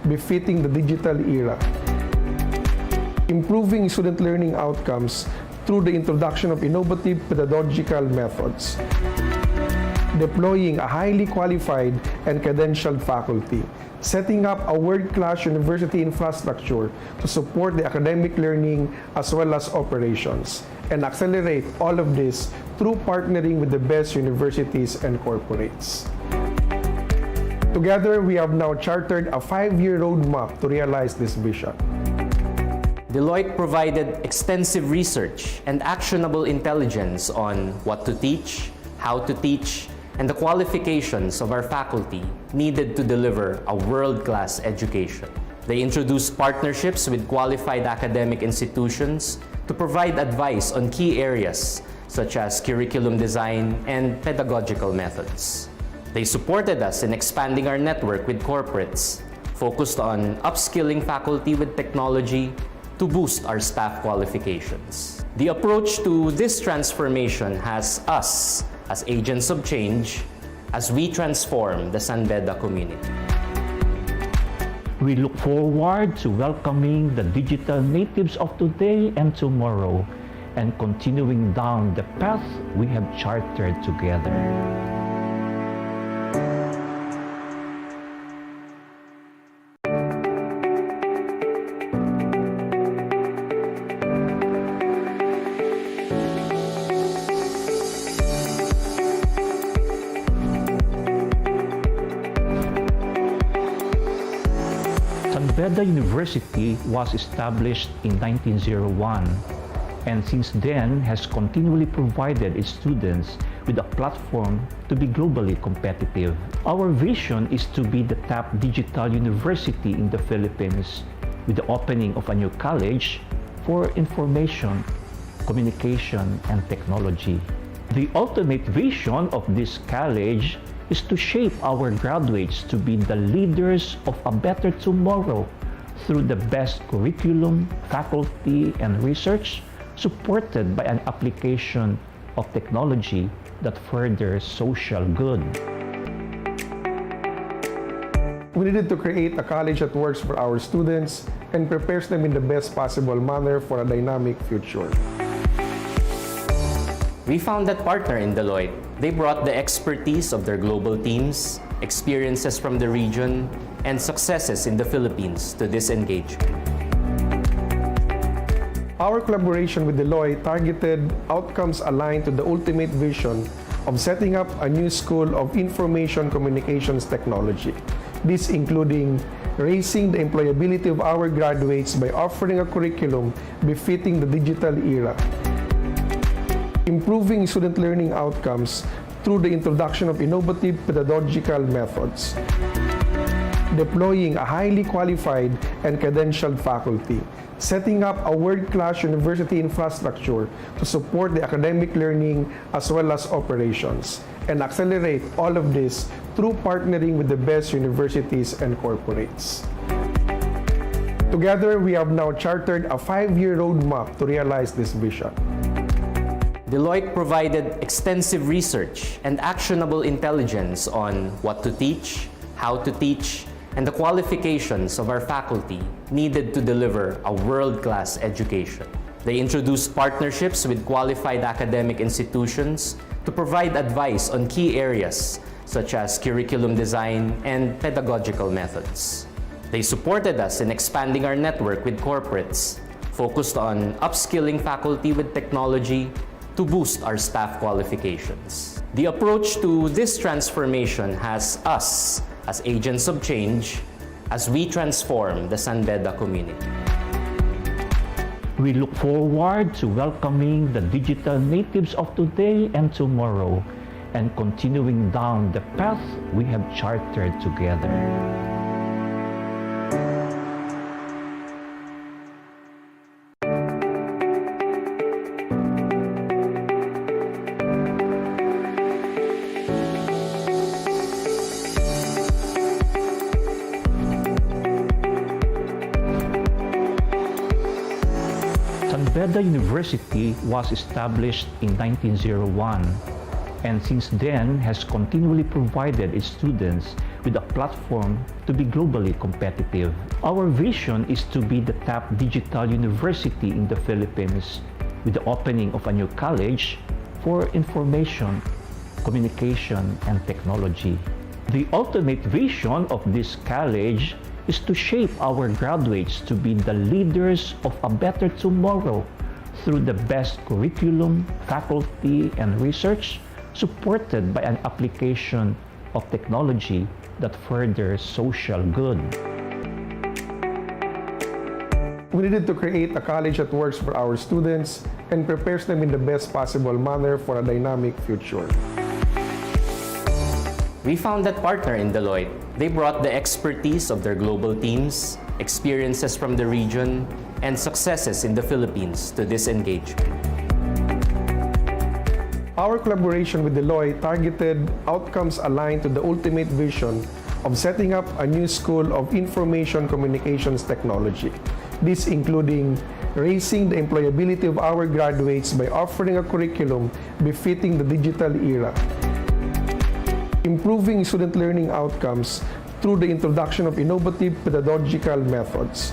befitting the digital era. Improving student learning outcomes through the introduction of innovative pedagogical methods. Deploying a highly qualified and credentialed faculty. Setting up a world-class university infrastructure to support the academic learning as well as operations, and accelerate all of this through partnering with the best universities and corporates. Together, we have now chartered a 5-year roadmap to realize this vision. Deloitte provided extensive research and actionable intelligence on what to teach, how to teach, and the qualifications of our faculty needed to deliver a world-class education. They introduced partnerships with qualified academic institutions to provide advice on key areas such as curriculum design and pedagogical methods. They supported us in expanding our network with corporates, focused on upskilling faculty with technology to boost our staff qualifications. The approach to this transformation has us as agents of change as we transform the San Beda community. We look forward to welcoming the digital natives of today and tomorrow and continuing down the path we have chartered together. San Beda University was established in 1901 and since then has continually provided its students with a platform to be globally competitive. Our vision is to be the top digital university in the Philippines with the opening of a new college for information, communication, and technology. The ultimate vision of this college is to shape our graduates to be the leaders of a better tomorrow through the best curriculum, faculty, and research supported by an application of technology that furthers social good. We needed to create a college that works for our students and prepares them in the best possible manner for a dynamic future. We found that partner in Deloitte. They brought the expertise of their global teams, experiences from the region, and successes in the Philippines to this engagement. Our collaboration with Deloitte targeted outcomes aligned to the ultimate vision of setting up a new school of information communications technology. This including raising the employability of our graduates by offering a curriculum befitting the digital era. Improving student learning outcomes through the introduction of innovative pedagogical methods. Deploying a highly qualified and credentialed faculty. Setting up a world-class university infrastructure to support the academic learning as well as operations, and accelerate all of this through partnering with the best universities and corporates. Together, we have now chartered a 5-year roadmap to realize this vision. Deloitte provided extensive research and actionable intelligence on what to teach, how to teach, and the qualifications of our faculty needed to deliver a world-class education. They introduced partnerships with qualified academic institutions to provide advice on key areas such as curriculum design and pedagogical methods. They supported us in expanding our network with corporates, focused on upskilling faculty with technology to boost our staff qualifications. The approach to this transformation has us as agents of change as we transform the San Beda community. We look forward to welcoming the digital natives of today and tomorrow and continuing down the path we have chartered together. San Beda University was established in 1901 and since then has continually provided its students with a platform to be globally competitive. Our vision is to be the top digital university in the Philippines with the opening of a new college for information, communication, and technology. The ultimate vision of this college is to shape our graduates to be the leaders of a better tomorrow through the best curriculum, faculty, and research supported by an application of technology that furthers social good. We needed to create a college that works for our students and prepares them in the best possible manner for a dynamic future. We found that partner in Deloitte. They brought the expertise of their global teams, experiences from the region, and successes in the Philippines to this engagement. Our collaboration with Deloitte targeted outcomes aligned to the ultimate vision of setting up a new school of information communications technology. This including raising the employability of our graduates by offering a curriculum befitting the digital era, improving student learning outcomes through the introduction of innovative pedagogical methods,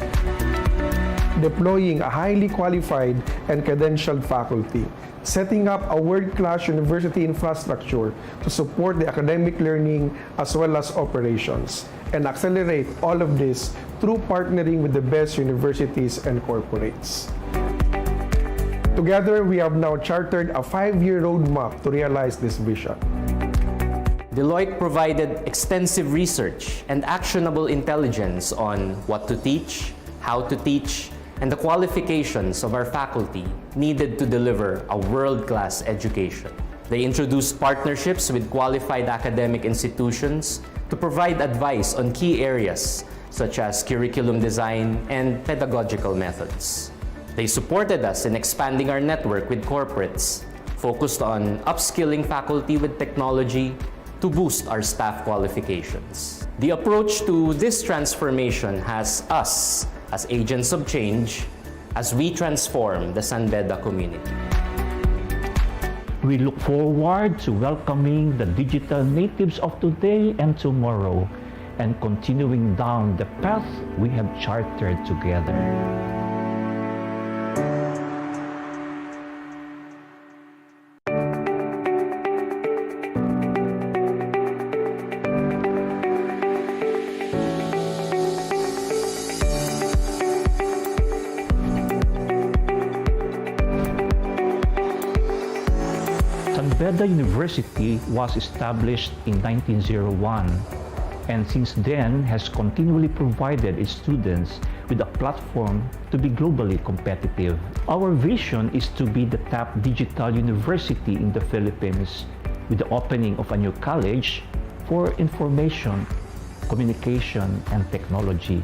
deploying a highly qualified and credentialed faculty, setting up a world-class university infrastructure to support the academic learning as well as operations, and accelerate all of this through partnering with the best universities and corporates. Together, we have now chartered a 5-year roadmap to realize this vision. Deloitte provided extensive research and actionable intelligence on what to teach, how to teach, and the qualifications of our faculty needed to deliver a world-class education. They introduced partnerships with qualified academic institutions to provide advice on key areas such as curriculum design and pedagogical methods. They supported us in expanding our network with corporates, focused on upskilling faculty with technology to boost our staff qualifications. The approach to this transformation has us as agents of change as we transform the San Beda community. We look forward to welcoming the digital natives of today and tomorrow and continuing down the path we have chartered together. San Beda University was established in 1901 and since then has continually provided its students with a platform to be globally competitive. Our vision is to be the top digital university in the Philippines with the opening of a new college for information, communication, and technology.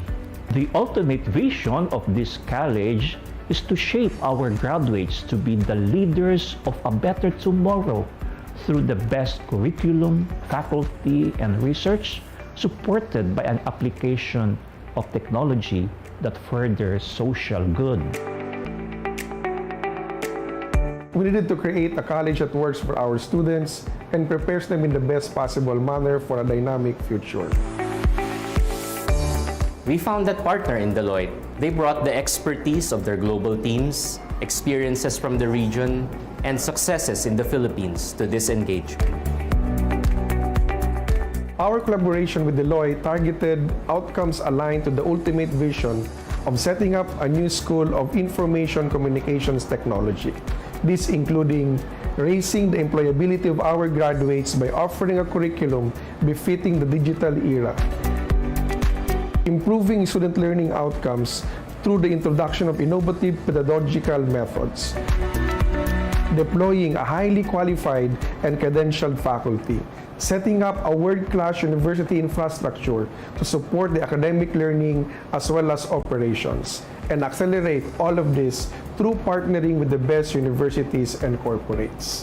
The ultimate vision of this college is to shape our graduates to be the leaders of a better tomorrow through the best curriculum, faculty, and research supported by an application of technology that furthers social good. We needed to create a college that works for our students and prepares them in the best possible manner for a dynamic future. We found that partner in Deloitte. They brought the expertise of their global teams, experiences from the region, and successes in the Philippines to this engagement. Our collaboration with Deloitte targeted outcomes aligned to the ultimate vision of setting up a new school of information communications technology. This including raising the employability of our graduates by offering a curriculum befitting the digital era, improving student learning outcomes through the introduction of innovative pedagogical methods, deploying a highly qualified and credentialed faculty, setting up a world-class university infrastructure to support the academic learning as well as operations, and accelerate all of this through partnering with the best universities and corporates.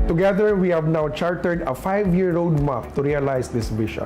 Together, we have now chartered a 5-year roadmap to realize this vision.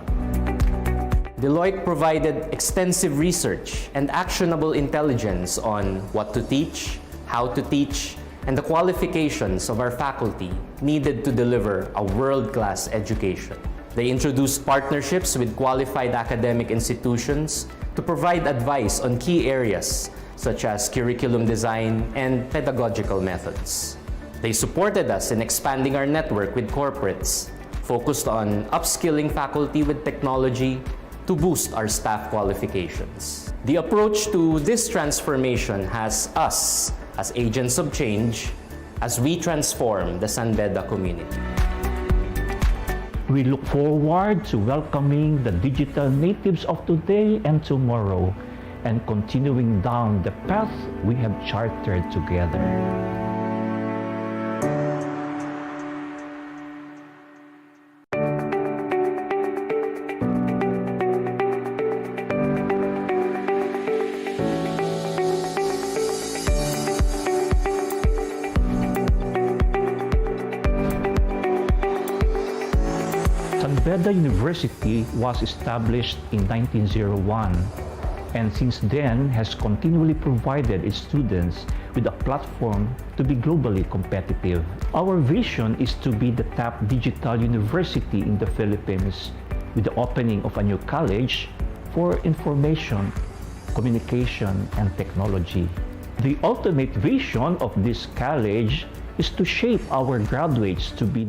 Deloitte provided extensive research and actionable intelligence on what to teach, how to teach, and the qualifications of our faculty needed to deliver a world-class education. They introduced partnerships with qualified academic institutions to provide advice on key areas such as curriculum design and pedagogical methods. They supported us in expanding our network with corporates, focused on upskilling faculty with technology to boost our staff qualifications. The approach to this transformation has us as agents of change as we transform the San Beda community. We look forward to welcoming the digital natives of today and tomorrow and continuing down the path we have charted together. San Beda University was established in 1901 and since then has continually provided its students with a platform to be globally competitive. Our vision is to be the top digital university in the Philippines with the opening of a new college for information, communication, and technology. The ultimate vision of this college is to shape our graduates to be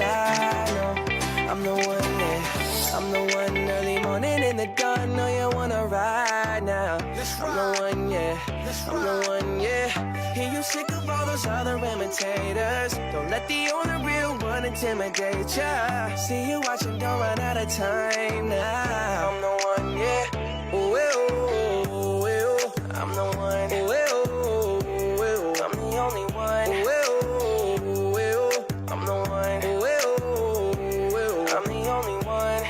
lie, no. I'm the one, yeah. I'm the one early morning in the dawn. Know you wanna ride now. I'm the one, yeah. I'm the one, yeah. Hear you sick of all those other imitators. Don't let the only real one intimidate ya. See you watching, don't run out of time now. I'm the one, yeah. Ooh, ooh, ooh, ooh. I'm the one. Ooh, ooh, ooh, ooh. I'm the only one. Ooh, ooh, ooh, ooh. I'm the one. Ooh, ooh, ooh. I'm the only one.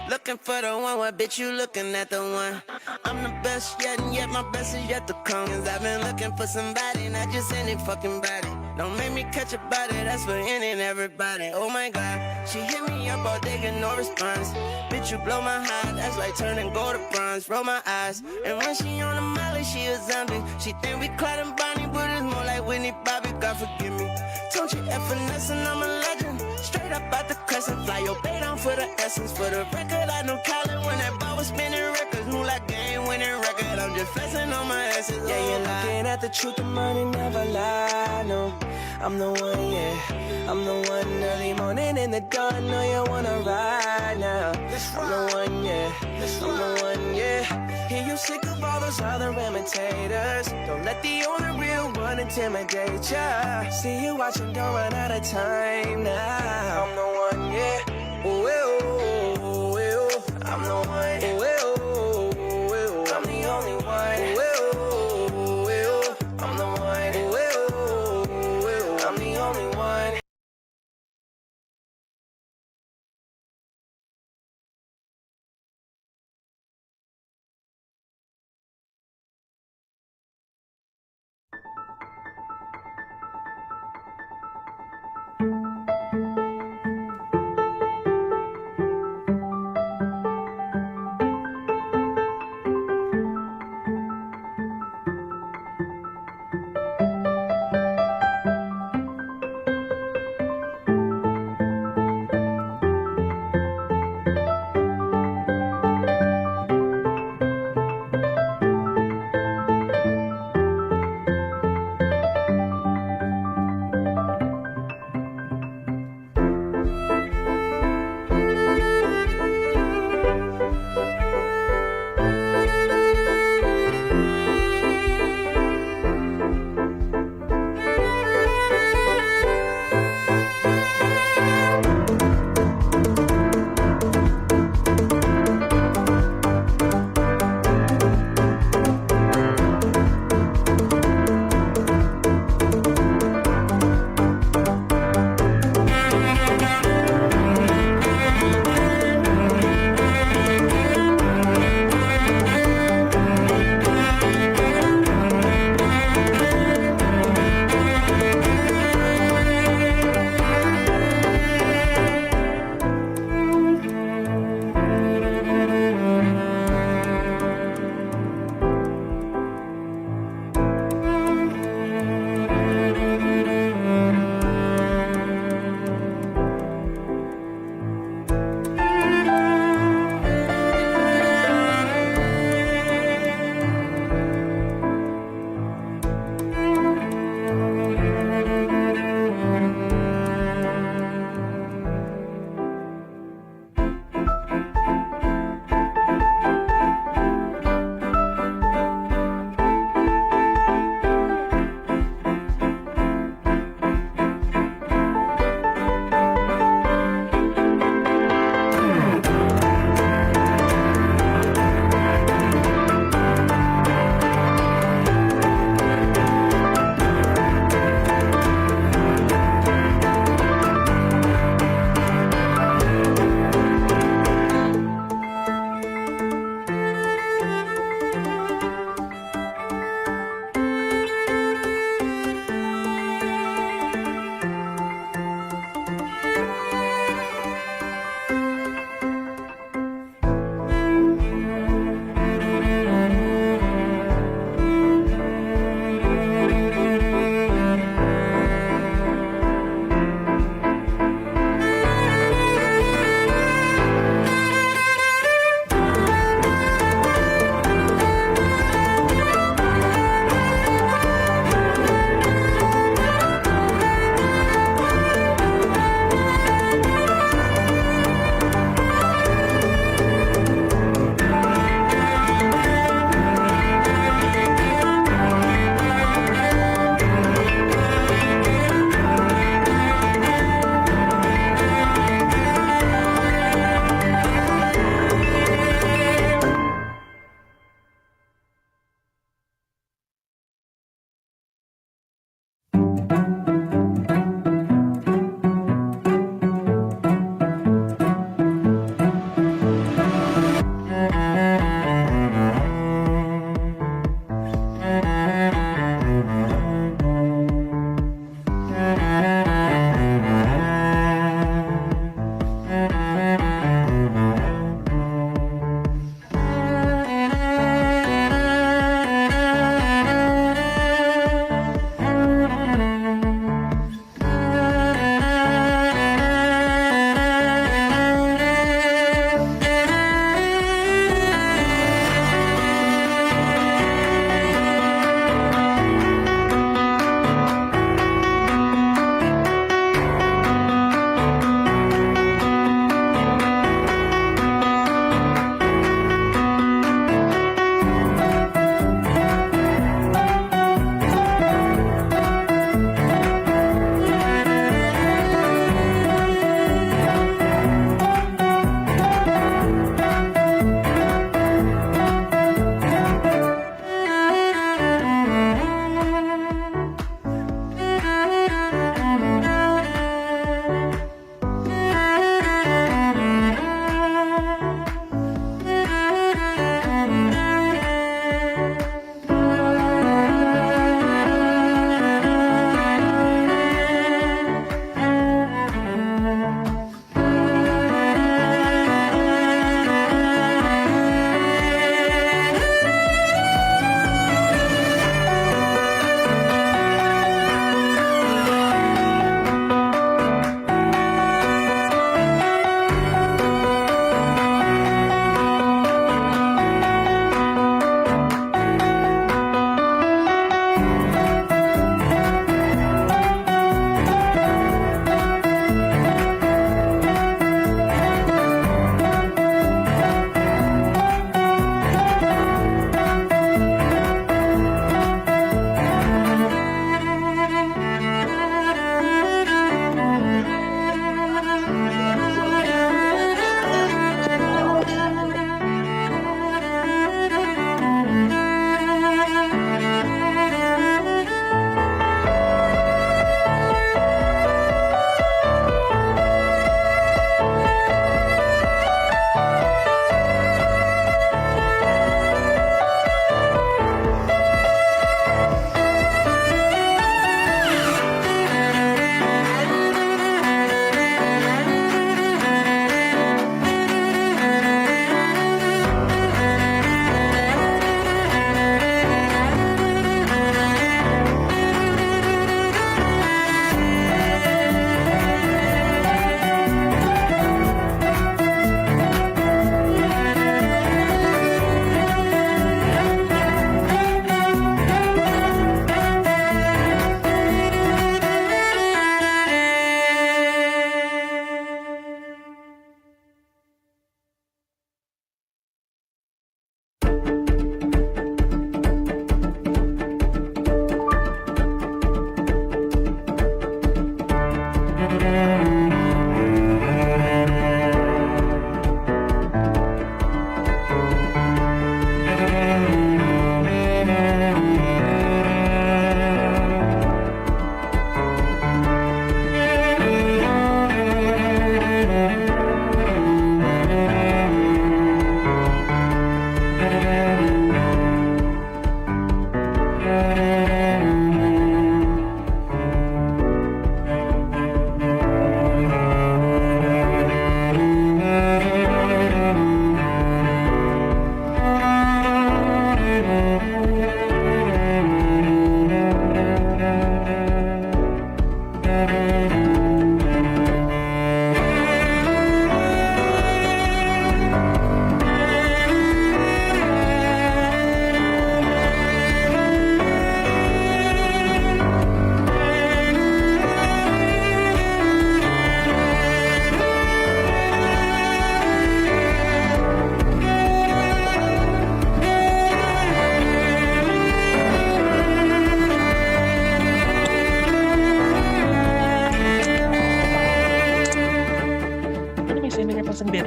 Looking for the one, what bitch you looking at the one? I'm the best yet, and yet my best is yet to come. Cause I've been looking for somebody, not just any fucking body. Don't make me catch a body, that's for any and everybody. Oh my god, she hit me up all day, get no response. Bitch, you blow my heart, that's like turning gold to bronze. Roll my eyes, and when she on the molly, she a zombie. She think we Clyde and Bonnie, but it's more like Whitney Bobby, God forgive me. Don't you ever finesse, and I'm a legend. Straight up out the crescent, fly your bait on for the essence. For the record, I know Colin when that ball was spinning records. Move like game winning record, I'm just flexing on my essence. Yeah, you're looking at the truth, the money never lie, no. I'm the one, yeah. I'm the one early morning in the dawn. Know you wanna ride now. I'm the one, yeah. I'm the one, yeah. Hear you sick of all those other imitators. Don't let the only real one intimidate ya. See you watching, don't run out of time now. I'm the one, yeah. Ooh, ooh, ooh, ooh. I'm the one. Ooh, ooh, ooh, ooh. I'm the only one. Ooh, ooh, ooh, ooh. I'm the one. Ooh, ooh, ooh, ooh. I'm the only one.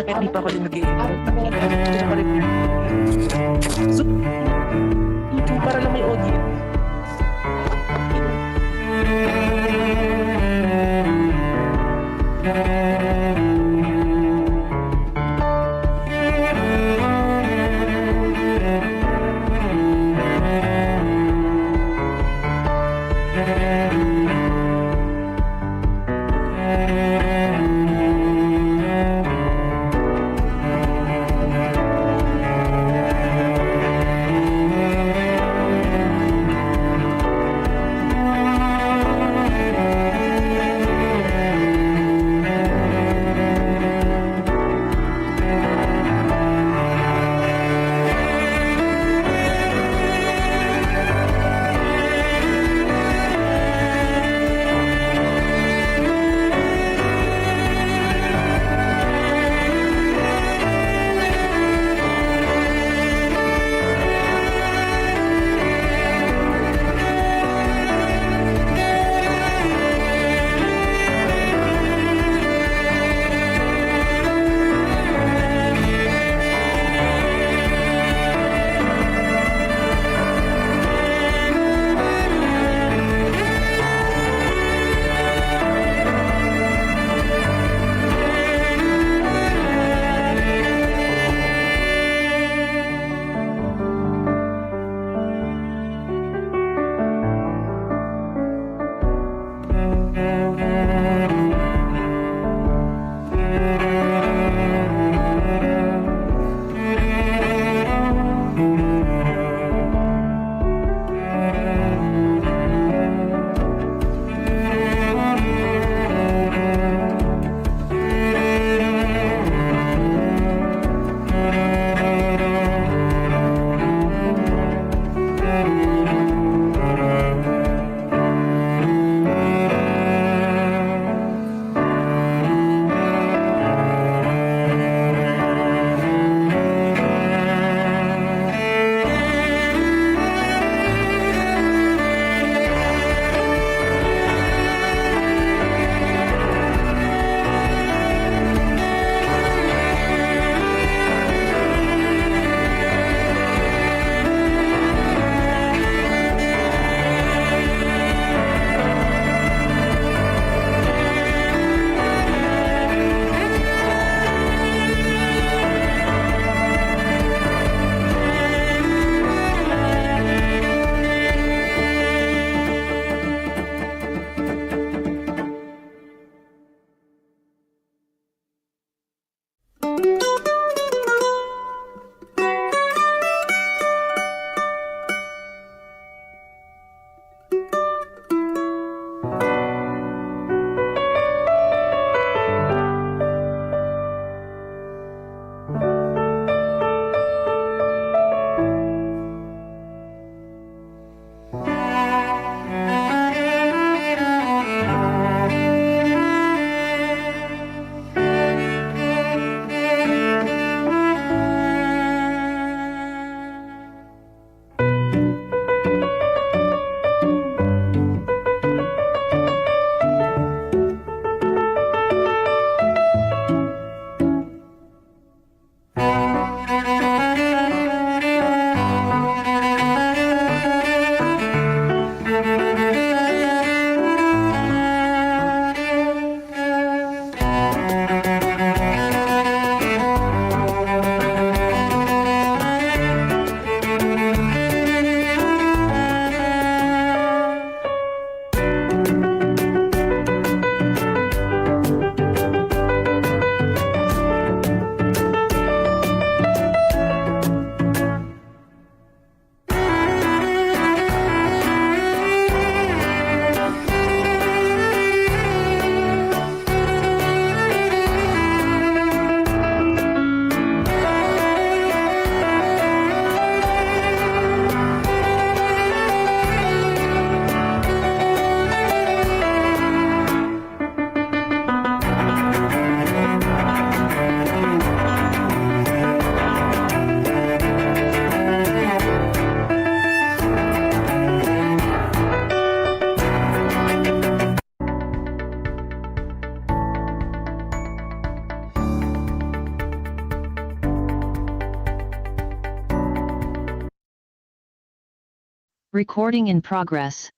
kaya hindi pa ako din nag-i-edit. So, para lang may audio. Recording in progress.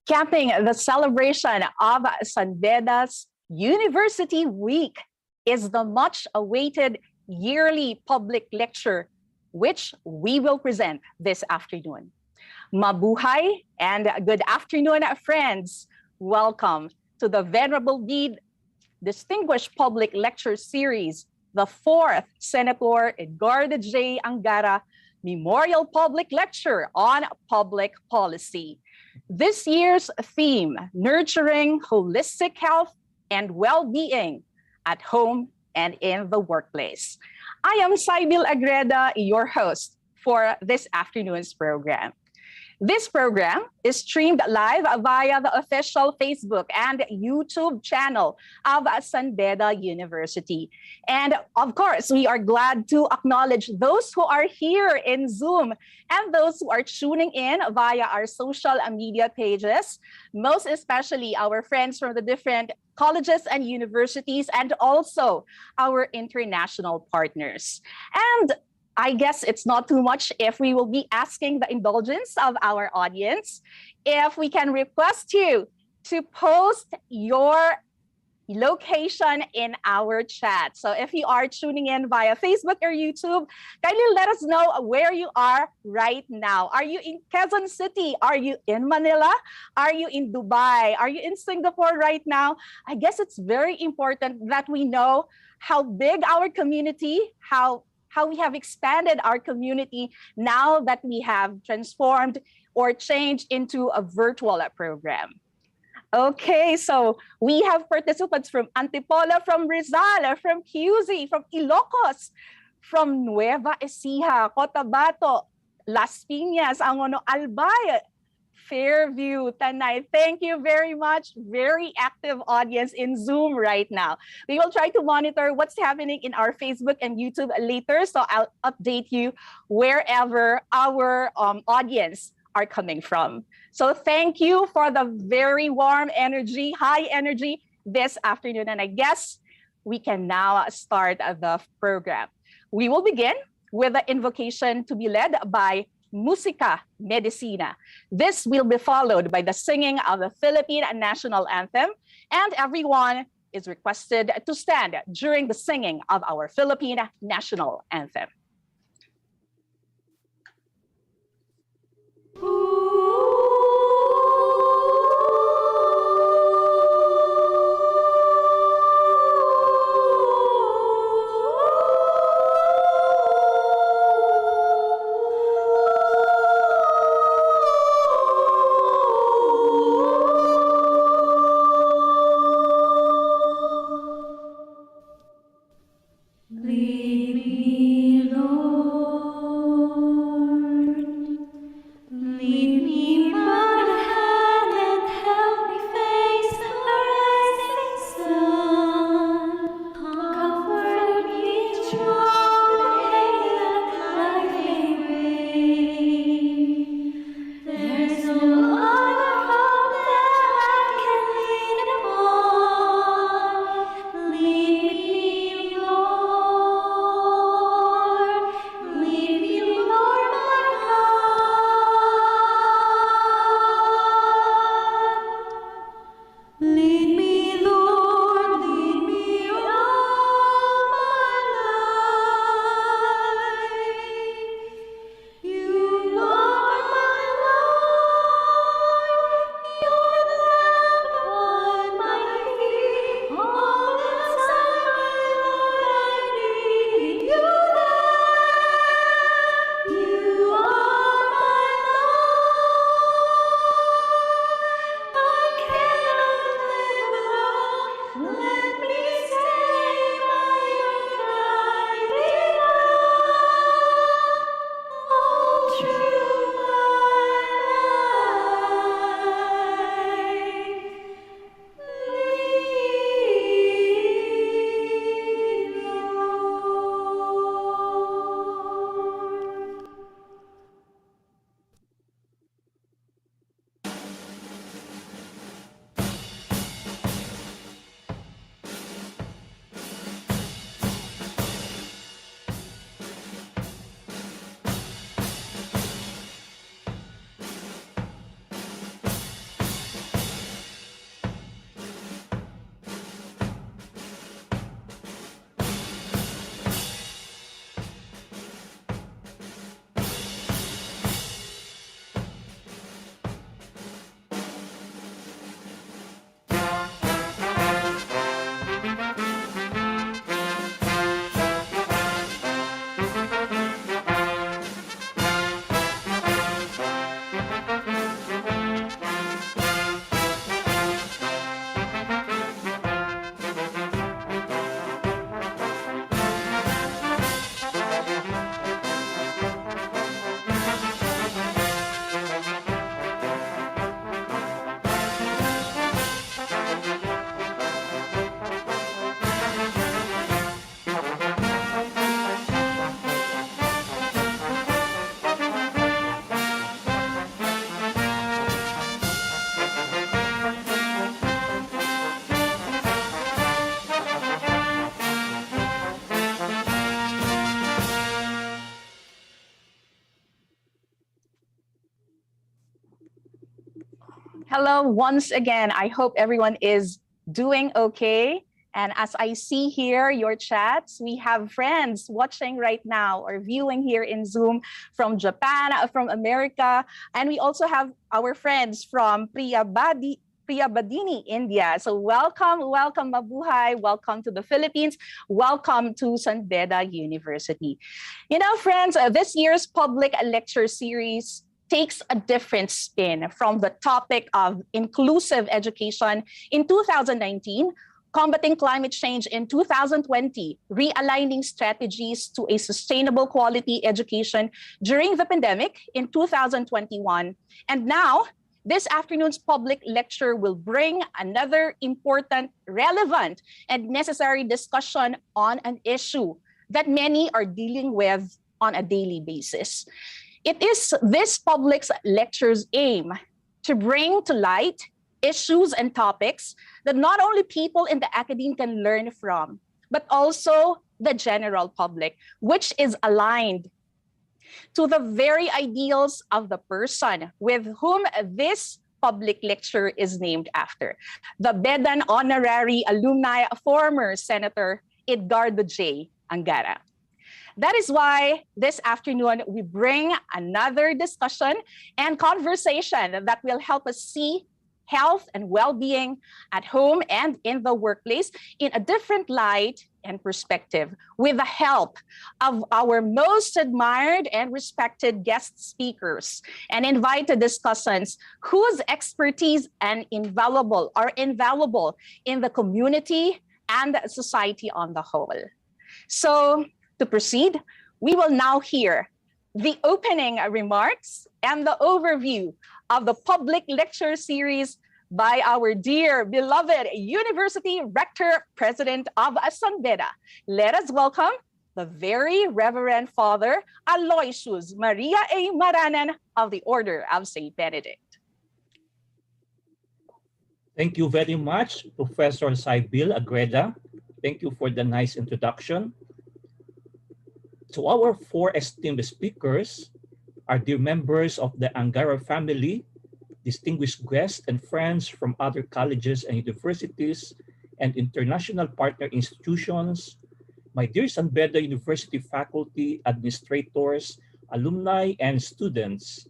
Capping the celebration of San Beda's University Week is the much-awaited yearly public lecture, which we will present this afternoon. Mabuhay and good afternoon, friends. Welcome to the Venerable Bede Distinguished Public Lecture Series, the 4th Senator Edgardo J. Angara Memorial Public Lecture on Public Policy. This year's theme, nurturing holistic health and well-being at home and in the workplace. I am Sybil Agreda, your host for this afternoon's program. This program is streamed live via the official Facebook and YouTube channel of San Beda University. And of course, we are glad to acknowledge those who are here in Zoom and those who are tuning in via our social media pages, most especially our friends from the different colleges and universities, and also our international partners. And I guess it's not too much if we will be asking the indulgence of our audience, if we can request you to post your location in our chat. So if you are tuning in via Facebook or YouTube, kindly let us know where you are right now. Are you in Quezon City? Are you in Manila? Are you in Dubai? Are you in Singapore right now? I guess it's very important that we know how big our community, how we have expanded our community now that we have transformed or changed into a virtual program. Okay, so we have participants from Antipolo, from Rizal, from QZ, from Ilocos, from Nueva Ecija, Cotabato, Las Piñas, Angono, Albay, Fairview, Tanay. Thank you very much. Very active audience in Zoom right now. We will try to monitor what's happening in our Facebook and YouTube later, so I'll update you wherever our audience are coming from. So thank you for the very warm energy, high energy, this afternoon. And I guess we can now start the program. We will begin with the invocation to be led by Musica Medicina. This will be followed by the singing of the Philippine National Anthem, and everyone is requested to stand during the singing of our Philippine National Anthem. Hello once again. I hope everyone is doing okay. And as I see here your chats, we have friends watching right now or viewing here in Zoom from Japan, from America. And we also have our friends from Priyabadini, India. So welcome Mabuhay, welcome to the Philippines, welcome to San Beda University. You know, friends, this year's public lecture series takes a different spin from the topic of inclusive education in 2019, combating climate change in 2020, realigning strategies to a sustainable quality education during the pandemic in 2021. And now, this afternoon's public lecture will bring another important, relevant, and necessary discussion on an issue that many are dealing with on a daily basis. It is this public lecture's aim to bring to light issues and topics that not only people in the academe can learn from, but also the general public, which is aligned to the very ideals of the person with whom this public lecture is named after, the Bedan Honorary Alumni, former Senator Edgardo J. Angara. That is why this afternoon we bring another discussion and conversation that will help us see health and well-being at home and in the workplace in a different light and perspective, with the help of our most admired and respected guest speakers and invited discussants whose expertise are invaluable in the community and society on the whole. So to proceed, we will now hear the opening remarks and the overview of the public lecture series by our dear, beloved University Rector President of San Beda. Let us welcome the very Reverend Father Aloysius Maria A. Maranan of the Order of St. Benedict. Thank you very much, Professor Sybil Agreda. Thank you for the nice introduction. To our four esteemed speakers, our dear members of the Angara family, distinguished guests and friends from other colleges and universities and international partner institutions, my dear San Beda University faculty, administrators, alumni, and students,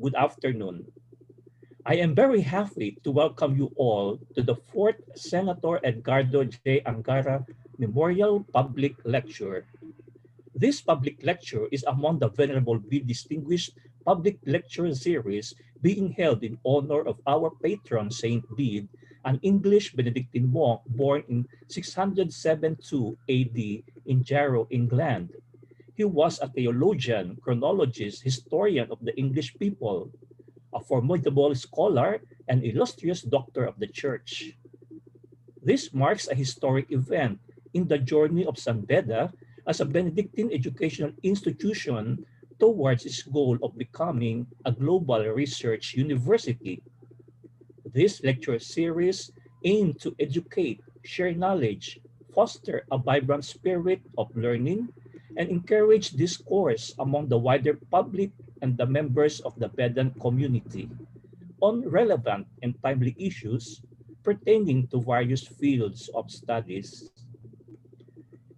good afternoon. I am very happy to welcome you all to the 4th Senator Edgardo J. Angara Memorial Public Lecture. This public lecture is among the Venerable B Distinguished Public Lecture Series being held in honor of our patron Saint Bede, an English Benedictine monk born in 672 AD in Jarrow, England. He was a theologian, chronologist, historian of the English people, a formidable scholar, and illustrious doctor of the Church. This marks a historic event in the journey of San Beda as a Benedictine educational institution towards its goal of becoming a global research university. This lecture series aims to educate, share knowledge, foster a vibrant spirit of learning, and encourage discourse among the wider public and the members of the Bedan community on relevant and timely issues pertaining to various fields of studies.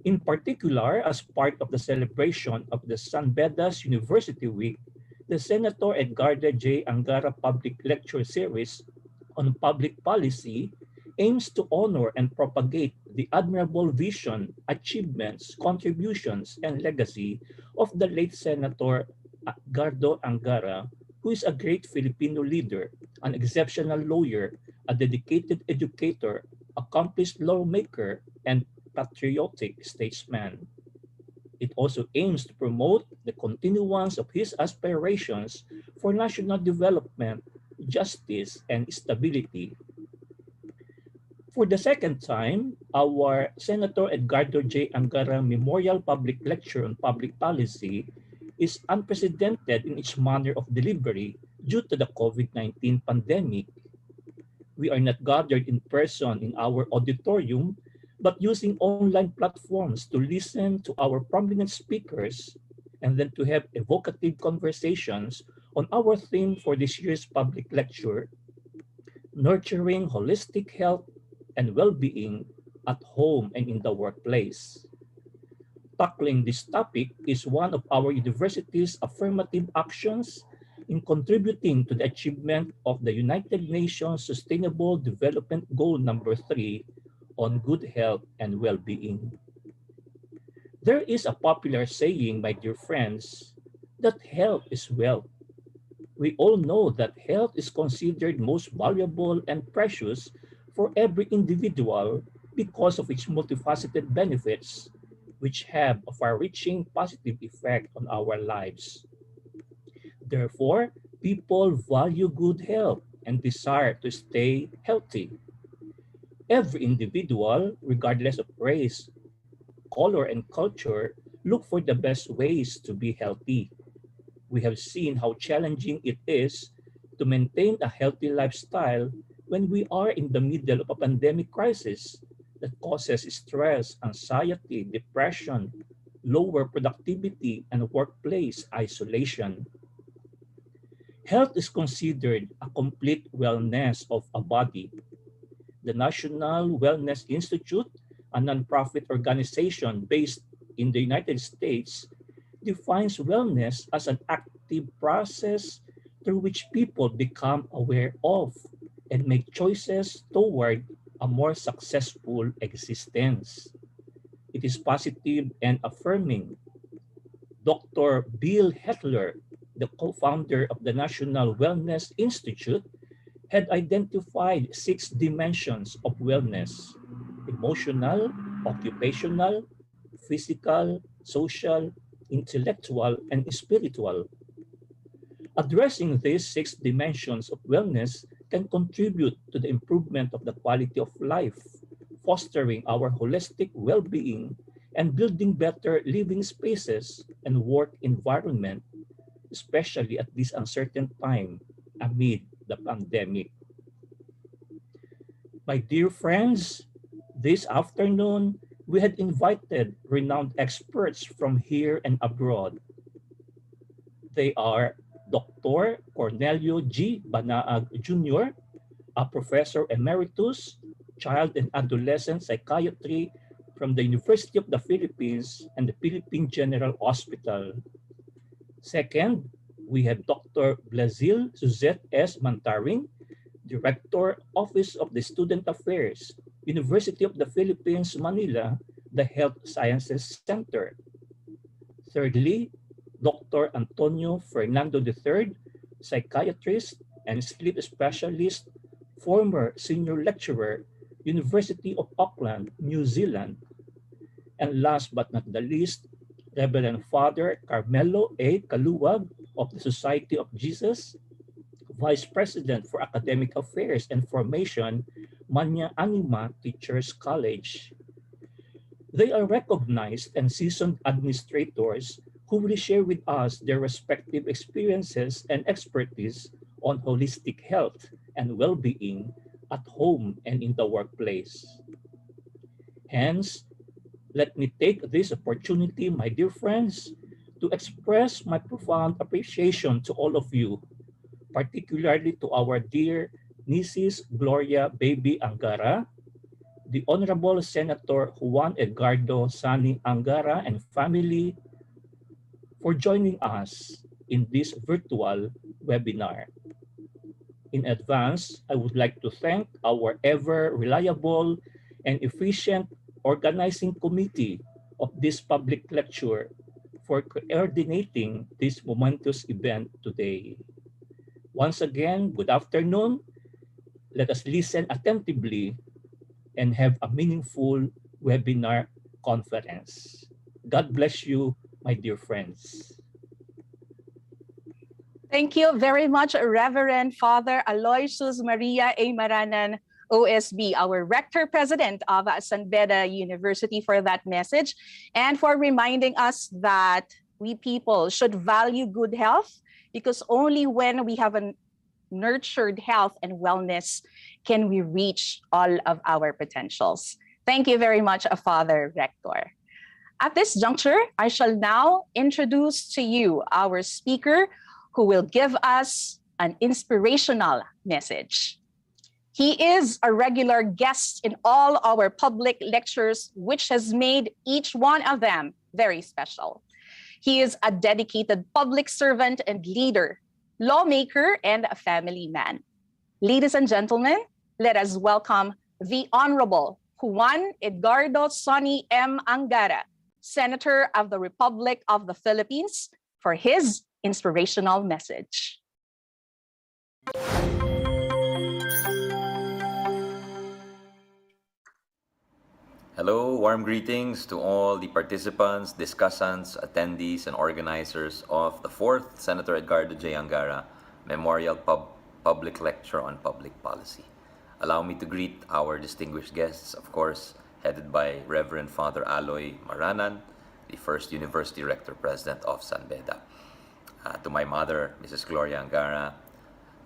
In particular, as part of the celebration of the San Beda's University Week, the Senator Edgardo J. Angara Public Lecture Series on Public Policy aims to honor and propagate the admirable vision, achievements, contributions, and legacy of the late Senator Edgardo Angara, who is a great Filipino leader, an exceptional lawyer, a dedicated educator, accomplished lawmaker, and patriotic statesman. It also aims to promote the continuance of his aspirations for national development, justice, and stability. For the second time, our Senator Edgardo J. Angara Memorial Public Lecture on Public Policy is unprecedented in its manner of delivery due to the COVID-19 pandemic. We are not gathered in person in our auditorium, but using online platforms to listen to our prominent speakers and then to have evocative conversations on our theme for this year's public lecture, nurturing holistic health and well-being at home and in the workplace. Tackling this topic is one of our university's affirmative actions in contributing to the achievement of the United Nations Sustainable Development Goal number 3 on good health and well-being. There is a popular saying, my dear friends, that health is wealth. We all know that health is considered most valuable and precious for every individual because of its multifaceted benefits, which have a far-reaching positive effect on our lives. Therefore, people value good health and desire to stay healthy. Every individual, regardless of race, color, and culture, look for the best ways to be healthy. We have seen how challenging it is to maintain a healthy lifestyle when we are in the middle of a pandemic crisis that causes stress, anxiety, depression, lower productivity, and workplace isolation. Health is considered a complete wellness of a body. The National Wellness Institute, a nonprofit organization based in the United States, defines wellness as an active process through which people become aware of and make choices toward a more successful existence. It is positive and affirming. Dr. Bill Hetler, the co-founder of the National Wellness Institute, had identified 6 dimensions of wellness: emotional, occupational, physical, social, intellectual, and spiritual. Addressing these 6 dimensions of wellness can contribute to the improvement of the quality of life, fostering our holistic well-being, and building better living spaces and work environment, especially at this uncertain time amid the pandemic. My dear friends, this afternoon, we had invited renowned experts from here and abroad. They are Dr. Cornelio G. Banaag Jr., a professor emeritus, child and adolescent psychiatry from the University of the Philippines and the Philippine General Hospital. Second, we have Dr. Blazil Suzette S. Mantaring, Director, Office of the Student Affairs, University of the Philippines, Manila, the Health Sciences Center. Thirdly, Dr. Antonio Fernando III, psychiatrist and sleep specialist, former senior lecturer, University of Auckland, New Zealand. And last but not the least, Reverend Father Carmelo A. Kaluwag of the Society of Jesus, Vice President for Academic Affairs and Formation, Manya Anima Teachers College. They are recognized and seasoned administrators who will share with us their respective experiences and expertise on holistic health and well-being at home and in the workplace. Hence, let me take this opportunity, my dear friends, to express my profound appreciation to all of you, particularly to our dear Mrs. Gloria Baby Angara, the Honorable Senator Juan Edgardo Sani Angara and family, for joining us in this virtual webinar. In advance, I would like to thank our ever reliable and efficient organizing committee of this public lecture for coordinating this momentous event today. Once again, good afternoon. Let us listen attentively and have a meaningful webinar conference. God bless you, my dear friends. Thank you very much, Reverend Father Aloysius Maria A. Maranan, OSB, our Rector President of San Beda University, for that message and for reminding us that we people should value good health, because only when we have a nurtured health and wellness can we reach all of our potentials. Thank you very much, Father Rector. At this juncture, I shall now introduce to you our speaker who will give us an inspirational message. He is a regular guest in all our public lectures, which has made each one of them very special. He is a dedicated public servant and leader, lawmaker, and a family man. Ladies and gentlemen, let us welcome the Honorable Juan Edgardo Sonny M. Angara, Senator of the Republic of the Philippines, for his inspirational message. Hello, warm greetings to all the participants, discussants, attendees, and organizers of the 4th Senator Edgardo J. Angara Memorial Public Lecture on Public Policy. Allow me to greet our distinguished guests, of course, headed by Reverend Father Aloy Maranan, the first University Rector President of San Beda. To my mother, Mrs. Gloria Angara,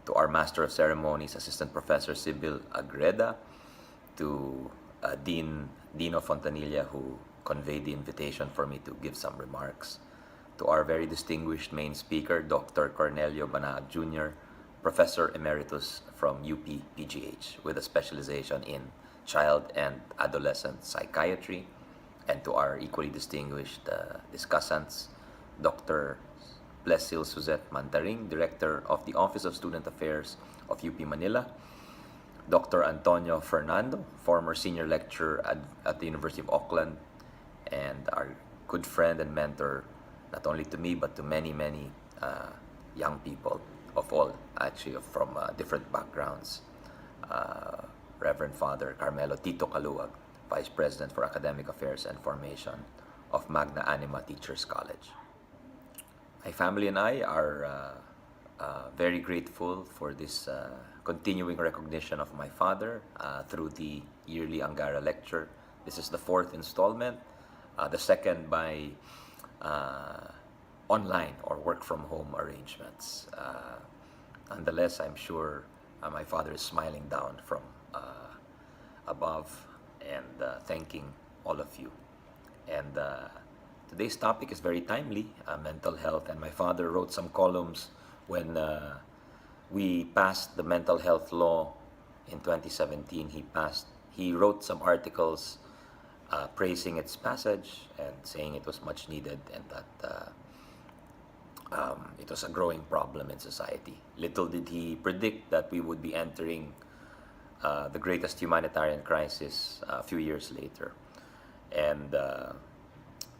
to our Master of Ceremonies, Assistant Professor Sibyl Agreda, to Dino Fontanilla, who conveyed the invitation for me to give some remarks, to our very distinguished main speaker, Dr. Cornelio Banaag Jr., Professor Emeritus from UP PGH with a specialization in child and adolescent psychiatry, and to our equally distinguished discussants, Dr. Blesil Suzette Mantaring, Director of the Office of Student Affairs of UP Manila, Dr. Antonio Fernando, former senior lecturer at the University of Auckland, and our good friend and mentor, not only to me, but to many, many young people of all, actually, from different backgrounds. Reverend Father Carmelo Tito Caluag, Vice President for Academic Affairs and Formation of Magna Anima Teachers College. My family and I are very grateful for this continuing recognition of my father through the yearly Angara lecture. This is the 4th installment, the second by online or work from home arrangements. Nonetheless, I'm sure my father is smiling down from above and thanking all of you. And today's topic is very timely, mental health, and my father wrote some columns when we passed the mental health law in 2017. He wrote some articles praising its passage and saying it was much needed, and that it was a growing problem in society. Little did he predict that we would be entering the greatest humanitarian crisis a few years later, and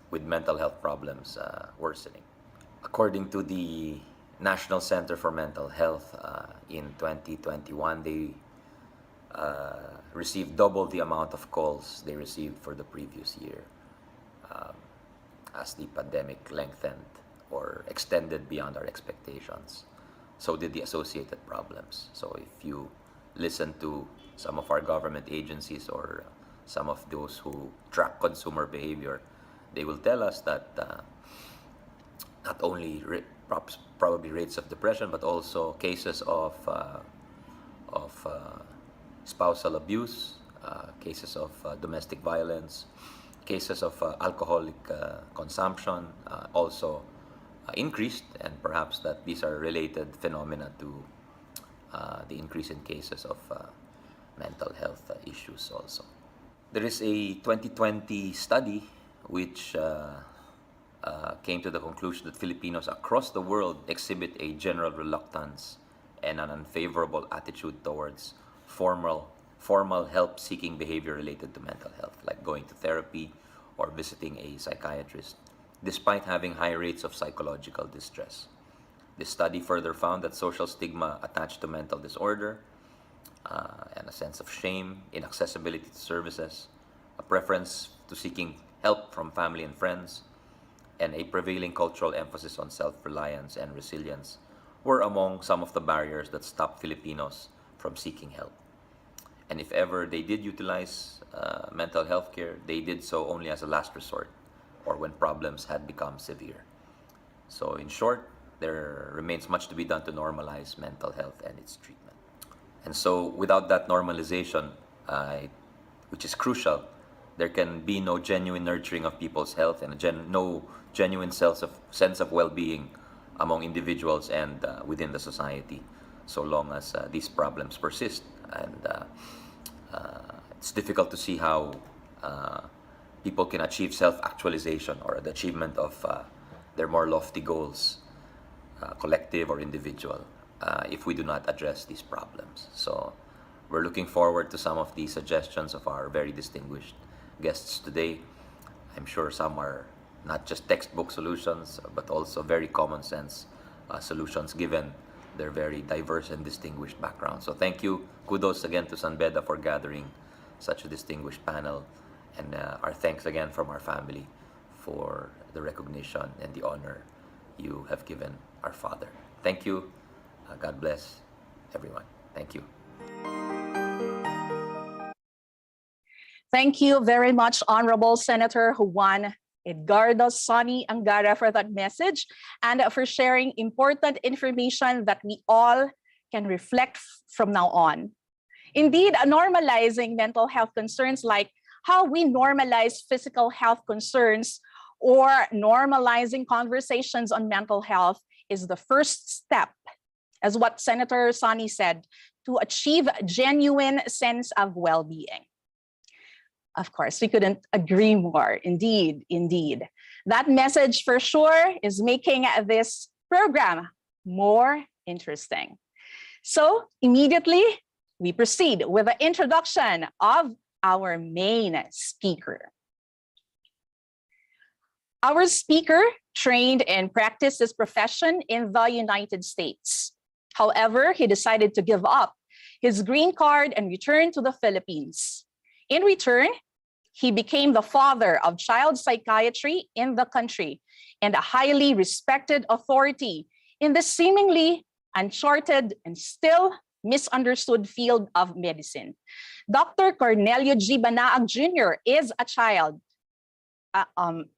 with mental health problems worsening. According to the National Center for Mental Health, in 2021, they received double the amount of calls they received for the previous year, as the pandemic lengthened or extended beyond our expectations. So did the associated problems. So if you listen to some of our government agencies or some of those who track consumer behavior, they will tell us that not only probably rates of depression, but also cases of spousal abuse, cases of domestic violence, cases of alcoholic consumption also increased, and perhaps that these are related phenomena to the increase in cases of mental health issues also. There is a 2020 study which came to the conclusion that Filipinos across the world exhibit a general reluctance and an unfavorable attitude towards formal help-seeking behavior related to mental health, like going to therapy or visiting a psychiatrist, despite having high rates of psychological distress. This study further found that social stigma attached to mental disorder and a sense of shame, inaccessibility to services, a preference to seeking help from family and friends, and a prevailing cultural emphasis on self-reliance and resilience were among some of the barriers that stopped Filipinos from seeking help. And if ever they did utilize mental health care, they did so only as a last resort or when problems had become severe. So in short, there remains much to be done to normalize mental health and its treatment. And so without that normalization, which is crucial, there can be no genuine nurturing of people's health and no genuine sense of well-being among individuals and within the society, so long as these problems persist. And it's difficult to see how people can achieve self-actualization or the achievement of their more lofty goals, collective or individual, if we do not address these problems. So we're looking forward to some of the suggestions of our very distinguished guests today. I'm sure some are not just textbook solutions, but also very common sense solutions given their very diverse and distinguished backgrounds. So thank you. Kudos again to Sanbeda for gathering such a distinguished panel. And our thanks again from our family for the recognition and the honor you have given our father. Thank you. God bless everyone. Thank you. Thank you very much, Honorable Senator Juan Edgardo Sonny Angara, for that message and for sharing important information that we all can reflect from now on. Indeed, normalizing mental health concerns like how we normalize physical health concerns or normalizing conversations on mental health is the first step, as what Senator Sonny said, to achieve a genuine sense of well-being. Of course, we couldn't agree more. Indeed, indeed. That message for sure is making this program more interesting. So immediately, we proceed with the introduction of our main speaker. Our speaker trained and practiced his profession in the United States. However, he decided to give up his green card and return to the Philippines. In return, he became the father of child psychiatry in the country and a highly respected authority in the seemingly uncharted and still misunderstood field of medicine. Dr. Cornelio G. Banaag Jr. is a child,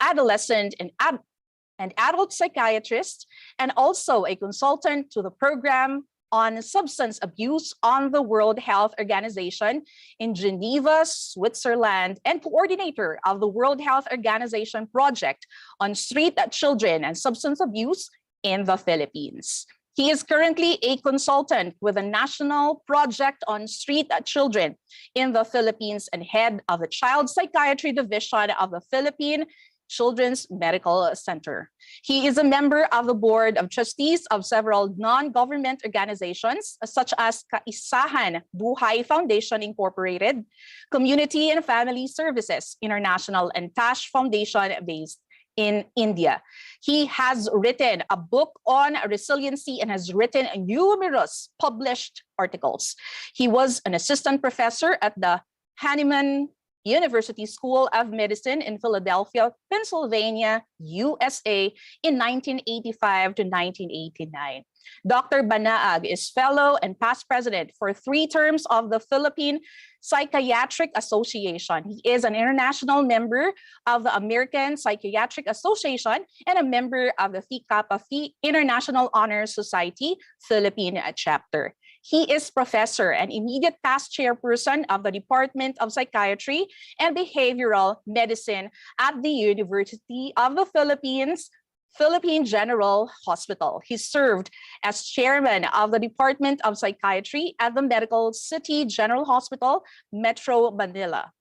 adolescent, and adult psychiatrist, and also a consultant to the program on substance abuse on the World Health Organization in Geneva, Switzerland, and coordinator of the World Health Organization project on street children and substance abuse in the Philippines. He is currently a consultant with the National Project on Street Children in the Philippines and head of the Child Psychiatry Division of the Philippine Children's Medical Center. He is a member of the Board of Trustees of several non-government organizations such as Kaisahan Buhay Foundation Incorporated, Community and Family Services International, and Tash Foundation based in India. He has written a book on resiliency and has written numerous published articles. He was an assistant professor at the Hahnemann University School of Medicine in Philadelphia, Pennsylvania, USA in 1985 to 1989. Dr. Banaag is fellow and past president for 3 terms of the Philippine Psychiatric Association. He is an international member of the American Psychiatric Association and a member of the Phi Kappa Phi International Honor Society Philippine Chapter. He is professor and immediate past chairperson of the Department of Psychiatry and Behavioral Medicine at the University of the Philippines, Philippine General Hospital. He served as chairman of the Department of Psychiatry at the Medical City General Hospital, Metro Manila.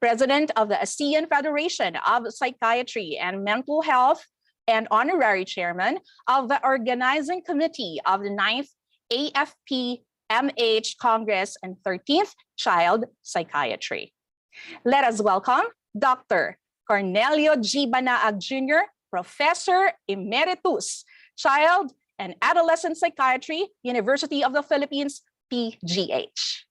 President of the ASEAN Federation of Psychiatry and Mental Health and honorary chairman of the organizing committee of the 9th AFP-MH Congress and 13th Child Psychiatry. Let us welcome Dr. Cornelio G. Banaag Jr., Professor Emeritus, Child and Adolescent Psychiatry, University of the Philippines, PGH.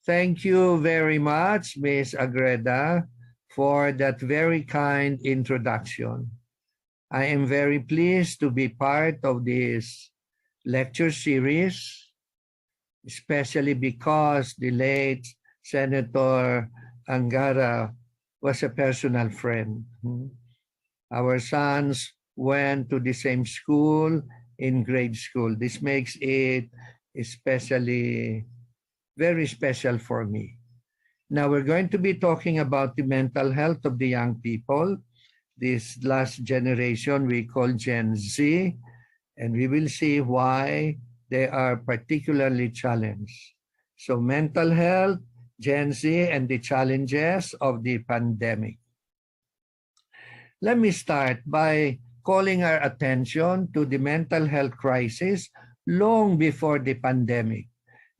Thank you very much, Ms. Agreda, for that very kind introduction. I am very pleased to be part of this lecture series, especially because the late Senator Angara was a personal friend. Our sons went to the same school in grade school. This makes it especially very special for me. Now we're going to be talking about the mental health of the young people, this last generation we call Gen Z, and we will see why they are particularly challenged. So mental health, Gen Z, and the challenges of the pandemic. Let me start by calling our attention to the mental health crisis long before the pandemic.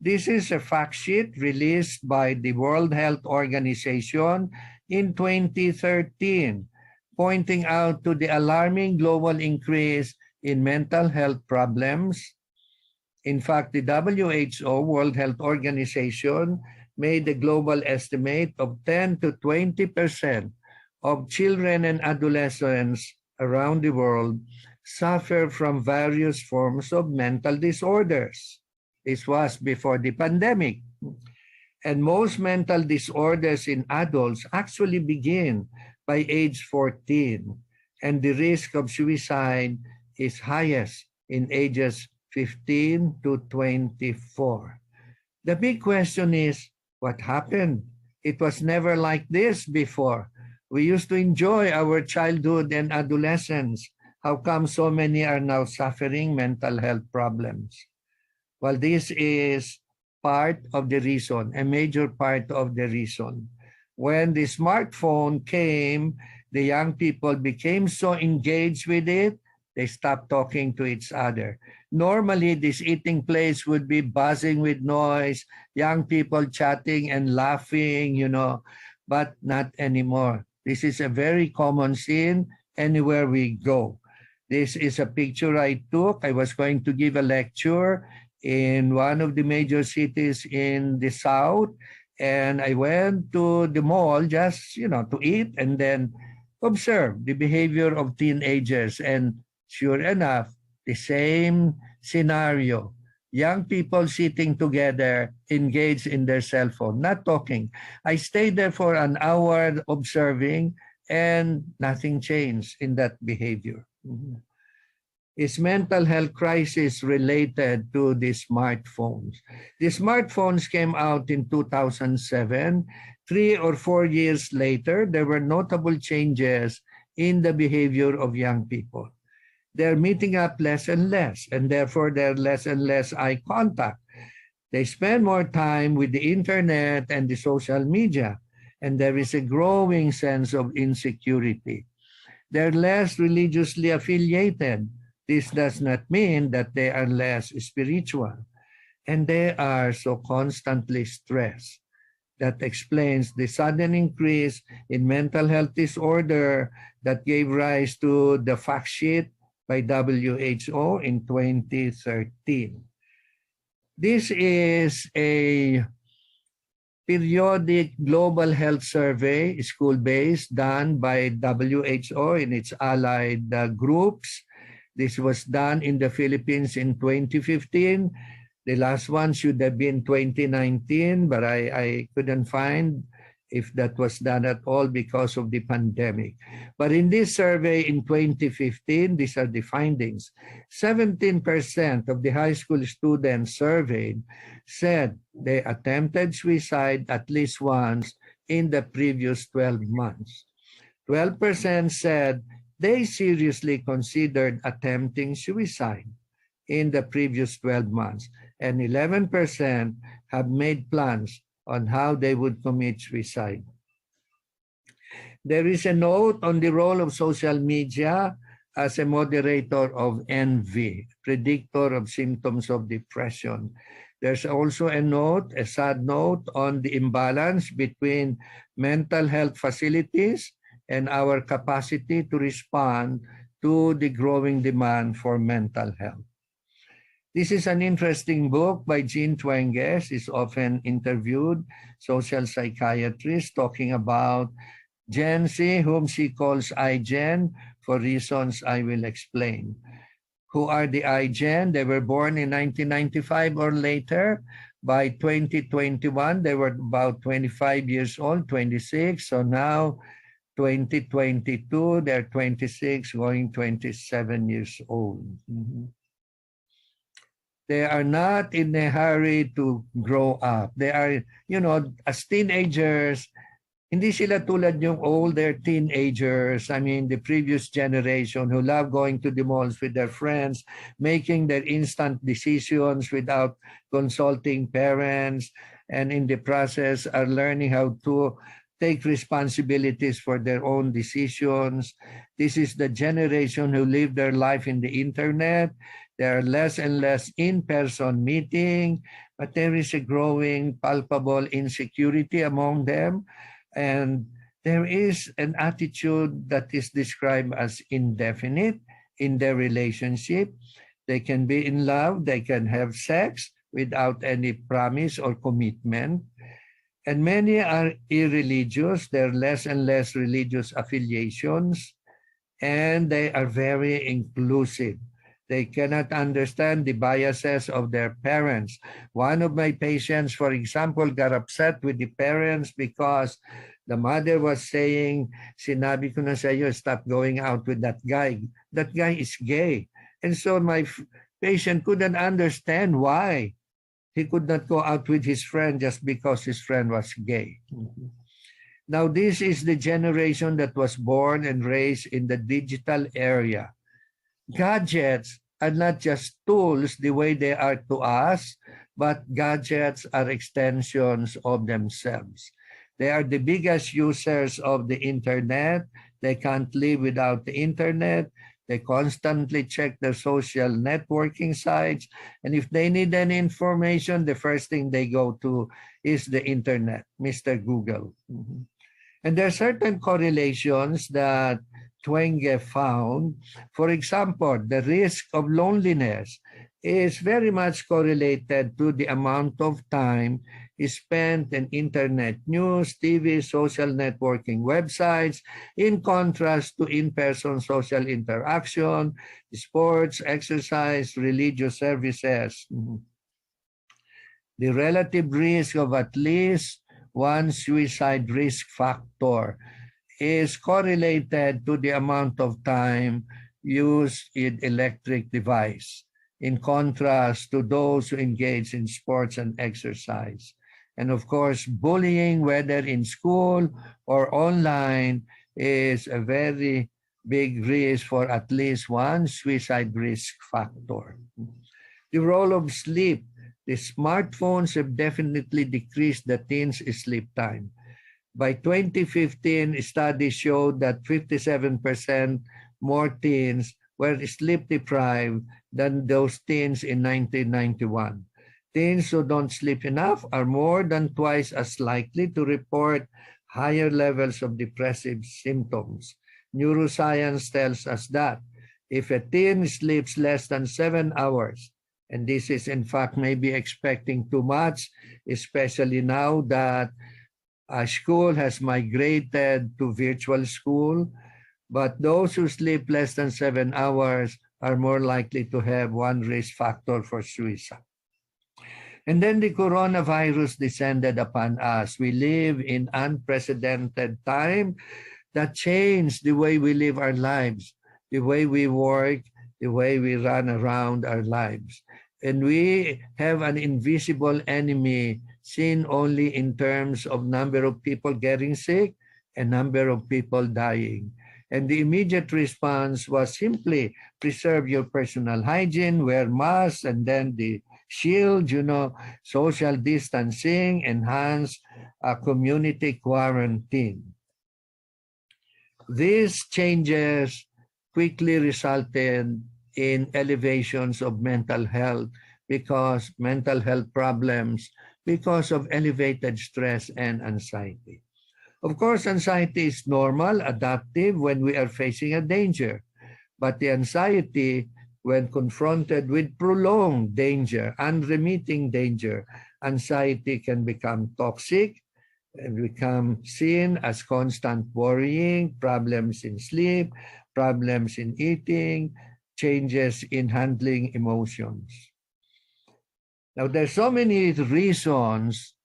This is a fact sheet released by the World Health Organization in 2013, pointing out to the alarming global increase in mental health problems. In fact, the WHO, World Health Organization, made a global estimate of 10 to 20% of children and adolescents around the world suffer from various forms of mental disorders. This was before the pandemic. And most mental disorders in adults actually begin by age 14, and the risk of suicide is highest in ages 15 to 24. The big question is, what happened? It was never like this before. We used to enjoy our childhood and adolescence. How come so many are now suffering mental health problems? Well, this is part of the reason, a major part of the reason. When the smartphone came, the young people became so engaged with it, they stopped talking to each other. Normally, this eating place would be buzzing with noise, young people chatting and laughing, but not anymore. This is a very common scene anywhere we go. This is a picture I took. I was going to give a lecture in one of the major cities in the South, and I went to the mall just, to eat and then observe the behavior of teenagers. And sure enough, the same scenario. Young people sitting together, engaged in their cell phone, not talking. I stayed there for an hour observing, and nothing changed in that behavior. Is mental health crisis related to the smartphones? The smartphones came out in 2007. 3 or 4 years later, there were notable changes in the behavior of young people. They're meeting up less and less, and therefore there's less and less eye contact. They spend more time with the internet and the social media, and there is a growing sense of insecurity. They're less religiously affiliated. This does not mean that they are less spiritual, and they are so constantly stressed. That explains the sudden increase in mental health disorder that gave rise to the fact sheet by WHO in 2013. This is a periodic global health survey, school-based, done by WHO in its allied groups. This was done in the Philippines in 2015. The last one should have been 2019, but I couldn't find if that was done at all because of the pandemic. But in this survey in 2015, these are the findings. 17% of the high school students surveyed said they attempted suicide at least once in the previous 12 months. 12% said they seriously considered attempting suicide in the previous 12 months, and 11% have made plans on how they would commit suicide. There is a note on the role of social media as a moderator of envy, predictor of symptoms of depression. There's also a note, a sad note, on the imbalance between mental health facilities and our capacity to respond to the growing demand for mental health. This is an interesting book by Jean Twenges. Is often interviewed social psychiatrist talking about Gen Z, whom she calls iGen for reasons I will explain. Who are the iGen? They were born in 1995 or later. By 2021, they were about 25 years old, 26. So now 2022, they're 26, going 27 years old. They are not in a hurry to grow up. They are, as teenagers, hindi sila tulad yung older teenagers, the previous generation who love going to the malls with their friends, making their instant decisions without consulting parents, and in the process are learning how to take responsibilities for their own decisions. This is the generation who live their life in the internet. There are less and less in-person meeting, but there is a growing palpable insecurity among them. And there is an attitude that is described as indefinite in their relationship. They can be in love, they can have sex without any promise or commitment. And many are irreligious. There are less and less religious affiliations, and they are very inclusive. They cannot understand the biases of their parents. One of my patients, for example, got upset with the parents because the mother was saying, sinabi ko na sa iyo, stop going out with that guy. That guy is gay. And so my patient couldn't understand why he could not go out with his friend just because his friend was gay. Now, this is the generation that was born and raised in the digital area. Gadgets are not just tools the way they are to us, but gadgets are extensions of themselves. They are the biggest users of the internet. They can't live without the internet. They constantly check their social networking sites. And if they need any information, the first thing they go to is the internet, Mr. Google. And there are certain correlations that Twenge found. For example, the risk of loneliness is very much correlated to the amount of time spent in internet news, TV, social networking websites, in contrast to in-person social interaction, sports, exercise, religious services. The relative risk of at least one suicide risk factor is correlated to the amount of time used in electric device, in contrast to those who engage in sports and exercise. And of course, bullying, whether in school or online, is a very big risk for at least one suicide risk factor. The role of sleep. The smartphones have definitely decreased the teens' sleep time. By 2015, studies showed that 57% more teens were sleep deprived than those teens in 1991. Teens who don't sleep enough are more than twice as likely to report higher levels of depressive symptoms. Neuroscience tells us that if a teen sleeps less than 7 hours, and this is in fact maybe expecting too much, especially now that school has migrated to virtual school, but those who sleep less than 7 hours are more likely to have one risk factor for suicide. And then the coronavirus descended upon us. We live in unprecedented time that changed the way we live our lives, the way we work, the way we run around our lives. And we have an invisible enemy seen only in terms of number of people getting sick and number of people dying. And the immediate response was simply preserve your personal hygiene, wear masks, and then the shield, social distancing, enhance community quarantine. These changes quickly resulted in elevations of mental health because mental health problems because of elevated stress and anxiety. Of course, anxiety is normal, adaptive when we are facing a danger. But the anxiety, when confronted with prolonged danger, unremitting danger, anxiety can become toxic and become seen as constant worrying, problems in sleep, problems in eating, changes in handling emotions. Now, there's so many reasons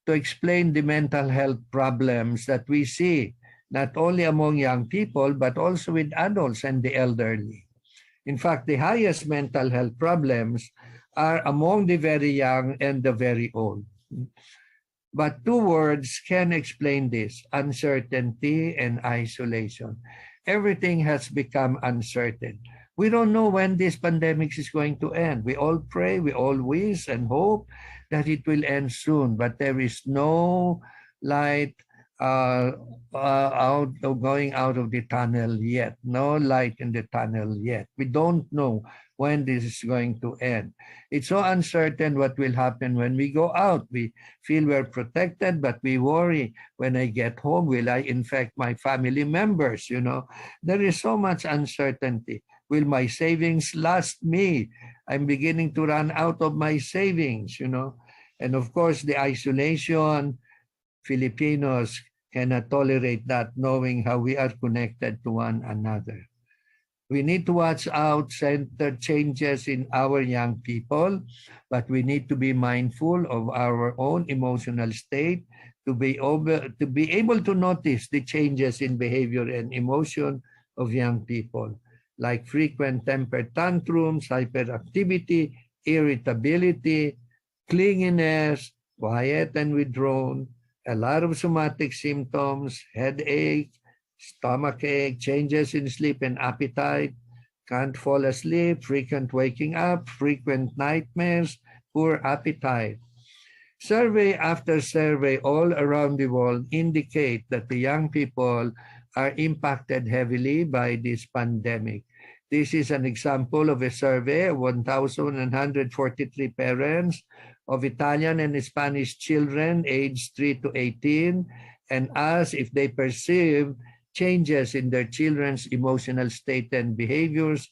to explain the mental health problems that we see, not only among young people, but also with adults and the elderly. In fact, the highest mental health problems are among the very young and the very old. But two words can explain this: uncertainty and isolation. Everything has become uncertain. We don't know when this pandemic is going to end. We all pray, we all wish and hope that it will end soon, but there is no light going out of the tunnel yet. No light in the tunnel yet. We don't know when this is going to end. It's so uncertain what will happen when we go out. We feel we're protected, but we worry when I get home, will I infect my family members? There is so much uncertainty. Will my savings last me? I'm beginning to run out of my savings, And of course, the isolation, Filipinos cannot tolerate that, knowing how we are connected to one another. We need to watch out center changes in our young people, but we need to be mindful of our own emotional state to be able to notice the changes in behavior and emotion of young people, like frequent temper tantrums, hyperactivity, irritability, clinginess, quiet and withdrawn, a lot of somatic symptoms, headache, stomach ache, changes in sleep and appetite, can't fall asleep, frequent waking up, frequent nightmares, poor appetite. Survey after survey all around the world indicate that the young people are impacted heavily by this pandemic. This is an example of a survey of 1,143 parents of Italian and Spanish children aged 3 to 18 and asked if they perceive changes in their children's emotional state and behaviors.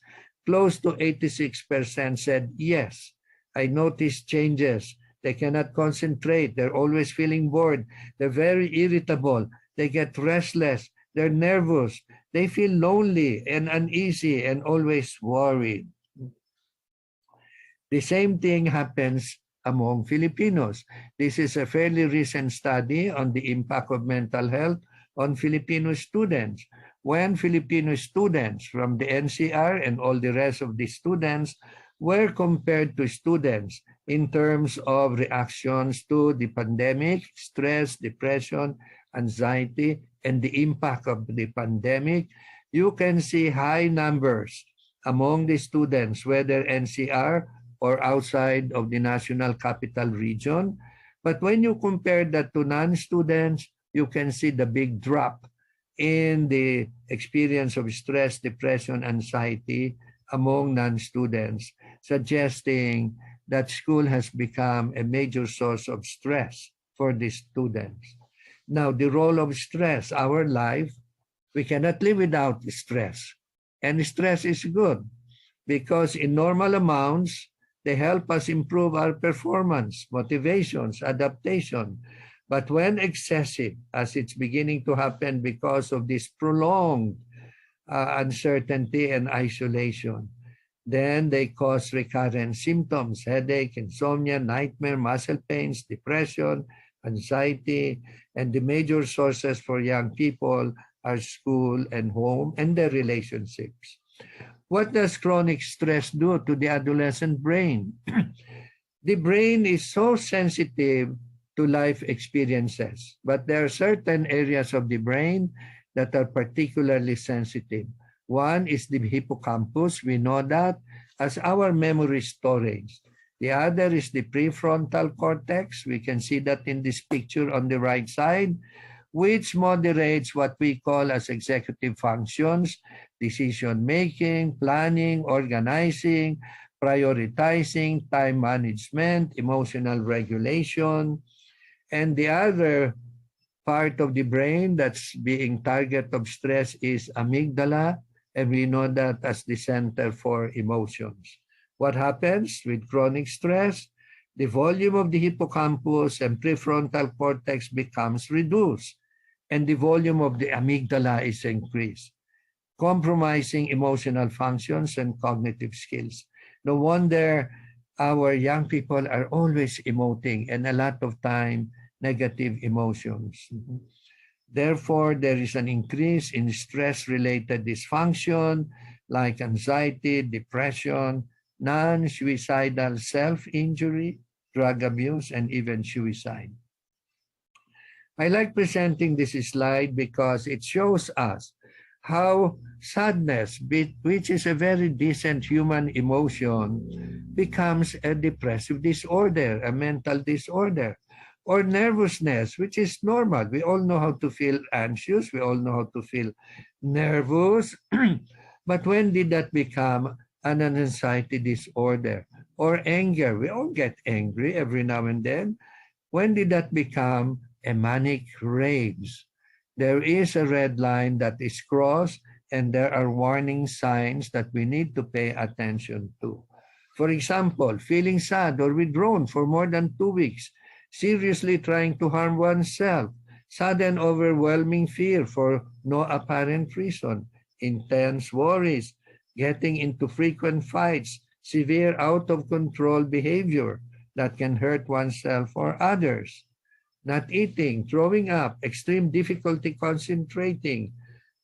Close to 86% said, yes, I noticed changes. They cannot concentrate. They're always feeling bored. They're very irritable. They get restless. They're nervous. They feel lonely and uneasy and always worried. The same thing happens among Filipinos. This is a fairly recent study on the impact of mental health on Filipino students. When Filipino students from the NCR and all the rest of the students were compared to students in terms of reactions to the pandemic, stress, depression, anxiety, and the impact of the pandemic, you can see high numbers among the students, whether NCR or outside of the National Capital Region. But when you compare that to non-students, you can see the big drop in the experience of stress, depression, anxiety among non-students, suggesting that school has become a major source of stress for the students. Now, the role of stress, our life, we cannot live without stress. And stress is good because in normal amounts, they help us improve our performance, motivations, adaptation. But when excessive, as it's beginning to happen because of this prolonged uncertainty and isolation, then they cause recurrent symptoms, headache, insomnia, nightmare, muscle pains, depression, anxiety, and the major sources for young people are school and home and their relationships. What does chronic stress do to the adolescent brain? The brain is so sensitive to life experiences, but there are certain areas of the brain that are particularly sensitive. One is the hippocampus. We know that as our memory storage. The other is the prefrontal cortex. We can see that in this picture on the right side, which moderates what we call as executive functions, decision-making, planning, organizing, prioritizing, time management, emotional regulation. And the other part of the brain that's being target of stress is amygdala, and we know that as the center for emotions. What happens with chronic stress? The volume of the hippocampus and prefrontal cortex becomes reduced, and the volume of the amygdala is increased, compromising emotional functions and cognitive skills. No wonder our young people are always emoting, and a lot of time negative emotions. Therefore, there is an increase in stress-related dysfunction like anxiety, depression, non-suicidal self-injury, drug abuse, and even suicide. I like presenting this slide because it shows us how sadness, which is a very decent human emotion, becomes a depressive disorder, a mental disorder. Or nervousness, which is normal. We all know how to feel anxious. We all know how to feel nervous. But when did that become an anxiety disorder? Or anger. We all get angry every now and then. When did that become a manic rage? There is a red line that is crossed, and there are warning signs that we need to pay attention to. For example, feeling sad or withdrawn for more than 2 weeks, seriously trying to harm oneself, sudden overwhelming fear for no apparent reason, intense worries, getting into frequent fights, severe out-of-control behavior that can hurt oneself or others, not eating, throwing up, extreme difficulty concentrating,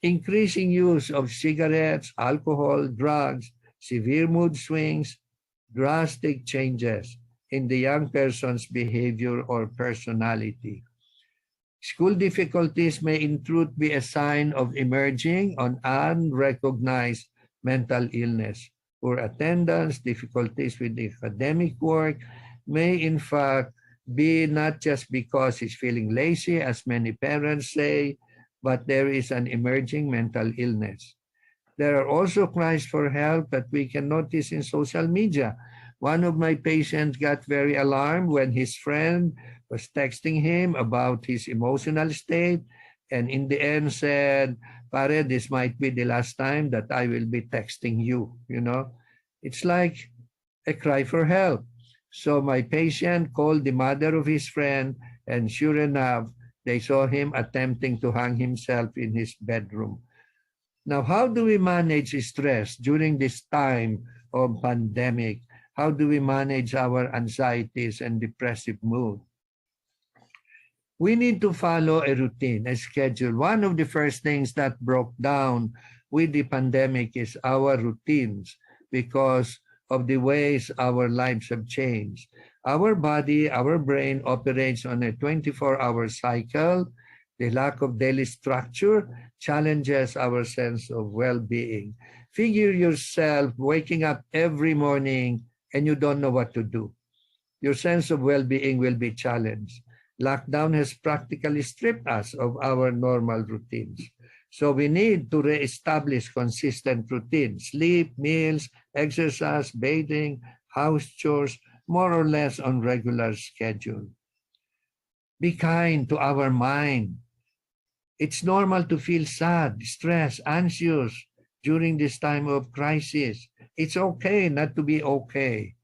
increasing use of cigarettes, alcohol, drugs, severe mood swings, drastic changes in the young person's behavior or personality. School difficulties may in truth be a sign of emerging on unrecognized mental illness. Poor attendance, difficulties with academic work may in fact be not just because he's feeling lazy, as many parents say, but there is an emerging mental illness. There are also cries for help that we can notice in social media. One of my patients got very alarmed when his friend was texting him about his emotional state, and in the end said, "Pare, this might be the last time that I will be texting you." You know, it's like a cry for help. So my patient called the mother of his friend, and sure enough, they saw him attempting to hang himself in his bedroom. Now, how do we manage stress during this time of pandemic? How do we manage our anxieties and depressive mood? We need to follow a routine, a schedule. One of the first things that broke down with the pandemic is our routines because of the ways our lives have changed. Our body, our brain operates on a 24-hour cycle. The lack of daily structure challenges our sense of well-being. Figure yourself waking up every morning and you don't know what to do. Your sense of well-being will be challenged. Lockdown has practically stripped us of our normal routines. So we need to reestablish consistent routines, sleep, meals, exercise, bathing, house chores, more or less on regular schedule. Be kind to our mind. It's normal to feel sad, stressed, anxious during this time of crisis. It's okay not to be okay.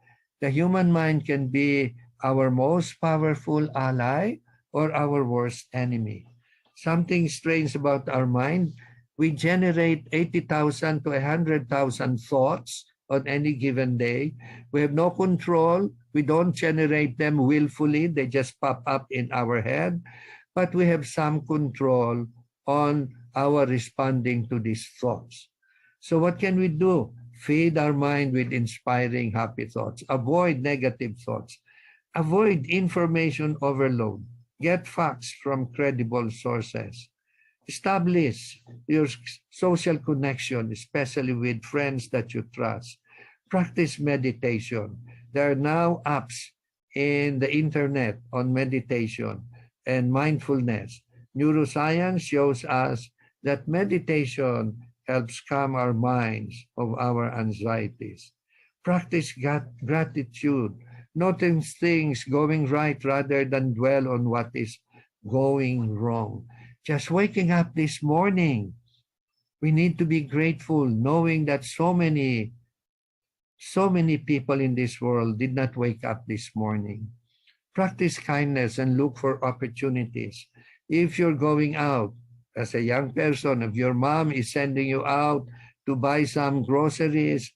The human mind can be our most powerful ally or our worst enemy. Something strange about our mind, we generate 80,000 to 100,000 thoughts on any given day. We have no control. We don't generate them willfully. They just pop up in our head. But we have some control on our responding to these thoughts. So what can we do? Feed our mind with inspiring, happy thoughts. Avoid negative thoughts. Avoid information overload. Get facts from credible sources. Establish your social connection, especially with friends that you trust. Practice meditation. There are now apps in the internet on meditation and mindfulness. Neuroscience shows us that meditation helps calm our minds of our anxieties. Practice gratitude, noting things going right rather than dwell on what is going wrong. Just waking up this morning, we need to be grateful, knowing that so many people in this world did not wake up this morning. Practice kindness and look for opportunities. If you're going out as a young person, if your mom is sending you out to buy some groceries,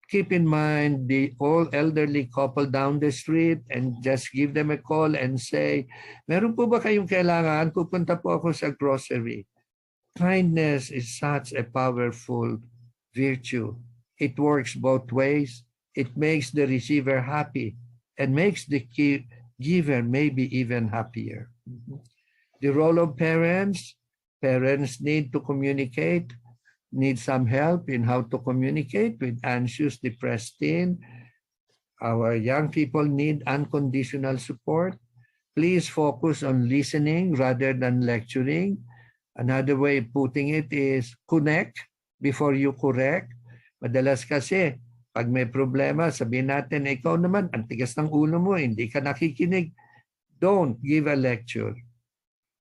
keep in mind the old elderly couple down the street and just give them a call and say, meron po ba kayong kailangan? Pupunta po ako sa grocery. Kindness is such a powerful virtue. It works both ways. It makes the receiver happy and makes the giver maybe even happier. The role of parents need to communicate, need some help in how to communicate with anxious, depressed teen. Our young people need unconditional support. Please focus on listening rather than lecturing. Another way of putting it is connect before you correct. Madalas kasi, pag may problema, sabihin natin, ikaw naman, ang tigas ng ulo mo, hindi ka nakikinig. Don't give a lecture.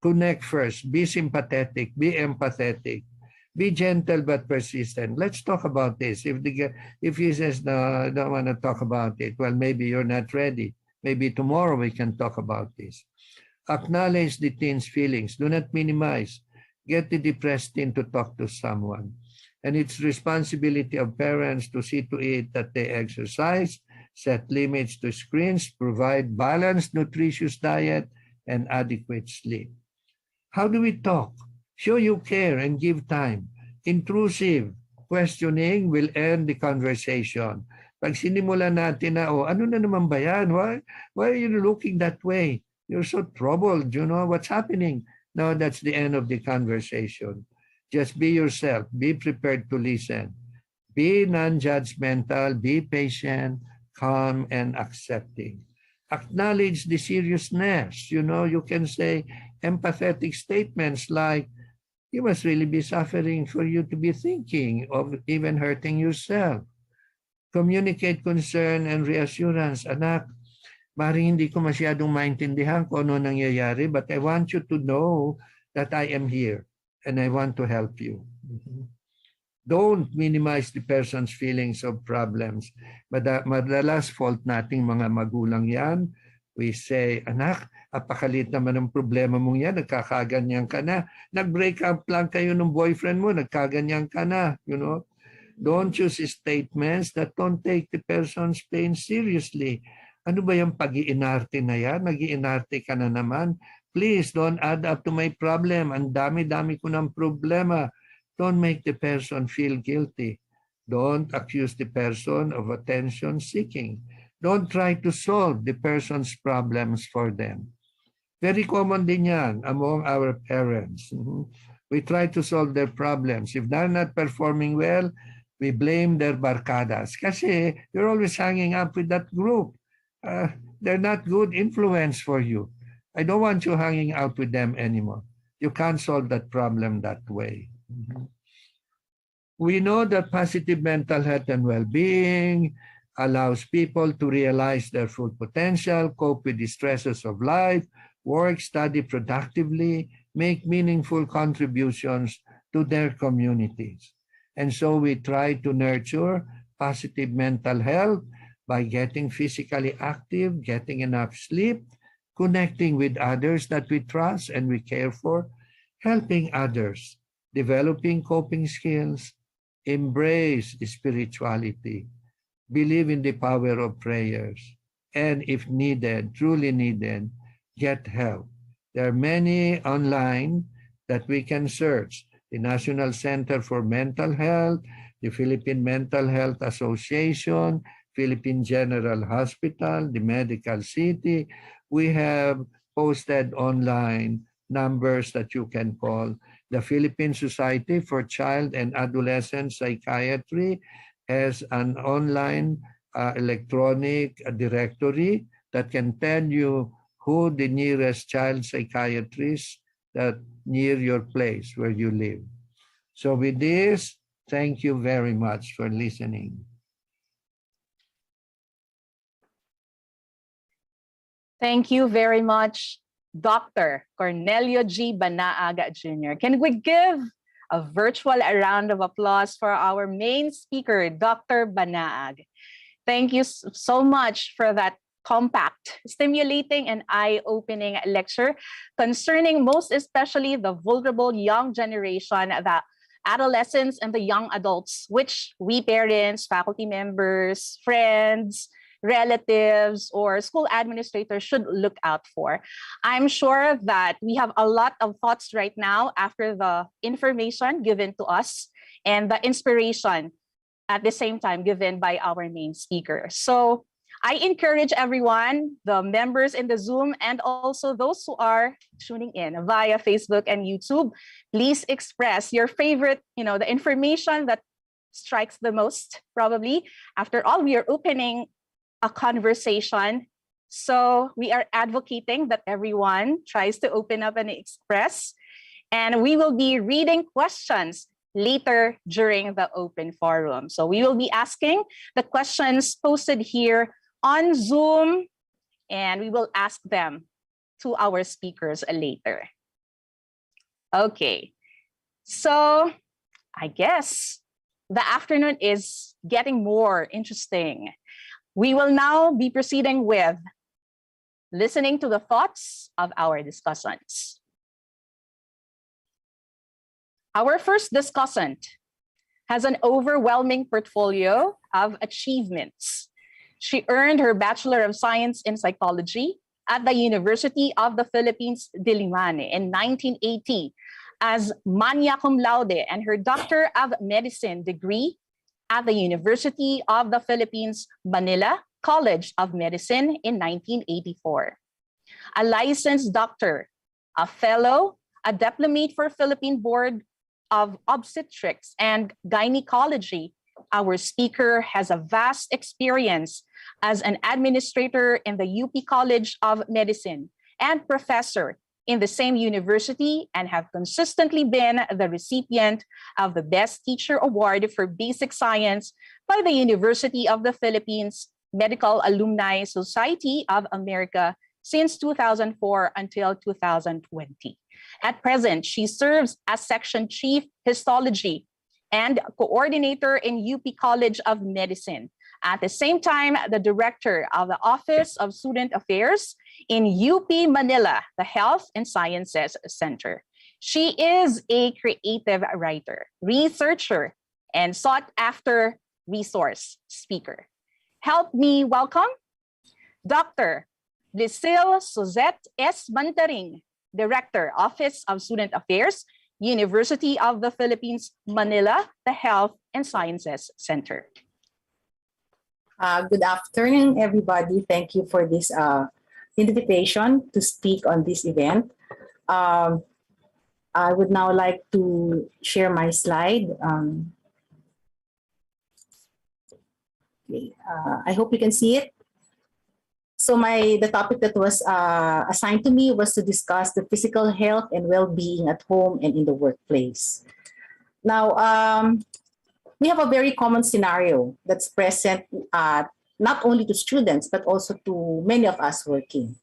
Connect first. Be sympathetic. Be empathetic. Be gentle but persistent. Let's talk about this. If he says, no, I don't want to talk about it, well, maybe you're not ready. Maybe tomorrow we can talk about this. Acknowledge the teen's feelings. Do not minimize. Get the depressed teen to talk to someone. and it's responsibility of parents to see to it that they exercise, set limits to screens, provide balanced, nutritious diet, and adequate sleep. How do we talk? Show you care and give time. Intrusive questioning will end the conversation. Pag sinimulan natin na, oh, ano na naman ba yan? Why are you looking that way? You're so troubled, you know, what's happening? No, that's the end of the conversation. Just be yourself. Be prepared to listen. Be non-judgmental. Be patient, calm, and accepting. Acknowledge the seriousness. You know, you can say empathetic statements like, you must really be suffering for you to be thinking of even hurting yourself. Communicate concern and reassurance. Anak, maring hindi ko masyadong maintindihan kung ano nangyayari, but I want you to know that I am here and I want to help you. Don't minimize the person's feelings of problems. Madalas fault nating mga magulang yan. We say, anak, apakalit naman ang problema mong yan, nagkakaganyan ka na. Nag-break up lang kayo ng boyfriend mo, nagkaganyan ka na, you know. Don't use statements that don't take the person's pain seriously. Ano ba yung pag-iinarte na yan? Nag-iinarte ka na naman. Please, don't add up to my problem. Ang dami-dami ko ng problema. Don't make the person feel guilty. Don't accuse the person of attention seeking. Don't try to solve the person's problems for them. Very common din yan among our parents. We try to solve their problems. If they're not performing well, we blame their barkadas. Kasi you're always hanging up with that group. They're not good influence for you. I don't want you hanging out with them anymore. You can't solve that problem that way. We know that positive mental health and well-being allows people to realize their full potential, cope with the stresses of life, work, study productively, make meaningful contributions to their communities. And so we try to nurture positive mental health by getting physically active, getting enough sleep, connecting with others that we trust and we care for, helping others, developing coping skills, embrace spirituality, believe in the power of prayers, and if needed, truly needed, get help. There are many online that we can search. The National Center for Mental Health, the Philippine Mental Health Association, Philippine General Hospital, the Medical City. We have posted online numbers that you can call. The Philippine Society for Child and Adolescent Psychiatry has an online electronic directory that can tell you who the nearest child psychiatrist that near your place where you live. So with this, thank you very much for listening. Thank you very much, Dr. Cornelio G. Banaaga Jr. Can we give a virtual round of applause for our main speaker, Dr. Banaag? Thank you so much for that compact, stimulating, and eye-opening lecture concerning most especially the vulnerable young generation, the adolescents and the young adults, which we parents, faculty members, friends, relatives, or school administrators should look out for. I'm sure that we have a lot of thoughts right now after the information given to us and the inspiration at the same time given by our main speaker. So I encourage everyone, the members in the Zoom and also those who are tuning in via Facebook and YouTube, please express your favorite, the information that strikes the most, probably. After all, we are opening a conversation. So we are advocating that everyone tries to open up and express. And we will be reading questions later during the open forum. So we will be asking the questions posted here on Zoom, and we will ask them to our speakers later. Okay, so I guess the afternoon is getting more interesting. We will now be proceeding with listening to the thoughts of our discussants. Our first discussant has an overwhelming portfolio of achievements. She earned her Bachelor of Science in Psychology at the University of the Philippines, Diliman in 1980 as magna cum laude, and her Doctor of Medicine degree at the University of the Philippines, Manila College of Medicine in 1984. A licensed doctor, a fellow, a diplomate for Philippine Board of Obstetrics and Gynecology, our speaker has a vast experience as an administrator in the UP College of Medicine and professor in the same university, and have consistently been the recipient of the Best Teacher Award for Basic Science by the University of the Philippines Medical Alumni Society of America since 2004 until 2020. At present, she serves as Section Chief Histology and Coordinator in UP College of Medicine. At the same time, the Director of the Office of Student Affairs in UP Manila, the Health and Sciences Center. She is a creative writer, researcher, and sought-after resource speaker. Help me welcome Dr. Lucille Suzette S. Bantaring, Director, Office of Student Affairs, University of the Philippines, Manila, the Health and Sciences Center. Good afternoon, everybody. Thank you for this invitation to speak on this event. I would now like to share my slide. I hope you can see it. So the topic that was assigned to me was to discuss the physical health and well-being at home and in the workplace. Now, we have a very common scenario that's present not only to students, but also to many of us working.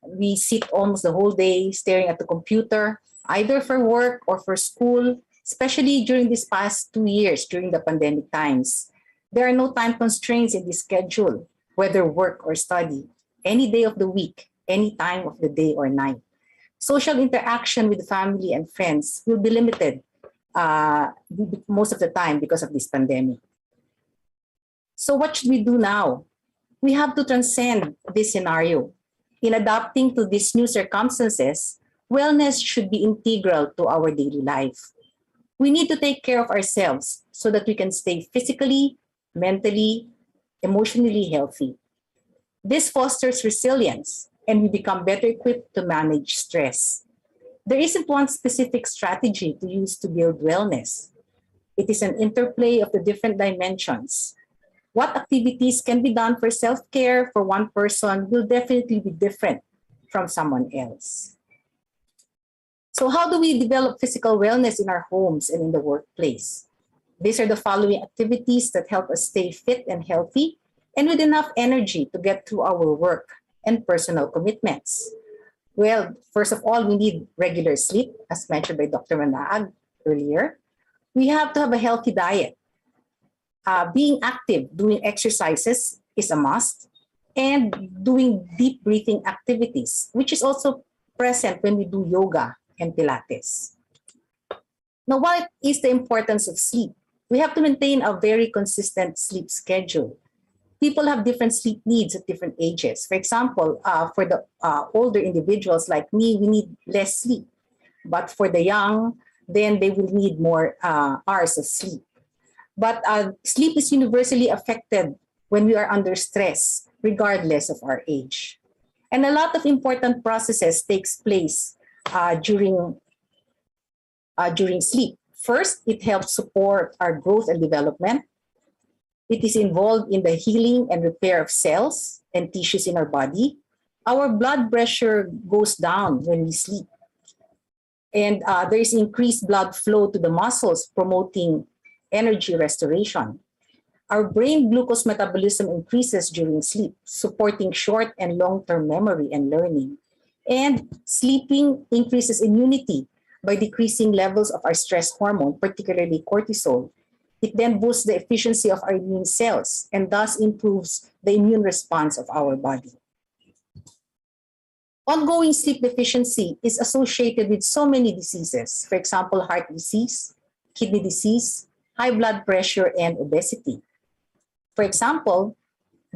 We sit almost the whole day staring at the computer, either for work or for school, especially during these past 2 years, during the pandemic times. There are no time constraints in this schedule, whether work or study, any day of the week, any time of the day or night. Social interaction with family and friends will be limited most of the time because of this pandemic. So what should we do now? We have to transcend this scenario. In adapting to these new circumstances, wellness should be integral to our daily life. We need to take care of ourselves so that we can stay physically, mentally, emotionally healthy. This fosters resilience, and we become better equipped to manage stress. There isn't one specific strategy to use to build wellness. It is an interplay of the different dimensions. What activities can be done for self-care for one person will definitely be different from someone else. So how do we develop physical wellness in our homes and in the workplace? These are the following activities that help us stay fit and healthy and with enough energy to get through our work and personal commitments. Well, first of all, we need regular sleep, as mentioned by Dr. Manaag earlier. We have to have a healthy diet. Being active, doing exercises is a must, and doing deep breathing activities, which is also present when we do yoga and Pilates. Now, what is the importance of sleep? We have to maintain a very consistent sleep schedule. People have different sleep needs at different ages. For example, for the older individuals like me, we need less sleep. But for the young, then they will need more hours of sleep. But sleep is universally affected when we are under stress, regardless of our age. And a lot of important processes takes place during sleep. First, it helps support our growth and development. It is involved in the healing and repair of cells and tissues in our body. Our blood pressure goes down when we sleep. And there is increased blood flow to the muscles, promoting energy restoration. Our brain glucose metabolism increases during sleep, supporting short and long-term memory and learning. And sleeping increases immunity by decreasing levels of our stress hormone, particularly cortisol. It then boosts the efficiency of our immune cells and thus improves the immune response of our body. Ongoing sleep deficiency is associated with so many diseases. For example, heart disease, kidney disease, high blood pressure, and obesity. For example,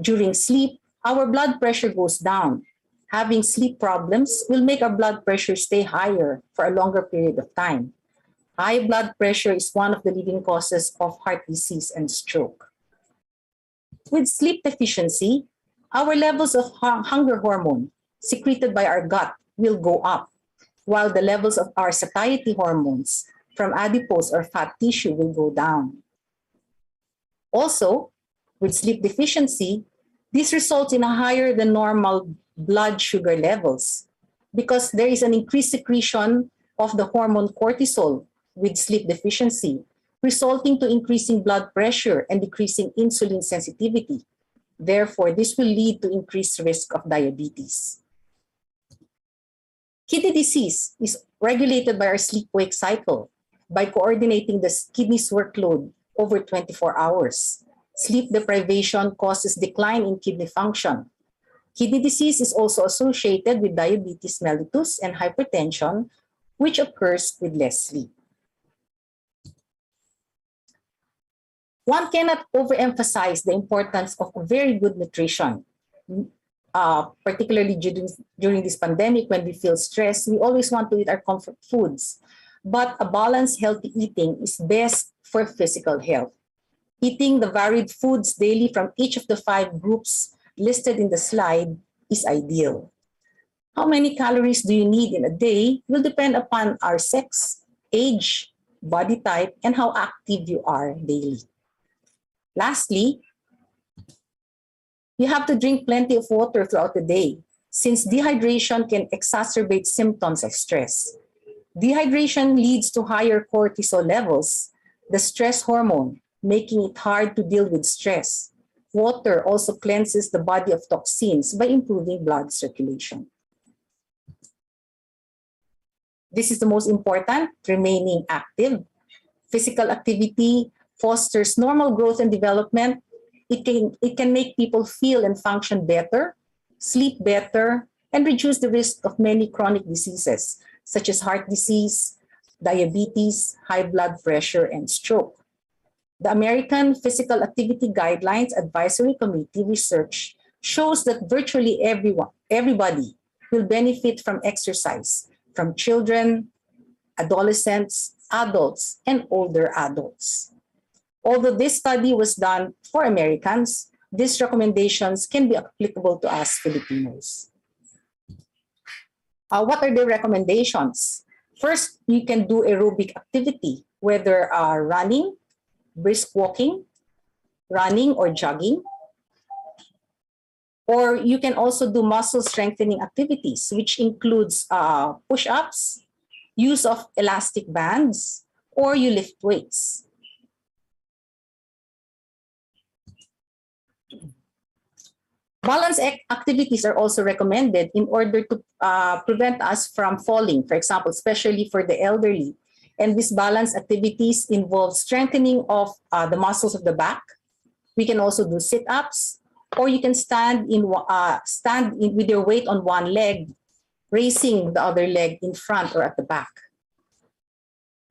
during sleep, our blood pressure goes down. Having sleep problems will make our blood pressure stay higher for a longer period of time. High blood pressure is one of the leading causes of heart disease and stroke. With sleep deficiency, our levels of hunger hormone secreted by our gut will go up, while the levels of our satiety hormones from adipose or fat tissue will go down. Also, with sleep deficiency, this results in a higher than normal blood sugar levels because there is an increased secretion of the hormone cortisol with sleep deficiency, resulting to increasing blood pressure and decreasing insulin sensitivity. Therefore, this will lead to increased risk of diabetes. Kidney disease is regulated by our sleep-wake cycle by coordinating the kidney's workload over 24 hours. Sleep deprivation causes decline in kidney function. Kidney disease is also associated with diabetes mellitus and hypertension, which occurs with less sleep. One cannot overemphasize the importance of very good nutrition. Particularly during this pandemic, when we feel stressed, we always want to eat our comfort foods. But a balanced, healthy eating is best for physical health. Eating the varied foods daily from each of the 5 groups listed in the slide is ideal. How many calories do you need in a day will depend upon our sex, age, body type, and how active you are daily. Lastly, you have to drink plenty of water throughout the day, since dehydration can exacerbate symptoms of stress. Dehydration leads to higher cortisol levels, the stress hormone, making it hard to deal with stress. Water also cleanses the body of toxins by improving blood circulation. This is the most important, remaining active. Physical activity fosters normal growth and development. It can make people feel and function better, sleep better, and reduce the risk of many chronic diseases, such as heart disease, diabetes, high blood pressure, and stroke. The American Physical Activity Guidelines Advisory Committee research shows that virtually everybody will benefit from exercise, from children, adolescents, adults, and older adults. Although this study was done for Americans, these recommendations can be applicable to us Filipinos. What are the recommendations? First, you can do aerobic activity, whether running, brisk walking, running or jogging. Or you can also do muscle strengthening activities, which includes push-ups, use of elastic bands, or you lift weights. Balance activities are also recommended in order to prevent us from falling, for example, especially for the elderly. And these balance activities involve strengthening of the muscles of the back. We can also do sit-ups, or you can stand with your weight on one leg, raising the other leg in front or at the back.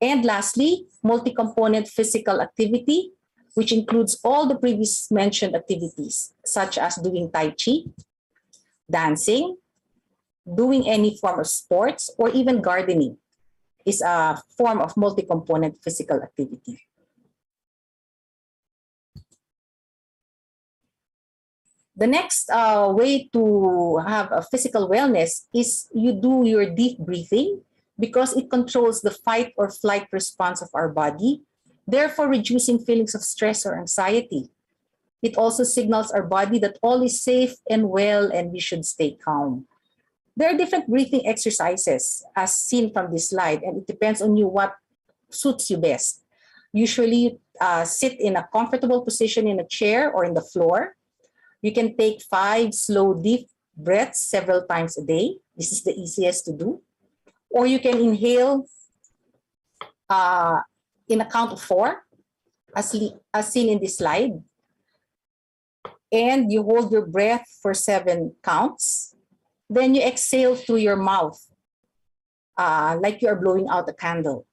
And lastly, multi-component physical activity, which includes all the previous mentioned activities, such as doing Tai Chi, dancing, doing any form of sports, or even gardening is a form of multi-component physical activity. The next way to have a physical wellness is you do your deep breathing, because it controls the fight or flight response of our body, therefore reducing feelings of stress or anxiety. It also signals our body that all is safe and well and we should stay calm. There are different breathing exercises as seen from this slide, and it depends on you what suits you best. Usually sit in a comfortable position in a chair or in the floor. You can take 5 slow deep breaths several times a day. This is the easiest to do. Or you can inhale in a count of 4, as seen in this slide. And you hold your breath for 7 counts. Then you exhale through your mouth, like you are blowing out a candle.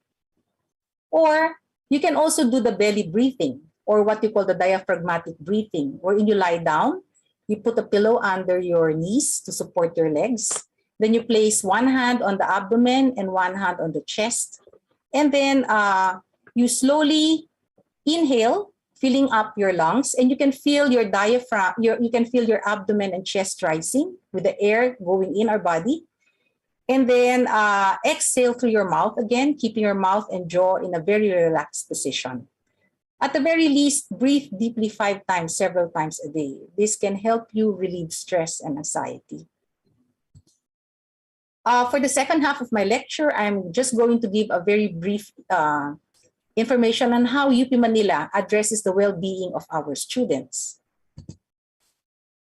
Or You can also do the belly breathing, or what you call the diaphragmatic breathing, wherein you lie down, you put a pillow under your knees to support your legs. Then you place one hand on the abdomen and one hand on the chest. And then you slowly inhale, filling up your lungs, and you can feel your diaphragm, you can feel your abdomen and chest rising with the air going in our body. And then exhale through your mouth again, keeping your mouth and jaw in a very relaxed position. At the very least, breathe deeply 5 times, several times a day. This can help you relieve stress and anxiety. For the second half of my lecture, I'm just going to give a very brief information on how UP Manila addresses the well-being of our students.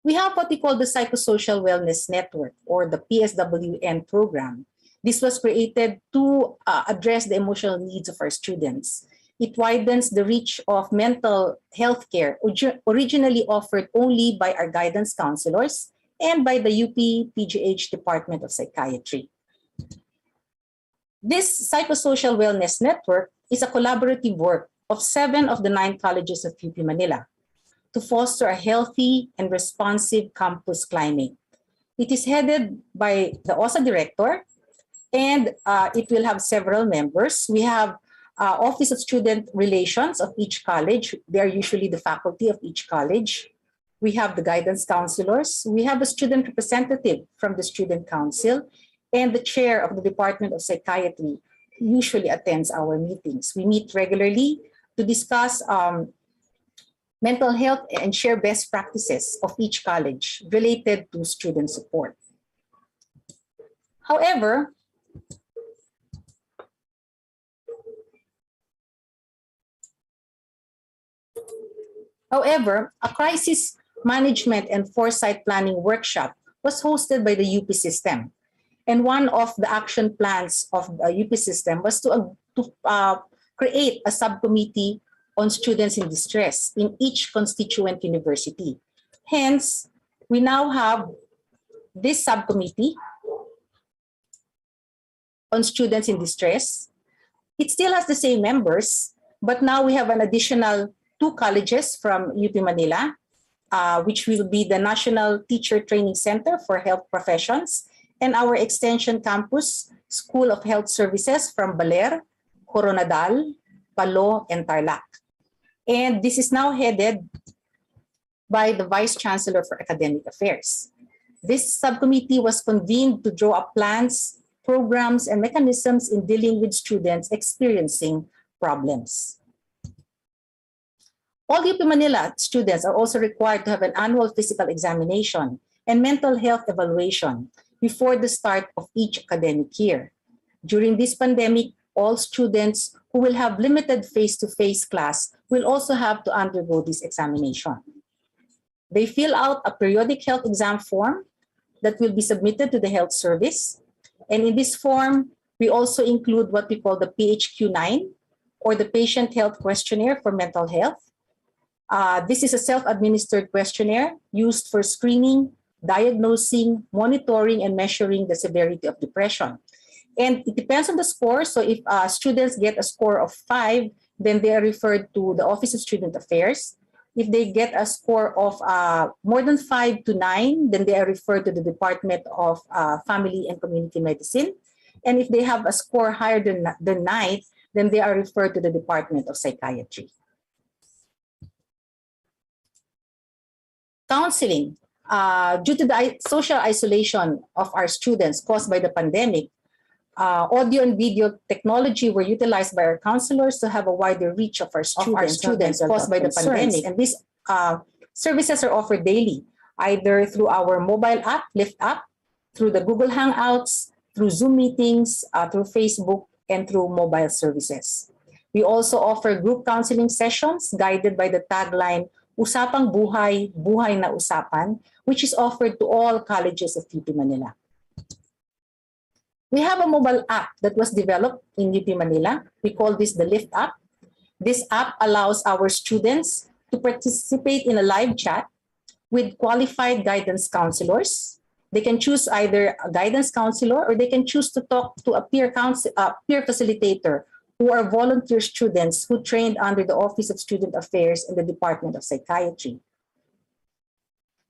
We have what we call the Psychosocial Wellness Network, or the PSWN program. This was created to address the emotional needs of our students. It widens the reach of mental health care, originally offered only by our guidance counselors and by the UP PGH Department of Psychiatry. This Psychosocial Wellness Network is a collaborative work of 7 of the 9 colleges of UP Manila to foster a healthy and responsive campus climate. It is headed by the OSA director, and it will have several members. We have Office of Student Relations of each college. They are usually the faculty of each college. We have the guidance counselors. We have a student representative from the student council, and the chair of the Department of Psychiatry usually attends our meetings. We meet regularly to discuss mental health and share best practices of each college related to student support. However, a crisis management and foresight planning workshop was hosted by the UP system. And one of the action plans of the UP system was to create a subcommittee on students in distress in each constituent university. Hence, we now have this subcommittee on students in distress. It still has the same members, but now we have an additional 2 colleges from UP Manila, which will be the National Teacher Training Center for Health Professions and our Extension Campus School of Health Services from Baler, Coronadal, Palo, and Tarlac. And this is now headed by the Vice Chancellor for Academic Affairs. This subcommittee was convened to draw up plans, programs, and mechanisms in dealing with students experiencing problems. All UP Manila students are also required to have an annual physical examination and mental health evaluation before the start of each academic year. During this pandemic, all students who will have limited face-to-face class will also have to undergo this examination. They fill out a periodic health exam form that will be submitted to the health service. And in this form, we also include what we call the PHQ-9, or the Patient Health Questionnaire for Mental Health. This is a self-administered questionnaire used for screening, diagnosing, monitoring, and measuring the severity of depression. And it depends on the score. So if students get a score of 5, then they are referred to the Office of Student Affairs. If they get a score of more than 5 to 9, then they are referred to the Department of Family and Community Medicine. And if they have a score higher than 9, then they are referred to the Department of Psychiatry. Counseling. Due to the social isolation of our students caused by the pandemic, audio and video technology were utilized by our counselors to have a wider reach of our students caused by the pandemic. And these services are offered daily, either through our mobile app, Lift app, through the Google Hangouts, through Zoom meetings, through Facebook, and through mobile services. We also offer group counseling sessions guided by the tagline, Usapang Buhay, Buhay na Usapan, which is offered to all colleges of UP Manila. We have a mobile app that was developed in UP Manila. We call this the Lift app. This app allows our students to participate in a live chat with qualified guidance counselors. They can choose either a guidance counselor, or they can choose to talk to a peer facilitator who are volunteer students who trained under the Office of Student Affairs and the Department of Psychiatry.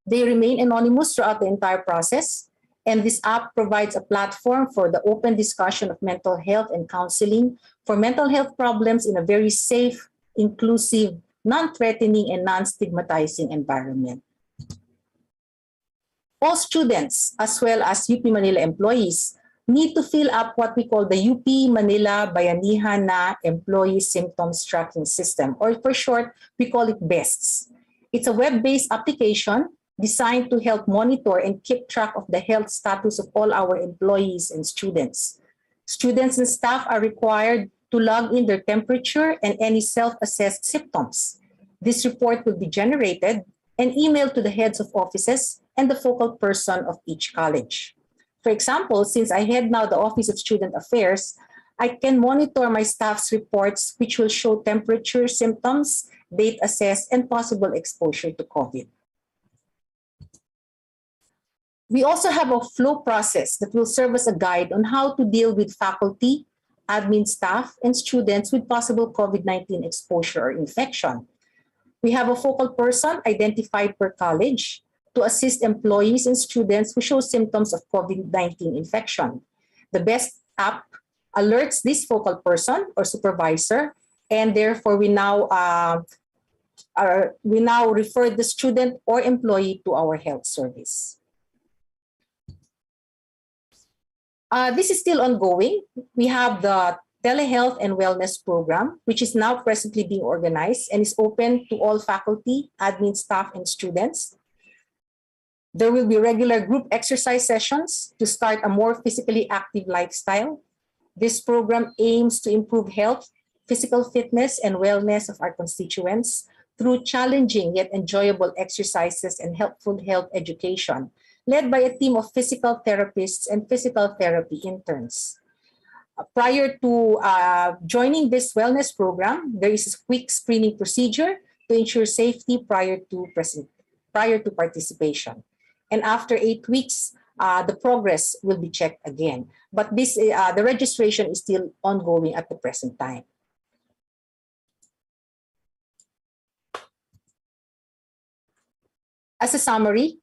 They remain anonymous throughout the entire process, and this app provides a platform for the open discussion of mental health and counseling for mental health problems in a very safe, inclusive, non-threatening, and non-stigmatizing environment. All students, as well as UP Manila employees, need to fill up what we call the UP Manila Bayanihan na Employee Symptoms Tracking System, or for short, we call it BESTS. It's a web-based application designed to help monitor and keep track of the health status of all our employees and students. Students and staff are required to log in their temperature and any self-assessed symptoms. This report will be generated and emailed to the heads of offices and the focal person of each college. For example, since I head now the Office of Student Affairs, I can monitor my staff's reports, which will show temperature, symptoms, date assessed, and possible exposure to COVID. We also have a flow process that will serve as a guide on how to deal with faculty, admin staff, and students with possible COVID-19 exposure or infection. We have a focal person identified per college to assist employees and students who show symptoms of COVID-19 infection. The BEST app alerts this focal person or supervisor, and therefore we now refer the student or employee to our health service. This is still ongoing. We have the Telehealth and Wellness program, which is now presently being organized and is open to all faculty, admin staff, and students. There will be regular group exercise sessions to start a more physically active lifestyle. This program aims to improve health, physical fitness, and wellness of our constituents through challenging yet enjoyable exercises and helpful health education, led by a team of physical therapists and physical therapy interns. Prior to joining this wellness program, there is a quick screening procedure to ensure safety prior to participation. And after 8 weeks, the progress will be checked again. But the registration is still ongoing at the present time. As a summary,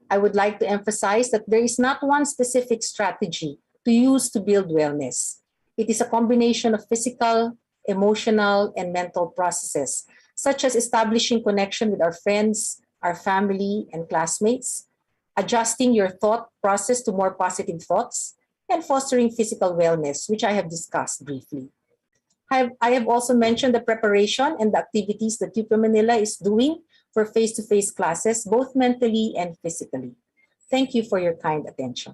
I would like to emphasize that there is not one specific strategy to use to build wellness. It is a combination of physical, emotional, and mental processes, such as establishing connection with our friends, our family, and classmates, adjusting your thought process to more positive thoughts, and fostering physical wellness, which I have discussed briefly. I have also mentioned the preparation and the activities that UP Manila is doing for face-to-face classes, both mentally and physically. Thank you for your kind attention.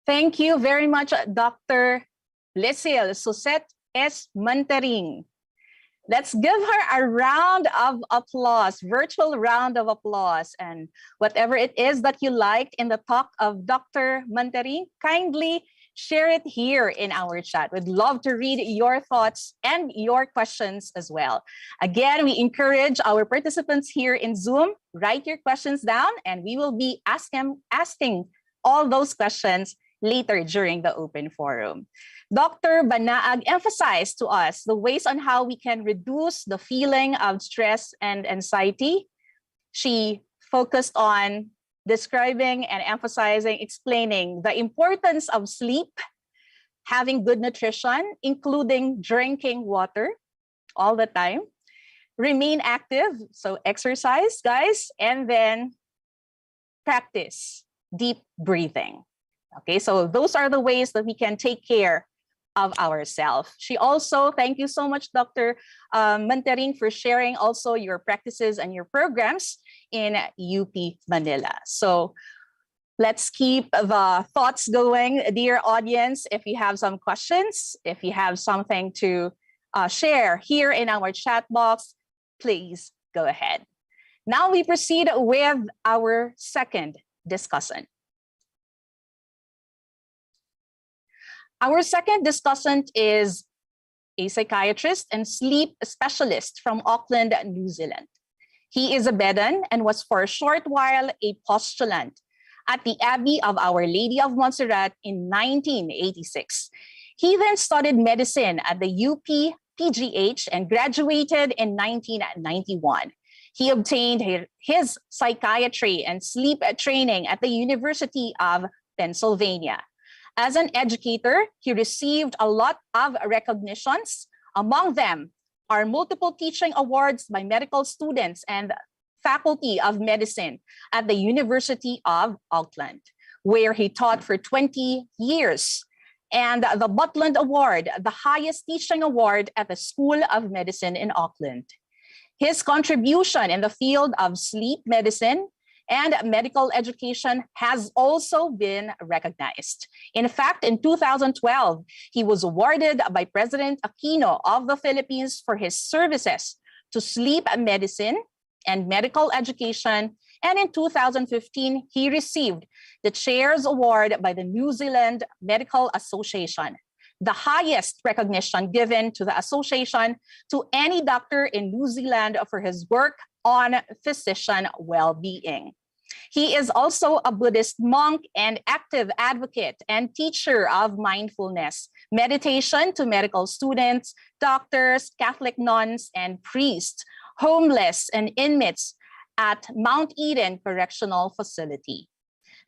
Thank you very much, Dr. Lesil Suset S. Mantaring. Let's give her a round of applause, virtual round of applause. And whatever it is that you liked in the talk of Dr. Mantaring, kindly share it here in our chat. We'd love to read your thoughts and your questions as well. Again, we encourage our participants here in Zoom, write your questions down, and we will be asking all those questions later during the open forum. Dr. Banaag emphasized to us the ways on how we can reduce the feeling of stress and anxiety. She focused on describing and emphasizing, explaining the importance of sleep, having good nutrition, including drinking water all the time, remain active, so exercise, guys, and then practice deep breathing. Okay, so those are the ways that we can take care of ourselves. She also, thank you so much, Dr. Mantaring, for sharing also your practices and your programs in UP Manila. So let's keep the thoughts going, dear audience. If you have some questions, if you have something to share here in our chat box, please go ahead. Now we proceed with our second discussant. Our second discussant is a psychiatrist and sleep specialist from Auckland, New Zealand. He is a Bedan and was for a short while a postulant at the Abbey of Our Lady of Montserrat in 1986. He then studied medicine at the UP PGH and graduated in 1991. He obtained his psychiatry and sleep training at the University of Pennsylvania. As an educator, he received a lot of recognitions. Among them are multiple teaching awards by medical students and faculty of medicine at the University of Auckland, where he taught for 20 years, and the Butland Award, the highest teaching award at the School of Medicine in Auckland. His contribution in the field of sleep medicine and medical education has also been recognized. In fact, in 2012, he was awarded by President Aquino of the Philippines for his services to sleep medicine and medical education. And in 2015, he received the Chair's Award by the New Zealand Medical Association, the highest recognition given to the association to any doctor in New Zealand for his work on physician well-being. He is also a Buddhist monk and active advocate and teacher of mindfulness, meditation to medical students, doctors, Catholic nuns, and priests, homeless and inmates at Mount Eden Correctional Facility.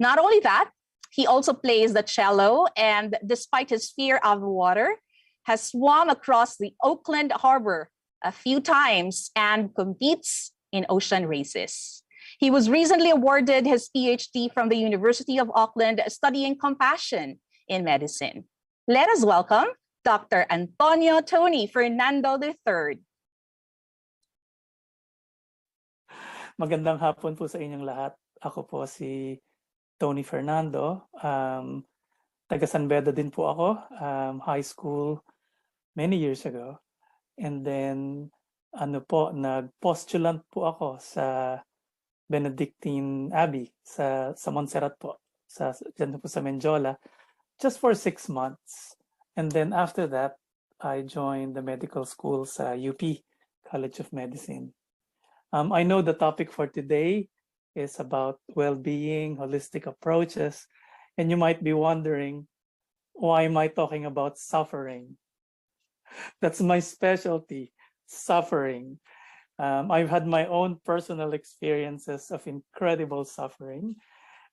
Not only that, he also plays the cello and, despite his fear of water, has swum across the Auckland Harbor a few times and competes in ocean races. He was recently awarded his PhD from the University of Auckland, studying compassion in medicine. Let us welcome Dr. Antonio Tony Fernando III. Magandang hapon po sa inyong lahat. Ako po si Tony Fernando. Taga San Beda din po ako. High school many years ago. And then, nag-postulant po ako sa Benedictine Abbey sa Montserrat po. Dyan po sa Menjola. Just for 6 months. And then after that, I joined the medical school sa UP, College of Medicine. I know the topic for today is about well-being, holistic approaches, and you might be wondering, why am I talking about suffering? That's my specialty, suffering. I've had my own personal experiences of incredible suffering,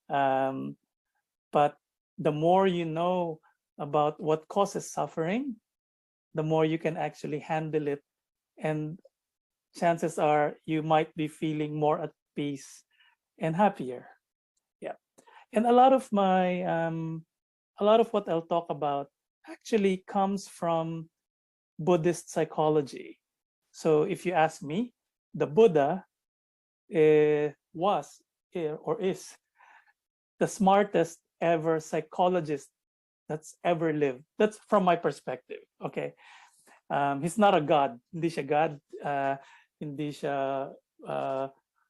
but the more you know about what causes suffering, the more you can actually handle it, and chances are you might be feeling more at peace and happier. Yeah, and a lot of what I'll talk about actually comes from Buddhist psychology. So if you ask me, the Buddha was or is the smartest ever psychologist that's ever lived. That's from my perspective. Okay, he's not a god. Hindi siya god. Hindi siya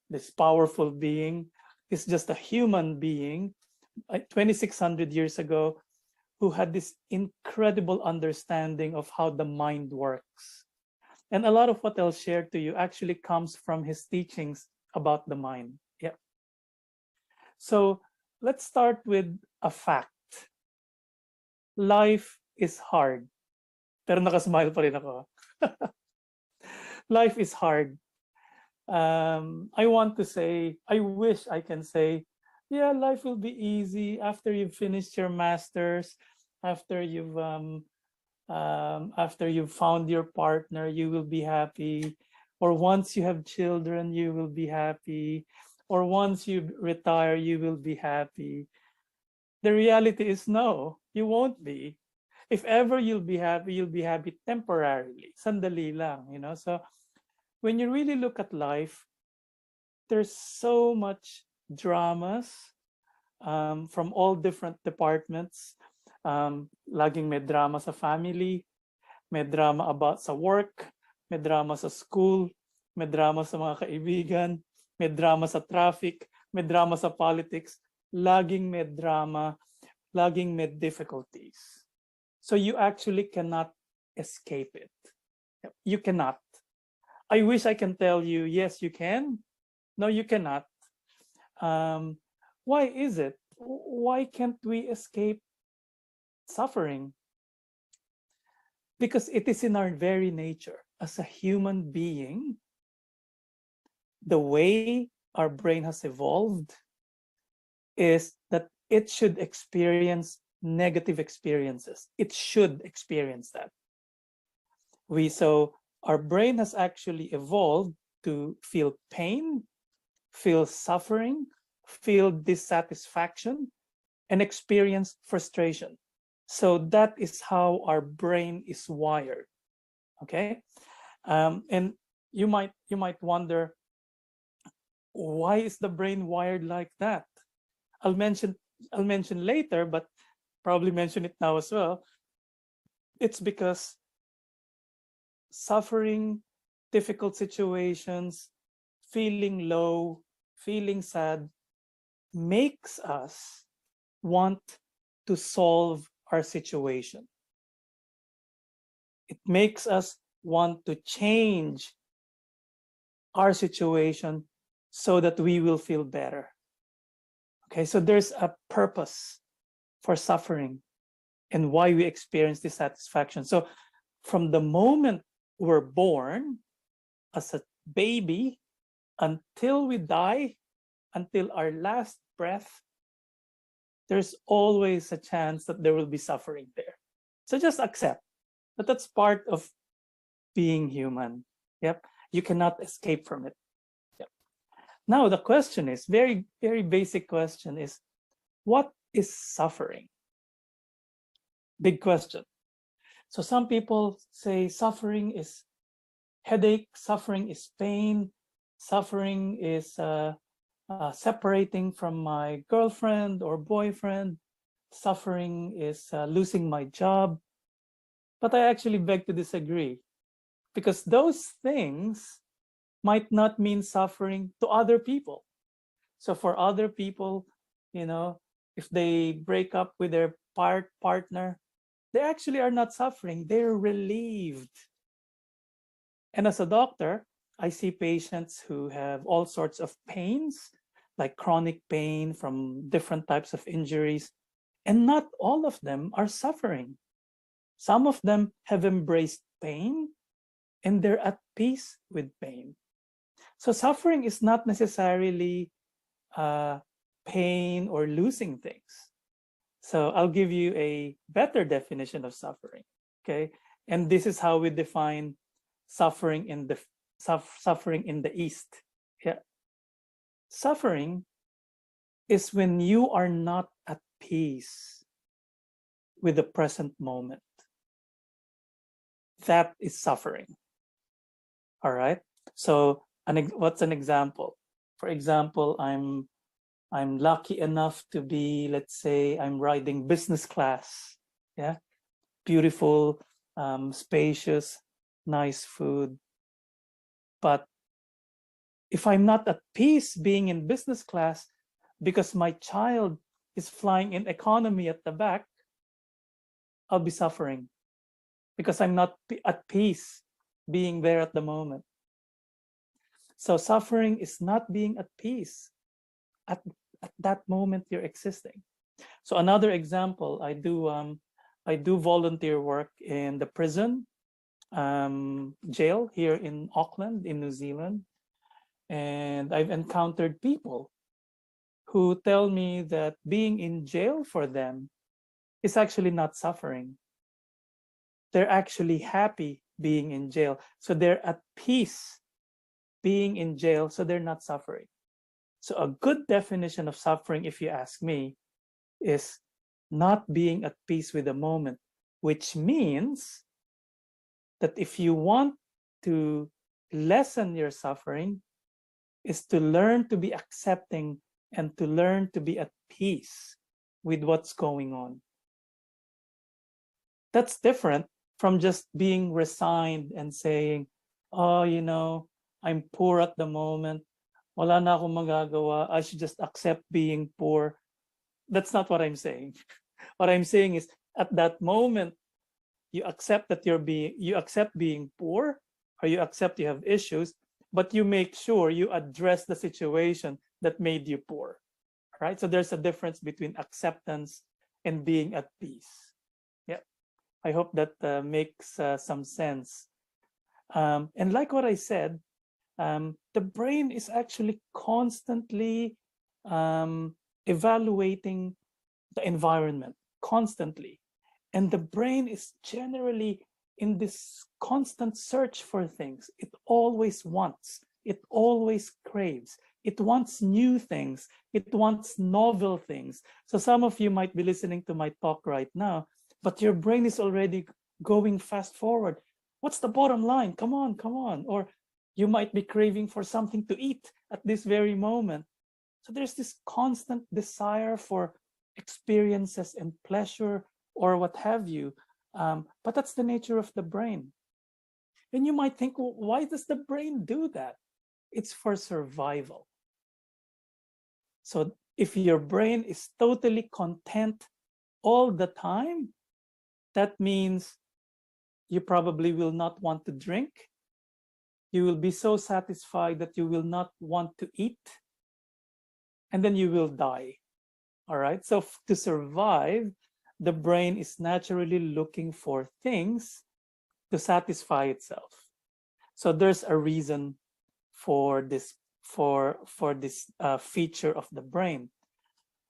this powerful being. He's just a human being, 2,600 years ago, who had this incredible understanding of how the mind works. And a lot of what I'll share to you actually comes from his teachings about the mind. Yeah. So let's start with a fact. Life is hard. Pero nakasmile pa rin ako. Life is hard. I want to say, I wish I can say, yeah, life will be easy after you've finished your masters, after you've found your partner, you will be happy. Or once you have children, you will be happy. Or once you retire, you will be happy. The reality is no, you won't be. If ever you'll be happy temporarily, sandali lang, you know. So when you really look at life, there's so much dramas from all different departments. Laging may drama sa family, may drama about sa work, may drama sa school, may drama sa mga kaibigan, may drama sa traffic, may drama sa politics, laging may drama, laging may difficulties. So you actually cannot escape it. You cannot. I wish I can tell you, yes, you can. No, you cannot. Why is it? Why can't we escape suffering? Because it is in our very nature as a human being. The way our brain has evolved is that it should experience negative experiences. It should experience that. So our brain has actually evolved to feel pain, feel suffering, feel dissatisfaction, and experience frustration. So that is how our brain is wired. Okay, and you might wonder, why is the brain wired like that? I'll mention later, but probably mention it now as well. It's because suffering, difficult situations, feeling low, feeling sad makes us want to solve our situation. It makes us want to change our situation so that we will feel better. Okay, so there's a purpose for suffering and why we experience dissatisfaction. So from the moment we're born as a baby until we die, until our last breath, there's always a chance that there will be suffering there. So just accept that that's part of being human. Yep, you cannot escape from it. Yep. Now the question is, very, very basic question is, what is suffering? Big question. So some people say suffering is headache, suffering is pain, suffering is separating from my girlfriend or boyfriend, suffering is losing my job. But I actually beg to disagree, because those things might not mean suffering to other people. So for other people, if they break up with their partner, they actually are not suffering, they're relieved. And as a doctor, I see patients who have all sorts of pains, like chronic pain from different types of injuries, and not all of them are suffering. Some of them have embraced pain and they're at peace with pain. So suffering is not necessarily pain or losing things. So I'll give you a better definition of suffering, okay? And this is how we define suffering in the East. Yeah. Suffering is when you are not at peace with the present moment. That is suffering. All right. So what's an example? For example, I'm lucky enough to be, let's say, I'm riding business class. Yeah, beautiful, spacious, nice food. But if I'm not at peace being in business class because my child is flying in economy at the back, I'll be suffering because I'm not at peace being there at the moment. So suffering is not being at peace at that moment you're existing. So another example, I do volunteer work in the prison jail here in Auckland, in New Zealand. And I've encountered people who tell me that being in jail for them is actually not suffering. They're actually happy being in jail. So they're at peace being in jail, so they're not suffering. So a good definition of suffering, if you ask me, is not being at peace with the moment, which means that if you want to lessen your suffering, is to learn to be accepting and to learn to be at peace with what's going on. That's different from just being resigned and saying, oh, I'm poor at the moment. Wala na akong magagawa. I should just accept being poor. That's not what I'm saying. What I'm saying is, at that moment, you accept that you accept being poor, or you accept you have issues, but you make sure you address the situation that made you poor, right? So there's a difference between acceptance and being at peace. Yeah, I hope that makes some sense. And like what I said, the brain is actually constantly evaluating the environment, constantly. And the brain is generally in this constant search for things. It always wants, it always craves, it wants new things, it wants novel things. So some of you might be listening to my talk right now, but your brain is already going fast forward. What's the bottom line? Come on, come on. Or you might be craving for something to eat at this very moment. So there's this constant desire for experiences and pleasure or what have you. But that's the nature of the brain. And you might think, well, why does the brain do that? It's for survival. So if your brain is totally content all the time, that means you probably will not want to drink. You will be so satisfied that you will not want to eat. And then you will die. All right. So to survive, the brain is naturally looking for things to satisfy itself. So there's a reason for this feature of the brain.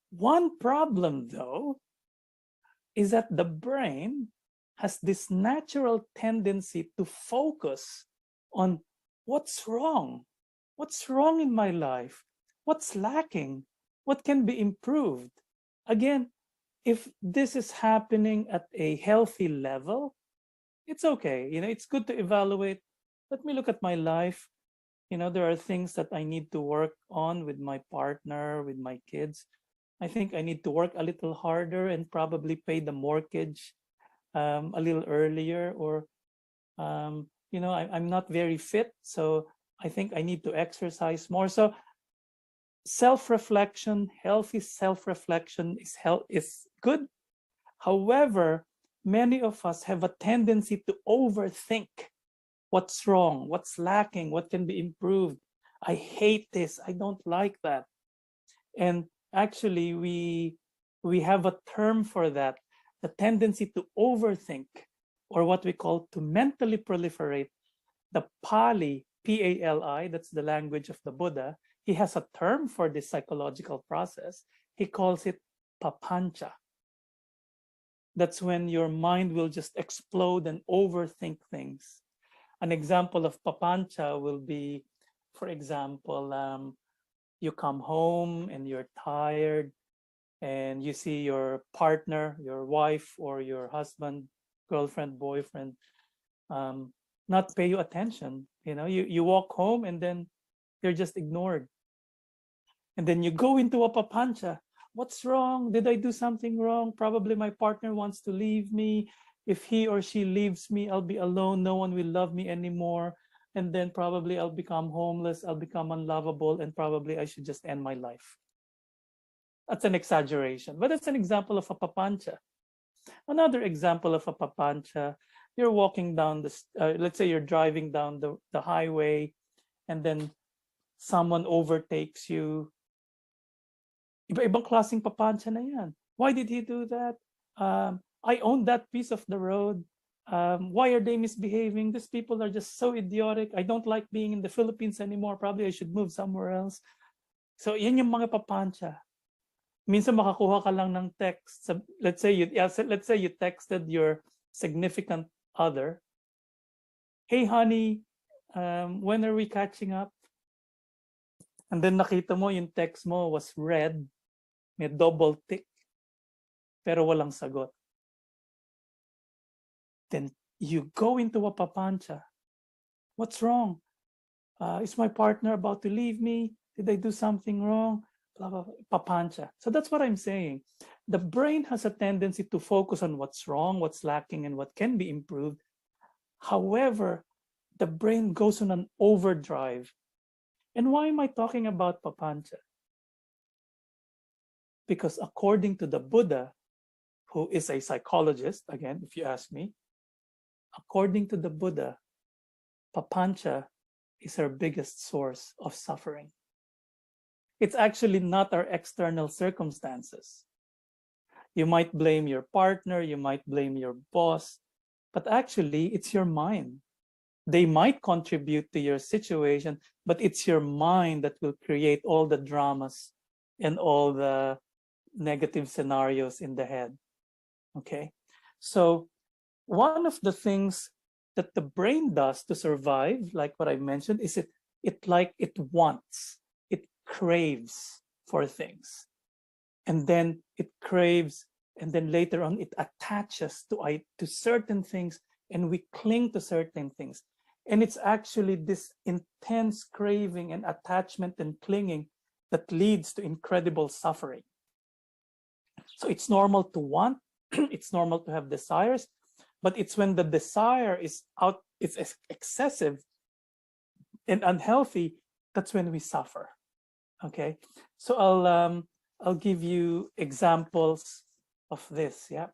One problem, though, is that the brain has this natural tendency to focus on what's wrong in my life, what's lacking, what can be improved. Again, if this is happening at a healthy level, it's okay. It's good to evaluate. Let me look at my life. There are things that I need to work on with my partner, with my kids. I think I need to work a little harder and probably pay the mortgage a little earlier. Or, I'm not very fit, so I think I need to exercise more. So self-reflection, healthy self-reflection is good. However, many of us have a tendency to overthink what's wrong, what's lacking, what can be improved. I hate this, I don't like that. And actually, we have a term for that, the tendency to overthink, or what we call to mentally proliferate. The Pali, P-A-L-I, that's the language of the Buddha, he has a term for this psychological process. He calls it papancha. That's when your mind will just explode and overthink things. An example of papancha will be, for example, you come home and you're tired and you see your partner, your wife or your husband, girlfriend, boyfriend, not pay you attention. You walk home and then you're just ignored. And then you go into a papancha. What's wrong? Did I do something wrong? Probably my partner wants to leave me. If he or she leaves me, I'll be alone. No one will love me anymore. And then probably I'll become homeless. I'll become unlovable. And probably I should just end my life. That's an exaggeration, but it's an example of a papancha. Another example of a papancha, you're walking down let's say you're driving down the highway, and then someone overtakes you. Iba-ibang klaseng papancha na yan. Why did he do that? I own that piece of the road. Why are they misbehaving? These people are just so idiotic. I don't like being in the Philippines anymore. Probably I should move somewhere else. So yan yung mga papancha. Minsan makakuha ka lang ng text. Let's say you texted your significant other. Hey honey, when are we catching up? And then nakita mo yung text mo was read, may double tick, pero walang sagot. Then you go into a papancha. What's wrong? Is my partner about to leave me? Did I do something wrong? Blah, blah, blah. Papancha. So that's what I'm saying. The brain has a tendency to focus on what's wrong, what's lacking, and what can be improved. However, the brain goes on an overdrive. And why am I talking about papancha? Because according to the Buddha, who is a psychologist, again, if you ask me, according to the Buddha, papancha is our biggest source of suffering. It's actually not our external circumstances. You might blame your partner, you might blame your boss, but actually it's your mind. They might contribute to your situation, but it's your mind that will create all the dramas and all the negative scenarios in the head. Okay, so one of the things that the brain does to survive, like what I mentioned, is it wants, it craves for things, and then it craves, and then later on it attaches to certain things, and we cling to certain things. And it's actually this intense craving and attachment and clinging that leads to incredible suffering. So it's normal to want, it's normal to have desires, but it's when the desire is it's excessive and unhealthy, that's when we suffer. Okay, so I'll give you examples of this. Yeah.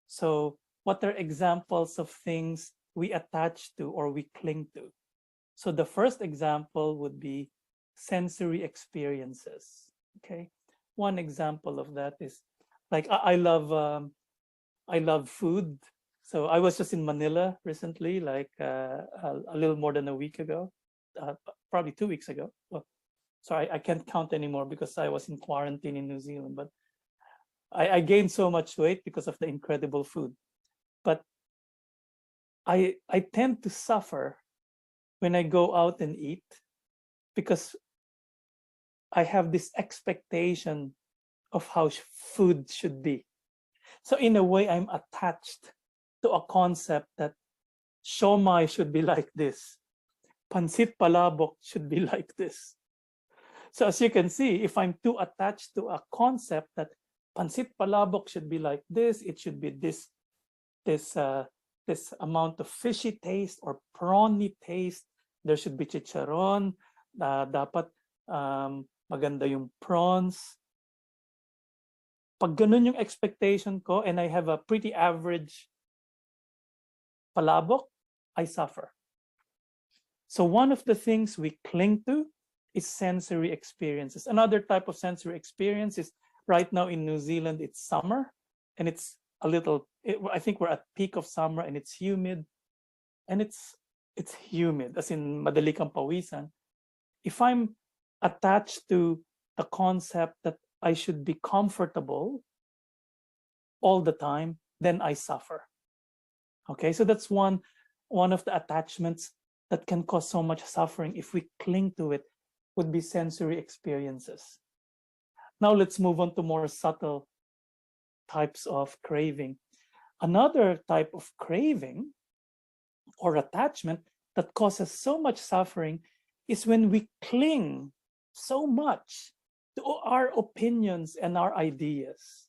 So what are examples of things we attach to or we cling to? So the first example would be sensory experiences. Okay, one example of that is like I love food. So I was just in Manila recently, like a little more than a week ago, probably 2 weeks ago. Well, sorry, I can't count anymore because I was in quarantine in New Zealand, but I gained so much weight because of the incredible food. But I tend to suffer when I go out and eat because I have this expectation of how food should be. So in a way, I'm attached to a concept that siomai should be like this, pansit palabok should be like this. So as you can see, if I'm too attached to a concept that pansit palabok should be like this, it should be this amount of fishy taste or prawny taste, there should be chicharon, dapat maganda yung prawns. Pag ganun yung expectation ko and I have a pretty average palabok, I suffer. So one of the things we cling to is sensory experiences. Another type of sensory experience is right now in New Zealand, it's summer and it's a little, I think we're at peak of summer and it's humid. And it's humid, as in madali kang pawisan. If I'm attached to the concept that I should be comfortable all the time, then I suffer. Okay, so that's one of the attachments that can cause so much suffering if we cling to it, would be sensory experiences. Now let's move on to more subtle types of craving. Another type of craving or attachment that causes so much suffering is when we cling so much to our opinions and our ideas.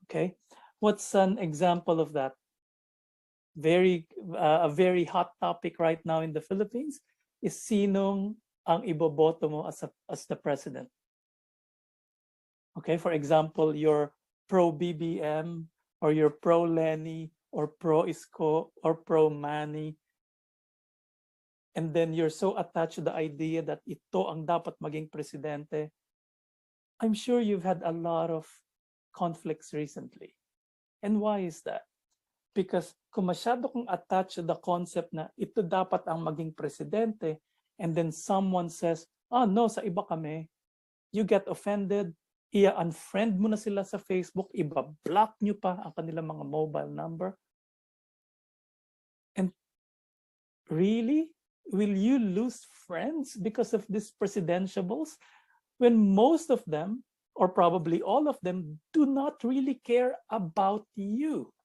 Okay, what's an example of that? A very hot topic right now in the Philippines is sinong ang iboboto mo as the president. Okay, for example, you're pro BBM or you're pro Lenny or pro Isko or pro Manny, and then you're so attached to the idea that ito ang dapat maging presidente. I'm sure you've had a lot of conflicts recently. And why is that? Because kung masyado kong attached to the concept na ito dapat ang maging presidente, and then someone says, oh no, sa iba kami, you get offended, i-unfriend mo na sila sa Facebook, iba-block nyo pa ang kanilang mga mobile number. And really, will you lose friends because of these presidentiables when most of them, or probably all of them, do not really care about you?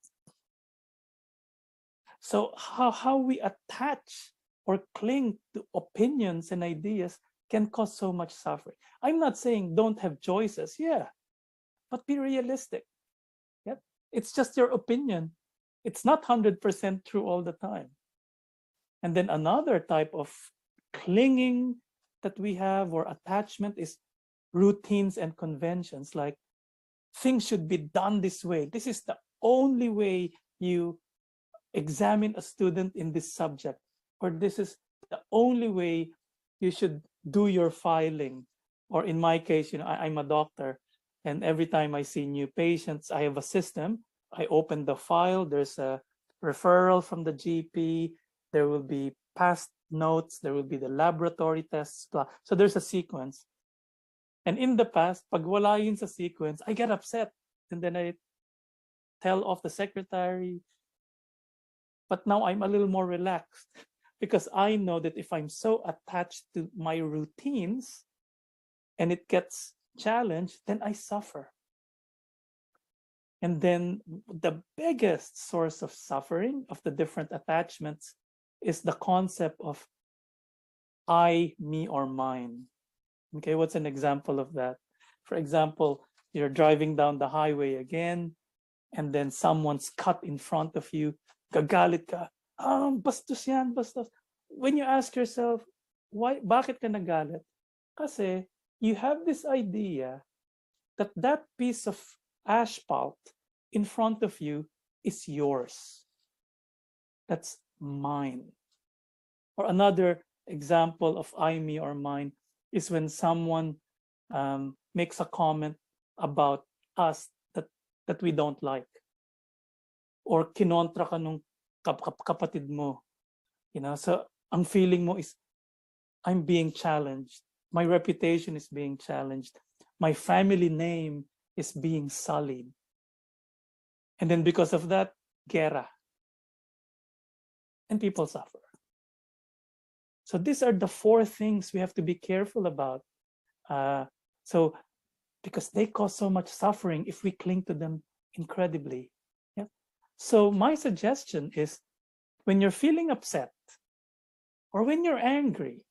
So how we attach or cling to opinions and ideas can cause so much suffering. I'm not saying don't have choices, yeah, but be realistic. Yep. It's just your opinion. It's not 100% true all the time. And then another type of clinging that we have or attachment is routines and conventions, like things should be done this way. This is the only way you examine a student in this subject, or this is the only way you should do your filing, or in my case, I'm a doctor, and every time I see new patients, I have a system. I open the file, there's a referral from the GP, there will be past notes, there will be the laboratory tests, blah. So there's a sequence. And in the past, pag wala yun sa sequence, I get upset. And then I tell off the secretary. But now I'm a little more relaxed because I know that if I'm so attached to my routines and it gets challenged, then I suffer. And then the biggest source of suffering of the different attachments is the concept of I, me, or mine. Okay, what's an example of that? For example, you're driving down the highway again, and then someone's cut in front of you, gagalit ka, bastos yan, bastos. When you ask yourself, why, bakit ka nagalit? Kasi you have this idea that that piece of asphalt in front of you is yours. That's mine. Or another example of I, me, or mine is when someone makes a comment about us that we don't like. Or kinontra ka nung kapatid mo. So ang feeling mo is, I'm being challenged. My reputation is being challenged. My family name is being sullied. And then because of that, guerra. And people suffer. So these are the four things we have to be careful about. So because they cause so much suffering if we cling to them incredibly. Yeah. So my suggestion is, when you're feeling upset or when you're angry,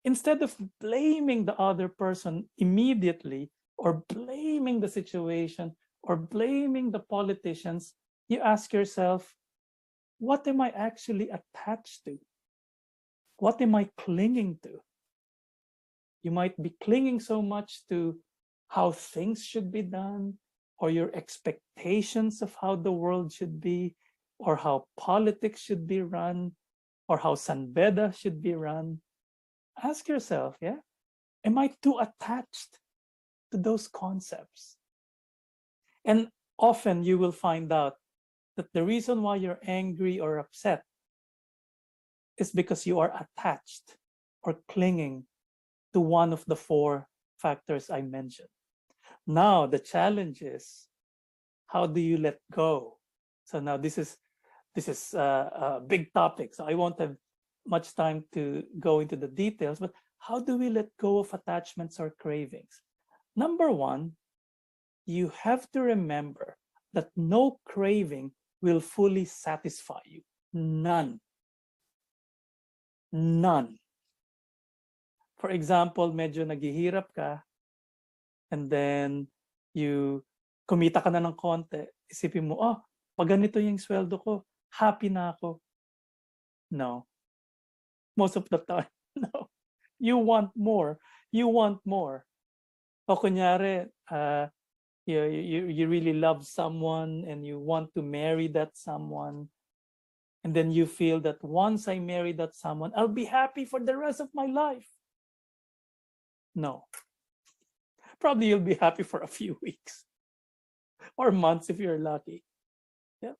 instead of blaming the other person immediately or blaming the situation or blaming the politicians, you ask yourself, what am I actually attached to? What am I clinging to? You might be clinging so much to how things should be done, or your expectations of how the world should be, or how politics should be run, or how Sanbeda should be run. Ask yourself, yeah, am I too attached to those concepts? And often you will find out that the reason why you're angry or upset is because you are attached or clinging to one of the four factors I mentioned. Now, the challenge is, how do you let go? So now this is a big topic, so I won't have much time to go into the details, but how do we let go of attachments or cravings? Number one, you have to remember that no craving will fully satisfy you. None. None. For example, medyo naghihirap ka, and then you kumita ka na ng konti, isipin mo, oh, pag ganito yung sweldo ko, happy na ako. No. Most of the time, no. You want more. You want more. O kunyari, you really love someone and you want to marry that someone, and then you feel that once I marry that someone, I'll be happy for the rest of my life. No. Probably you'll be happy for a few weeks or months if you're lucky. Yeah.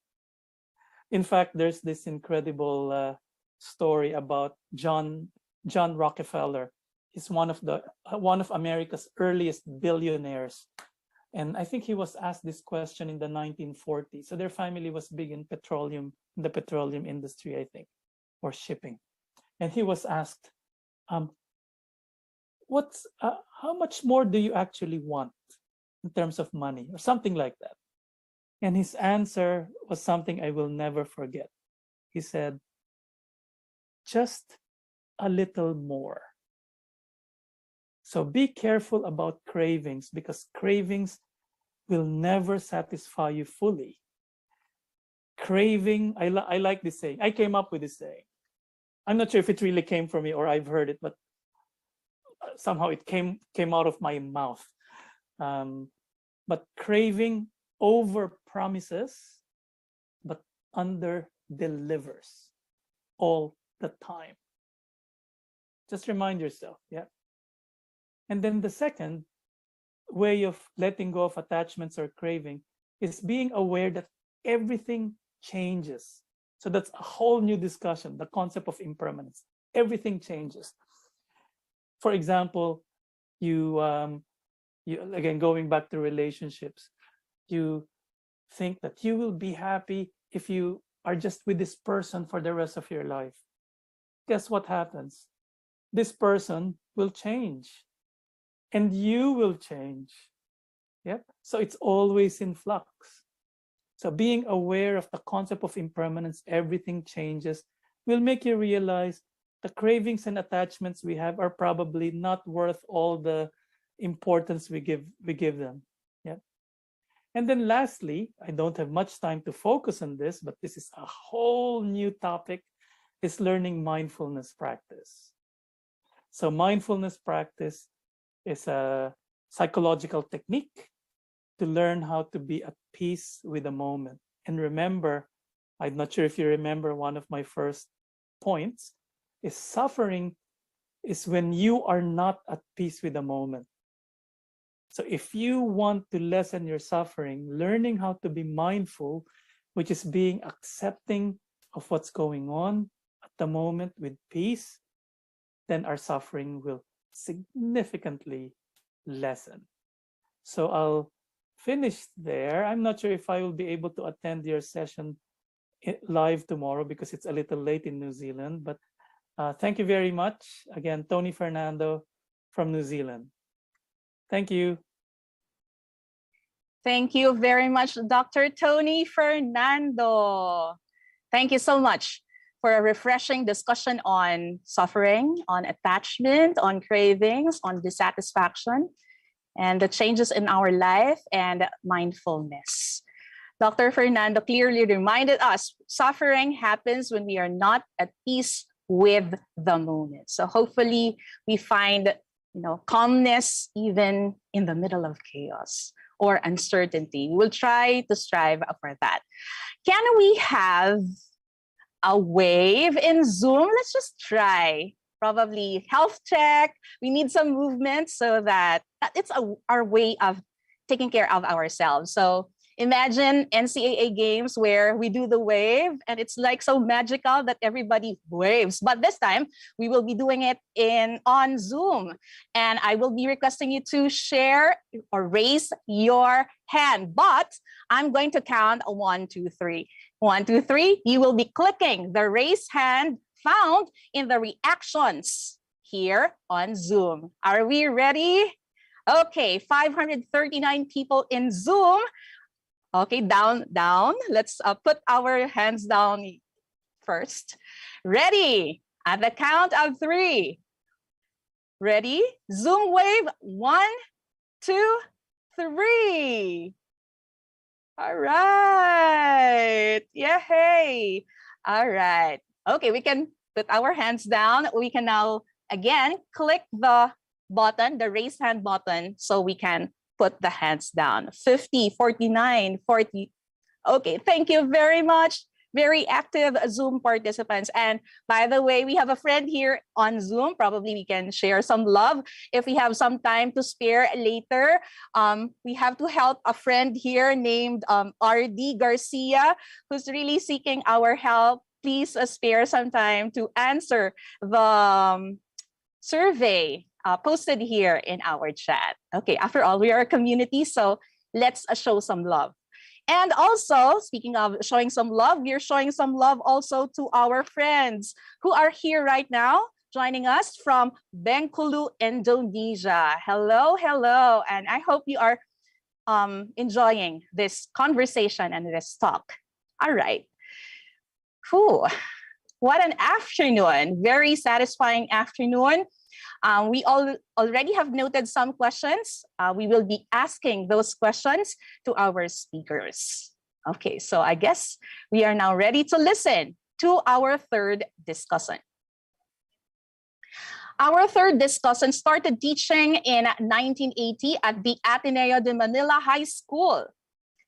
In fact, there's this incredible story about John Rockefeller. He's one of America's earliest billionaires. And I think he was asked this question in the 1940s. So their family was big in the petroleum industry, I think, or shipping. And he was asked, how much more do you actually want in terms of money, or something like that? And his answer was something I will never forget. He said, just a little more. So be careful about cravings, because cravings will never satisfy you fully. Craving, I like this saying. I came up with this saying. I'm not sure if it really came from me or I've heard it, but somehow it came out of my mouth. But craving over promises, but under delivers all the time. Just remind yourself, yeah. And then the second way of letting go of attachments or craving is being aware that everything changes. So that's a whole new discussion, the concept of impermanence. Everything changes. For example, you again, going back to relationships, you think that you will be happy if you are just with this person for the rest of your life. Guess what happens? This person will change and you will change. Yep. So it's always in flux. So being aware of the concept of impermanence, everything changes, will make you realize the cravings and attachments we have are probably not worth all the importance we give them. Yeah. And then lastly, I don't have much time to focus on this, but this is a whole new topic, is learning mindfulness practice. So mindfulness practice is a psychological technique to learn how to be at peace with the moment. And remember, I'm not sure if you remember, one of my first points is suffering is when you are not at peace with the moment. So if you want to lessen your suffering, learning how to be mindful, which is being accepting of what's going on at the moment with peace, then our suffering will significantly lessen. So I'll finish there. I'm not sure if I will be able to attend your session live tomorrow because it's a little late in New Zealand, but thank you very much. Again, Tony Fernando from New Zealand. Thank you. Thank you very much, Dr. Tony Fernando. Thank you so much for a refreshing discussion on suffering, on attachment, on cravings, on dissatisfaction, and the changes in our life and mindfulness. Dr. Fernando clearly reminded us suffering happens when we are not at peace with the moment. So hopefully we find, calmness even in the middle of chaos or uncertainty. We will try to strive for that. Can we have a wave in Zoom? Let's just try. Probably health check. We need some movement so that it's our way of taking care of ourselves. So imagine NCAA games where we do the wave and it's like so magical that everybody waves. But this time we will be doing it on Zoom. And I will be requesting you to share or raise your hand. But I'm going to count 1, 2, 3. 1, 2, 3. You will be clicking the raise hand found in the reactions here on Zoom. Are we ready? Okay, 539 people in Zoom. Okay, down. Let's put our hands down first. Ready? At the count of 3. Ready? Zoom wave. 1, 2, 3. All right. Yay. All right. Okay, we can put our hands down. We can now, again, click the button, the raise hand button, so we can put the hands down. 50, 49, 40. Okay, thank you very much. Very active Zoom participants. And by the way, we have a friend here on Zoom. Probably we can share some love if we have some time to spare later. We have to help a friend here named RD Garcia, who's really seeking our help. Please spare some time to answer the survey posted here in our chat. Okay, after all, we are a community, so let's show some love. And also, speaking of showing some love, we are showing some love also to our friends who are here right now, joining us from Bengkulu, Indonesia. Hello, hello, and I hope you are enjoying this conversation and this talk. All right. Whew, what an afternoon, very satisfying afternoon. We already have noted some questions. We will be asking those questions to our speakers. Okay, so I guess we are now ready to listen to our third discussant. Our third discussant started teaching in 1980 at the Ateneo de Manila High School.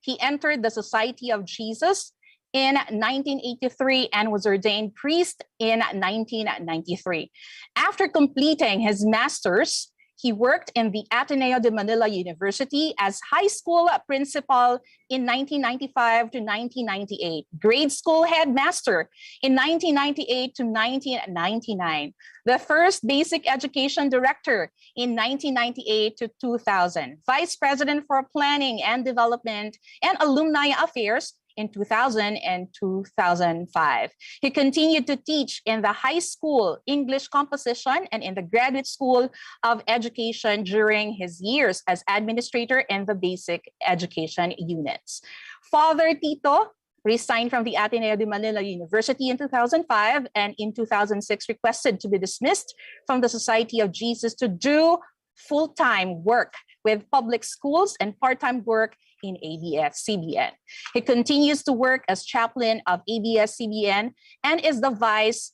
He entered the Society of Jesus in 1983 and was ordained priest in 1993. After completing his master's, he worked in the Ateneo de Manila University as high school principal in 1995 to 1998, grade school headmaster in 1998 to 1999, the first basic education director in 1998 to 2000, vice president for planning and development and alumni affairs in 2000 and 2005. He continued to teach in the high school English composition and in the graduate school of education during his years as administrator in the basic education units. Father Tito resigned from the Ateneo de Manila University in 2005 and in 2006 requested to be dismissed from the Society of Jesus to do full-time work with public schools and part-time work in ABS-CBN. He continues to work as chaplain of ABS-CBN and is the vice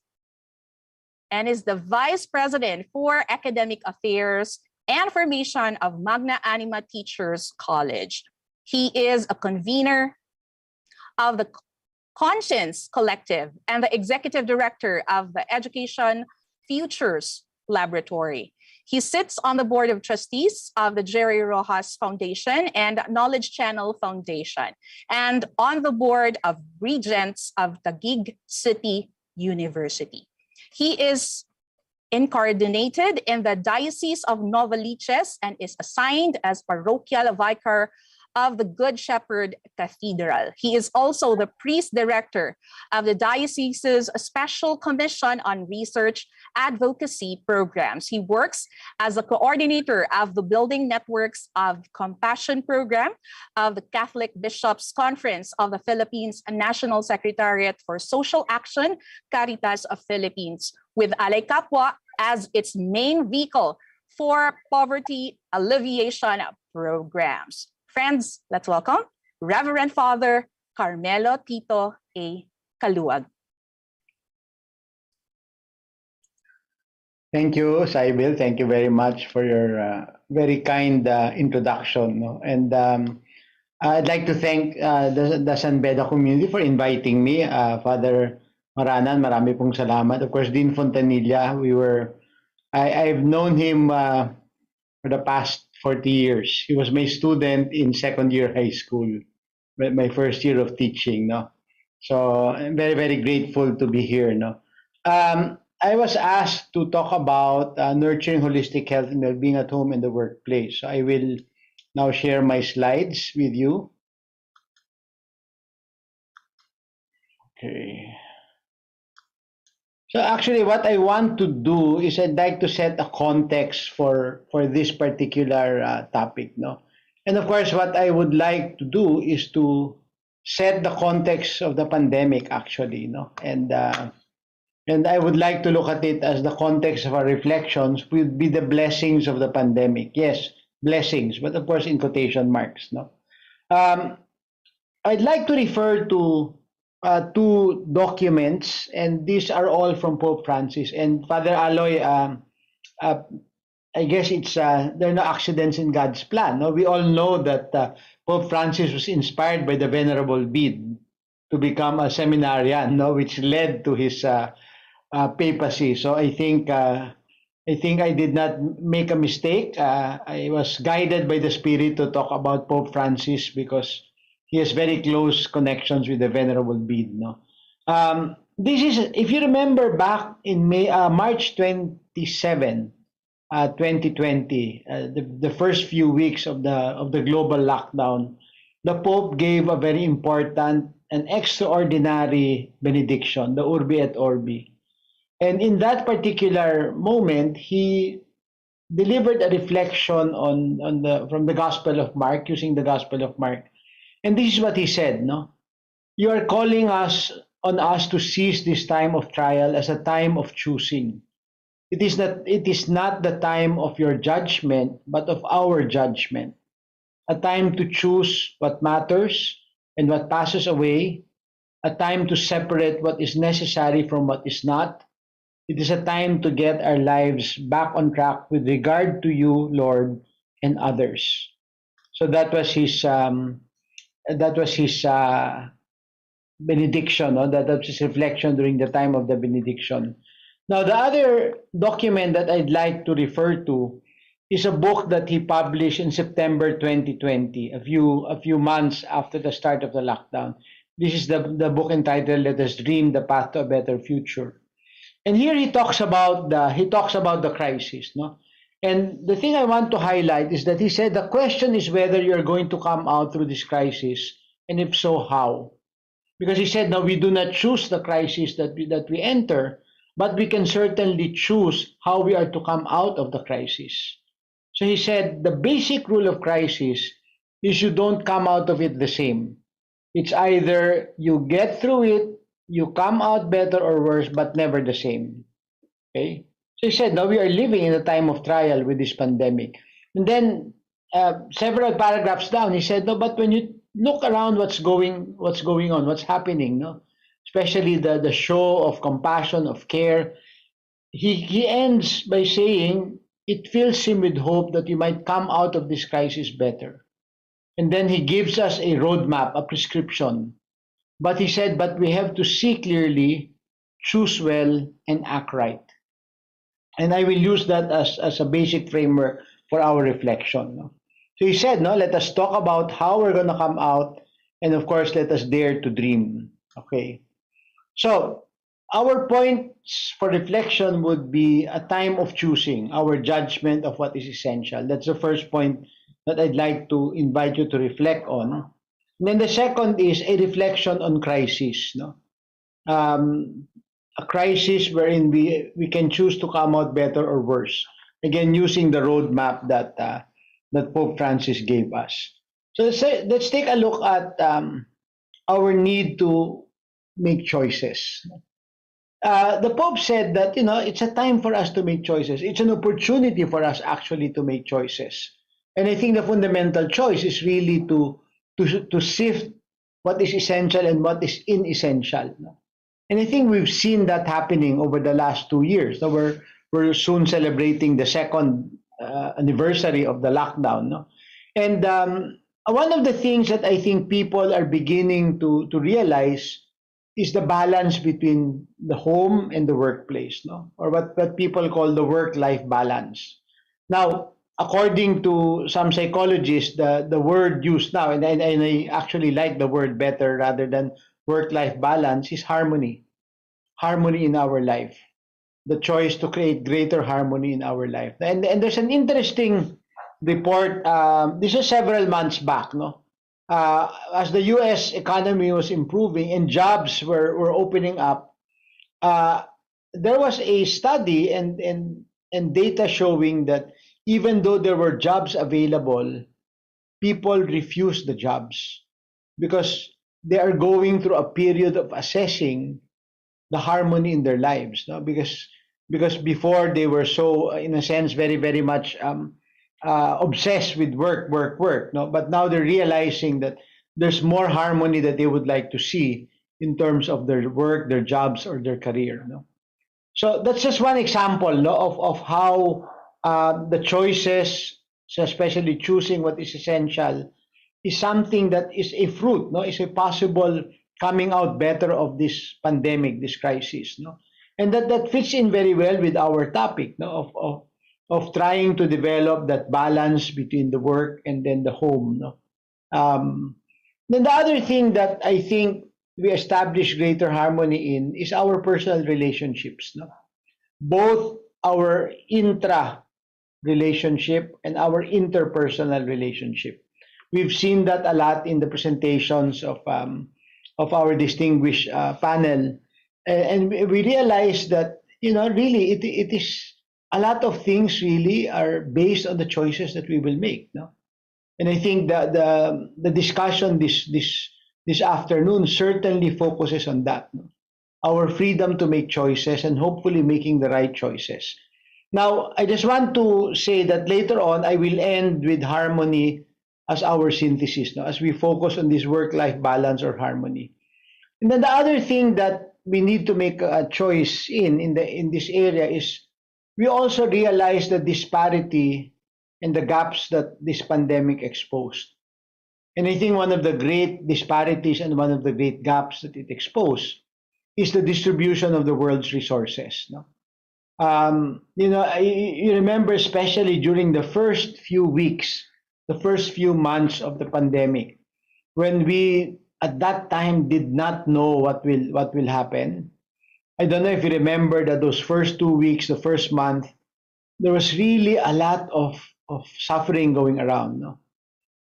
president for academic affairs and formation of Magna Anima Teachers College. He is a convener of the Conscience Collective and the executive director of the Education Futures Laboratory. He sits on the board of trustees of the Jerry Rojas Foundation and Knowledge Channel Foundation, and on the board of regents of Taguig City University. He is incarnated in the Diocese of Novaliches and is assigned as parochial vicar of the Good Shepherd Cathedral. He is also the priest director of the diocese's Special Commission on Research Advocacy Programs. He works as a coordinator of the Building Networks of Compassion Program of the Catholic Bishops' Conference of the Philippines National Secretariat for Social Action, Caritas of Philippines, with Alay Kapwa as its main vehicle for poverty alleviation programs. Friends, let's welcome Reverend Father Carmelo Tito A. Caluag. Thank you, Sybil. Thank you very much for your very kind introduction. No? And I'd like to thank the San Beda community for inviting me. Father Maranan, marami pong salamat. Of course, Dean Fontanilla, I've known him for the past 40 years. He was my student in second year high school, my first year of teaching. No, so I'm very, very grateful to be here. No, I was asked to talk about nurturing holistic health and well-being at home and the workplace. So I will now share my slides with you. Okay. So actually what I want to do is I'd like to set a context for this particular topic. No? And of course, what I would like to do is to set the context of the pandemic actually. No? And I would like to look at it as the context of our reflections would be the blessings of the pandemic. Yes, blessings, but of course in quotation marks. No? I'd like to refer to two documents, and these are all from Pope Francis. And Father Aloy, I guess there are no accidents in God's plan. No? We all know that Pope Francis was inspired by the Venerable Bede to become a seminarian, no? Which led to his papacy. So I think I did not make a mistake. I was guided by the Spirit to talk about Pope Francis because he has very close connections with the Venerable Bede. No? This is, if you remember back in March 27, 2020, the first few weeks of the global lockdown, the Pope gave a very important and extraordinary benediction, the Urbi et Orbi. And in that particular moment, he delivered a reflection from the Gospel of Mark, using the Gospel of Mark. And this is what he said, no? You are calling on us to seize this time of trial as a time of choosing. It is not the time of your judgment, but of our judgment. A time to choose what matters and what passes away. A time to separate what is necessary from what is not. It is a time to get our lives back on track with regard to you, Lord, and others. So that was his benediction, no? That's his reflection during the time of the benediction. Now, the other document that I'd like to refer to is a book that he published in September 2020, a few months after the start of the lockdown. This is the book entitled "Let Us Dream: The Path to a Better Future." And here he talks about the crisis, no? And the thing I want to highlight is that he said the question is whether you're going to come out through this crisis, and if so, how? Because he said, no, we do not choose the crisis that we enter, but we can certainly choose how we are to come out of the crisis. So he said the basic rule of crisis is you don't come out of it the same. It's either you get through it, you come out better or worse, but never the same. Okay? So he said, now we are living in a time of trial with this pandemic. And then several paragraphs down, he said, no, but when you look around what's going on, what's happening, no? Especially the show of compassion, of care, he ends by saying, it fills him with hope that you might come out of this crisis better. And then he gives us a roadmap, a prescription. But he said, but we have to see clearly, choose well, and act right. And I will use that as a basic framework for our reflection. No? So he said, no, let us talk about how we're going to come out. And of course, let us dare to dream. Okay. So our points for reflection would be a time of choosing, our judgment of what is essential. That's the first point that I'd like to invite you to reflect on. And then the second is a reflection on crisis. No? A crisis wherein we can choose to come out better or worse. Again, using the roadmap that Pope Francis gave us. So let's take a look at our need to make choices. The Pope said that it's a time for us to make choices. It's an opportunity for us actually to make choices. And I think the fundamental choice is really to sift what is essential and what is inessential. And I think we've seen that happening over the last 2 years. So we're soon celebrating the second anniversary of the lockdown. No? And one of the things that I think people are beginning to realize is the balance between the home and the workplace, no? Or what people call the work-life balance. Now, according to some psychologists, the word used now, and I actually like the word better rather than work-life balance, is harmony. Harmony in our life. The choice to create greater harmony in our life. And there's an interesting report, this is several months back, no? As the US economy was improving and jobs were opening up, there was a study and data showing that even though there were jobs available, people refused the jobs because they are going through a period of assessing the harmony in their lives, no? Because before they were so, in a sense, very, very much obsessed with work, no? But now they're realizing that there's more harmony that they would like to see in terms of their work, their jobs, or their career, no? So that's just one example, no, of how the choices, so especially choosing what is essential, is something that is a fruit, no, is a possible coming out better of this pandemic, this crisis, no, and that fits in very well with our topic, no, of trying to develop that balance between the work and then the home, no. Then the other thing that I think we establish greater harmony in is our personal relationships, no, both our intra relationship and our interpersonal relationship. We've seen that a lot in the presentations of our distinguished panel, and we realize that really it is a lot of things really are based on the choices that we will make, no? And I think the discussion this afternoon certainly focuses on that, no? Our freedom to make choices and hopefully making the right choices. Now, I just want to say that later on, I will end with harmony as our synthesis, no? As we focus on this work-life balance or harmony. And then the other thing that we need to make a choice in this area is we also realize the disparity and the gaps that this pandemic exposed. And I think one of the great disparities and one of the great gaps that it exposed is the distribution of the world's resources. No? You remember, especially during the first few weeks, the first few months of the pandemic, when we at that time did not know what will happen. I don't know if you remember that those first 2 weeks, the first month, there was really a lot of suffering going around. No?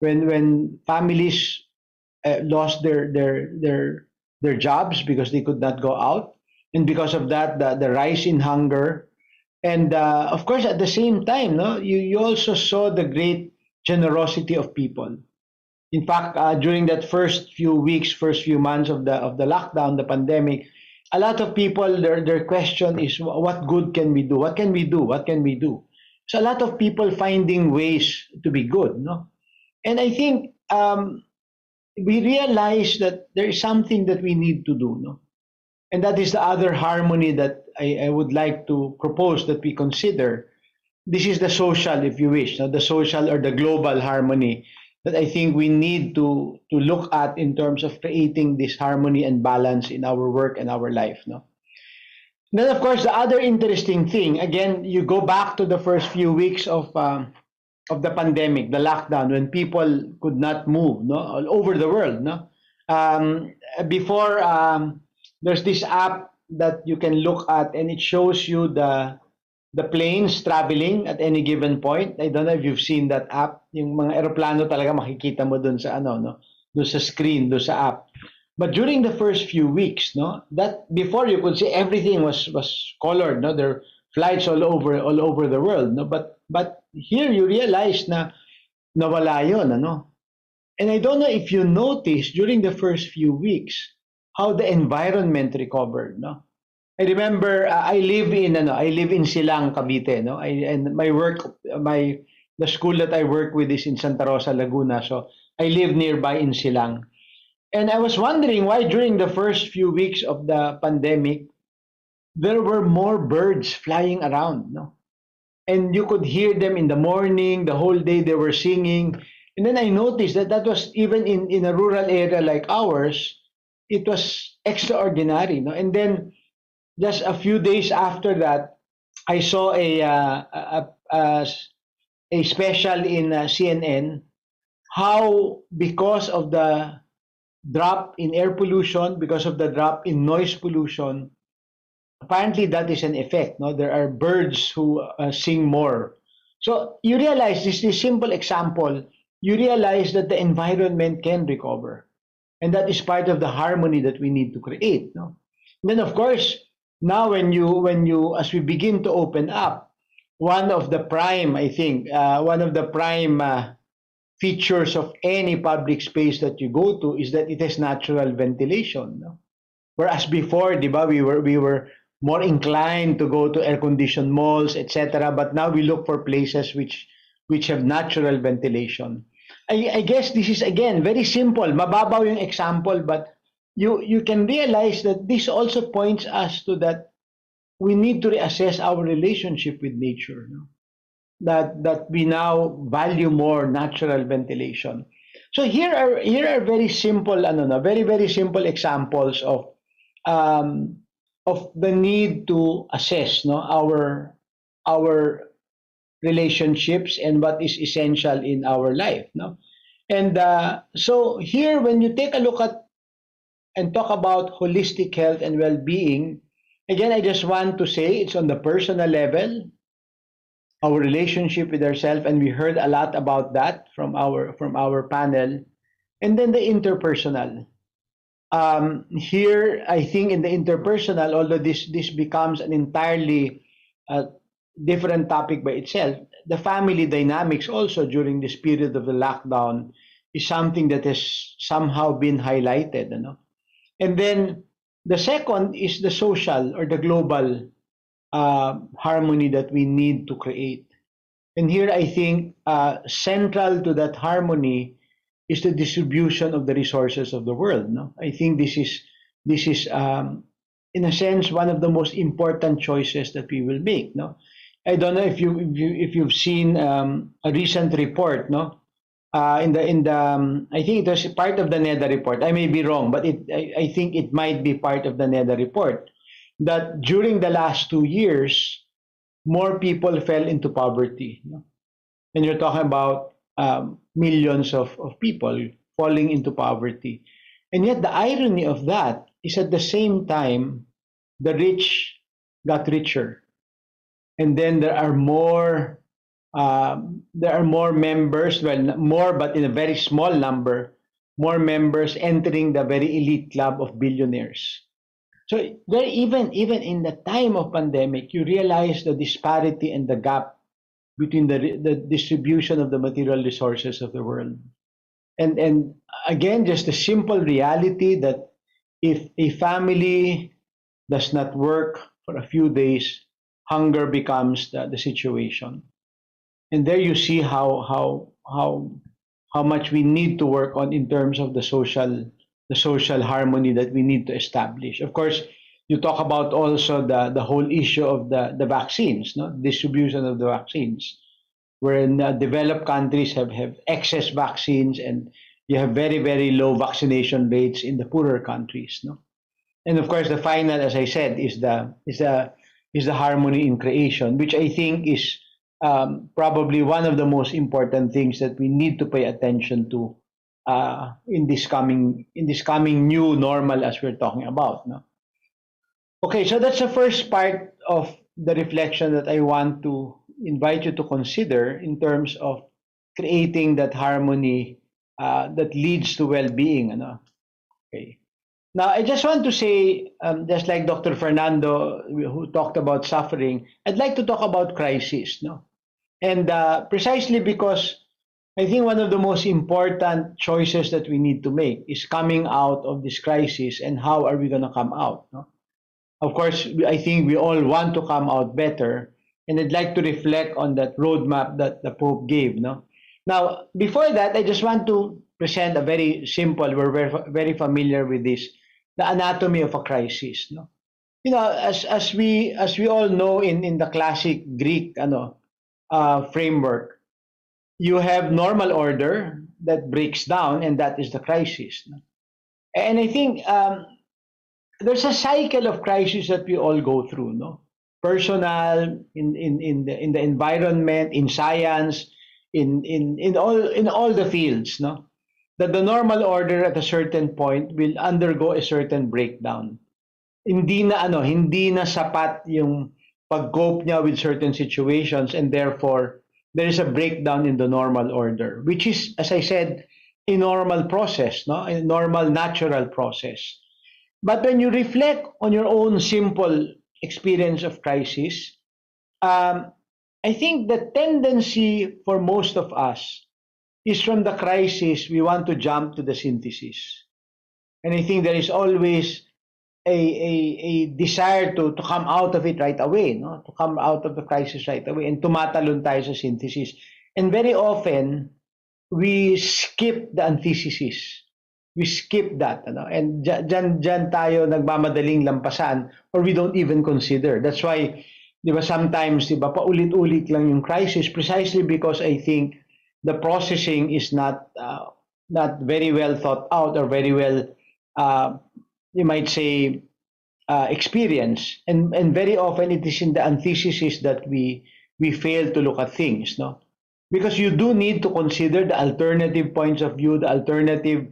When families lost their jobs because they could not go out, and because of that, the rise in hunger, and of course at the same time, no, you also saw the great generosity of people. In fact, during that first few weeks, first few months of the lockdown, the pandemic, a lot of people, their question is, what good can we do? What can we do? What can we do? So a lot of people finding ways to be good, no? And I think we realize that there is something that we need to do, no? And that is the other harmony that I would like to propose that we consider. This is the social, if you wish, no? The social or the global harmony that I think we need to look at in terms of creating this harmony and balance in our work and our life. No? Then, of course, the other interesting thing, again, you go back to the first few weeks of the pandemic, the lockdown, when people could not move, no, all over the world. No, before there's this app that you can look at, and it shows you the planes traveling at any given point. I don't know if you've seen that app. Yung mga eroplano talaga makikita mo dun sa no, dun sa screen, dun sa app. But during the first few weeks, no, that before you could see everything was colored, no, there are flights all over the world, no, but here you realize na nawala yun, ano. And I don't know if you noticed during the first few weeks how the environment recovered, no. I remember I live in Silang, Cavite, no. And the school that I work with is in Santa Rosa, Laguna, so I live nearby in Silang. And I was wondering why during the first few weeks of the pandemic there were more birds flying around, no. And you could hear them in the morning, the whole day they were singing. And then I noticed that was even in a rural area like ours, it was extraordinary, no. And then just a few days after that, I saw a special in CNN how because of the drop in air pollution, because of the drop in noise pollution, apparently that is an effect. No, there are birds who sing more. So you realize this simple example. You realize that the environment can recover, and that is part of the harmony that we need to create. No, and then of course. Now, when you, as we begin to open up, one of the prime features of any public space that you go to is that it has natural ventilation. No? Whereas before, diba, we were more inclined to go to air-conditioned malls, etc. But now we look for places which have natural ventilation. I guess this is again very simple. Mababaw yung example, but you can realize that this also points us to that we need to reassess our relationship with nature, no? That we now value more natural ventilation. So here are very simple, very simple examples of the need to assess, no, our relationships and what is essential in our life, no. And so here, when you take a look at and talk about holistic health and well-being, again, I just want to say it's on the personal level, our relationship with ourselves, and we heard a lot about that from our panel, and then the interpersonal. Here, I think in the interpersonal, although this becomes an entirely different topic by itself, the family dynamics also during this period of the lockdown is something that has somehow been highlighted, you know. And then the second is the social or the global harmony that we need to create. And here I think central to that harmony is the distribution of the resources of the world. No, I think this is in a sense one of the most important choices that we will make. No, I don't know if you've seen a recent report. No, I think it was part of the NEDA report. I may be wrong, but I think it might be part of the NEDA report that during the last 2 years, more people fell into poverty. And you're talking about millions of people falling into poverty. And yet the irony of that is at the same time, the rich got richer. And then there are more members, well, more, but in a very small number, more members entering the very elite club of billionaires. So there, even in the time of pandemic, you realize the disparity and the gap between the distribution of the material resources of the world. And again, just the simple reality that if a family does not work for a few days, hunger becomes the situation. And there you see how much we need to work on in terms of the social harmony that we need to establish. Of course, you talk about also the whole issue of the vaccines, no? Distribution of the vaccines, wherein developed countries have excess vaccines and you have very, very low vaccination rates in the poorer countries. No? And of course, the final, as I said, is the harmony in creation, which I think is probably one of the most important things that we need to pay attention to in this coming new normal, as we're talking about. No? Okay, so that's the first part of the reflection that I want to invite you to consider in terms of creating that harmony that leads to well-being. Ano? Okay. Now, I just want to say, just like Dr. Fernando, who talked about suffering, I'd like to talk about crisis. No? And precisely because I think one of the most important choices that we need to make is coming out of this crisis, and how are we going to come out? No? Of course, I think we all want to come out better, and I'd like to reflect on that roadmap that the Pope gave. No? Now, before that, I just want to present a very simple, we're very familiar with this, the anatomy of a crisis. No? You know, as we all know in the classic Greek framework, you have normal order that breaks down, and that is the crisis. No? And I think there's a cycle of crisis that we all go through, no? Personal, in the environment, in science, in all the fields, no? That the normal order at a certain point will undergo a certain breakdown. Hindi na sapat yung pag-cope niya with certain situations, and therefore there is a breakdown in the normal order, which is, as I said, a normal process, no? A normal, natural process. But when you reflect on your own simple experience of crisis, I think the tendency for most of us is from the crisis, we want to jump to the synthesis. And I think there is always a desire to come out of it right away, no? To come out of the crisis right away, and tumatalon tayo sa synthesis. And very often, we skip the antithesis. We skip that, and dyan tayo nagmamadaling lampasan, or we don't even consider. That's why, sometimes, paulit-ulit lang yung crisis, precisely because I think the processing is not very well thought out, or very well, you might say, experienced. And very often it is in the antithesis that we fail to look at things, no? Because you do need to consider the alternative points of view, the alternative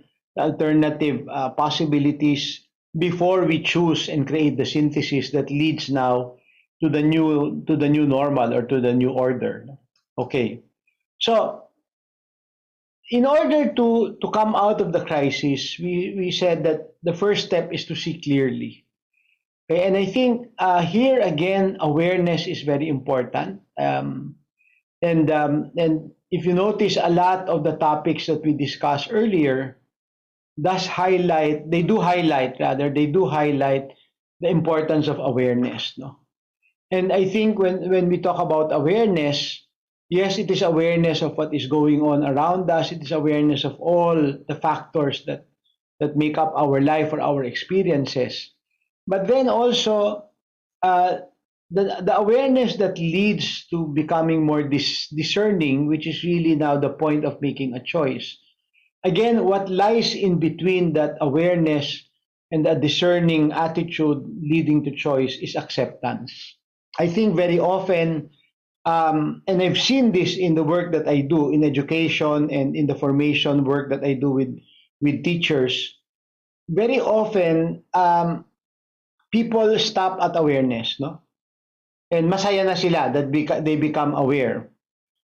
possibilities before we choose and create the synthesis that leads now to the new normal, or to the new order. Okay, so in order to come out of the crisis, we said that the first step is to see clearly. Okay, and I think here again, awareness is very important. And if you notice, a lot of the topics that we discussed earlier they do highlight the importance of awareness, no? And I think when we talk about awareness, yes, it is awareness of what is going on around us. It is awareness of all the factors that make up our life or our experiences. But then also, the awareness that leads to becoming more discerning, which is really now the point of making a choice. Again, what lies in between that awareness and a discerning attitude leading to choice is acceptance. I think very often, and I've seen this in the work that I do in education and in the formation work that I do with teachers, very often people stop at awareness, no? And masaya na sila that they become aware.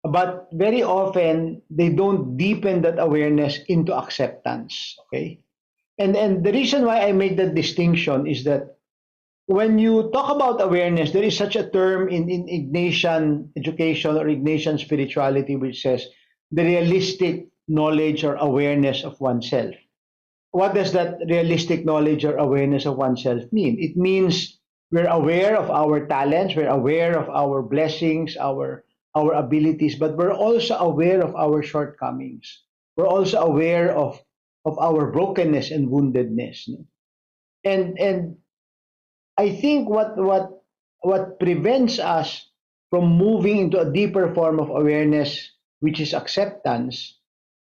But very often, they don't deepen that awareness into acceptance, okay? And the reason why I make that distinction is that when you talk about awareness, there is such a term in Ignatian education or Ignatian spirituality which says the realistic knowledge or awareness of oneself. What does that realistic knowledge or awareness of oneself mean? It means we're aware of our talents, we're aware of our blessings, our abilities, but we're also aware of our shortcomings. We're also aware of our brokenness and woundedness. No? And I think what prevents us from moving into a deeper form of awareness, which is acceptance,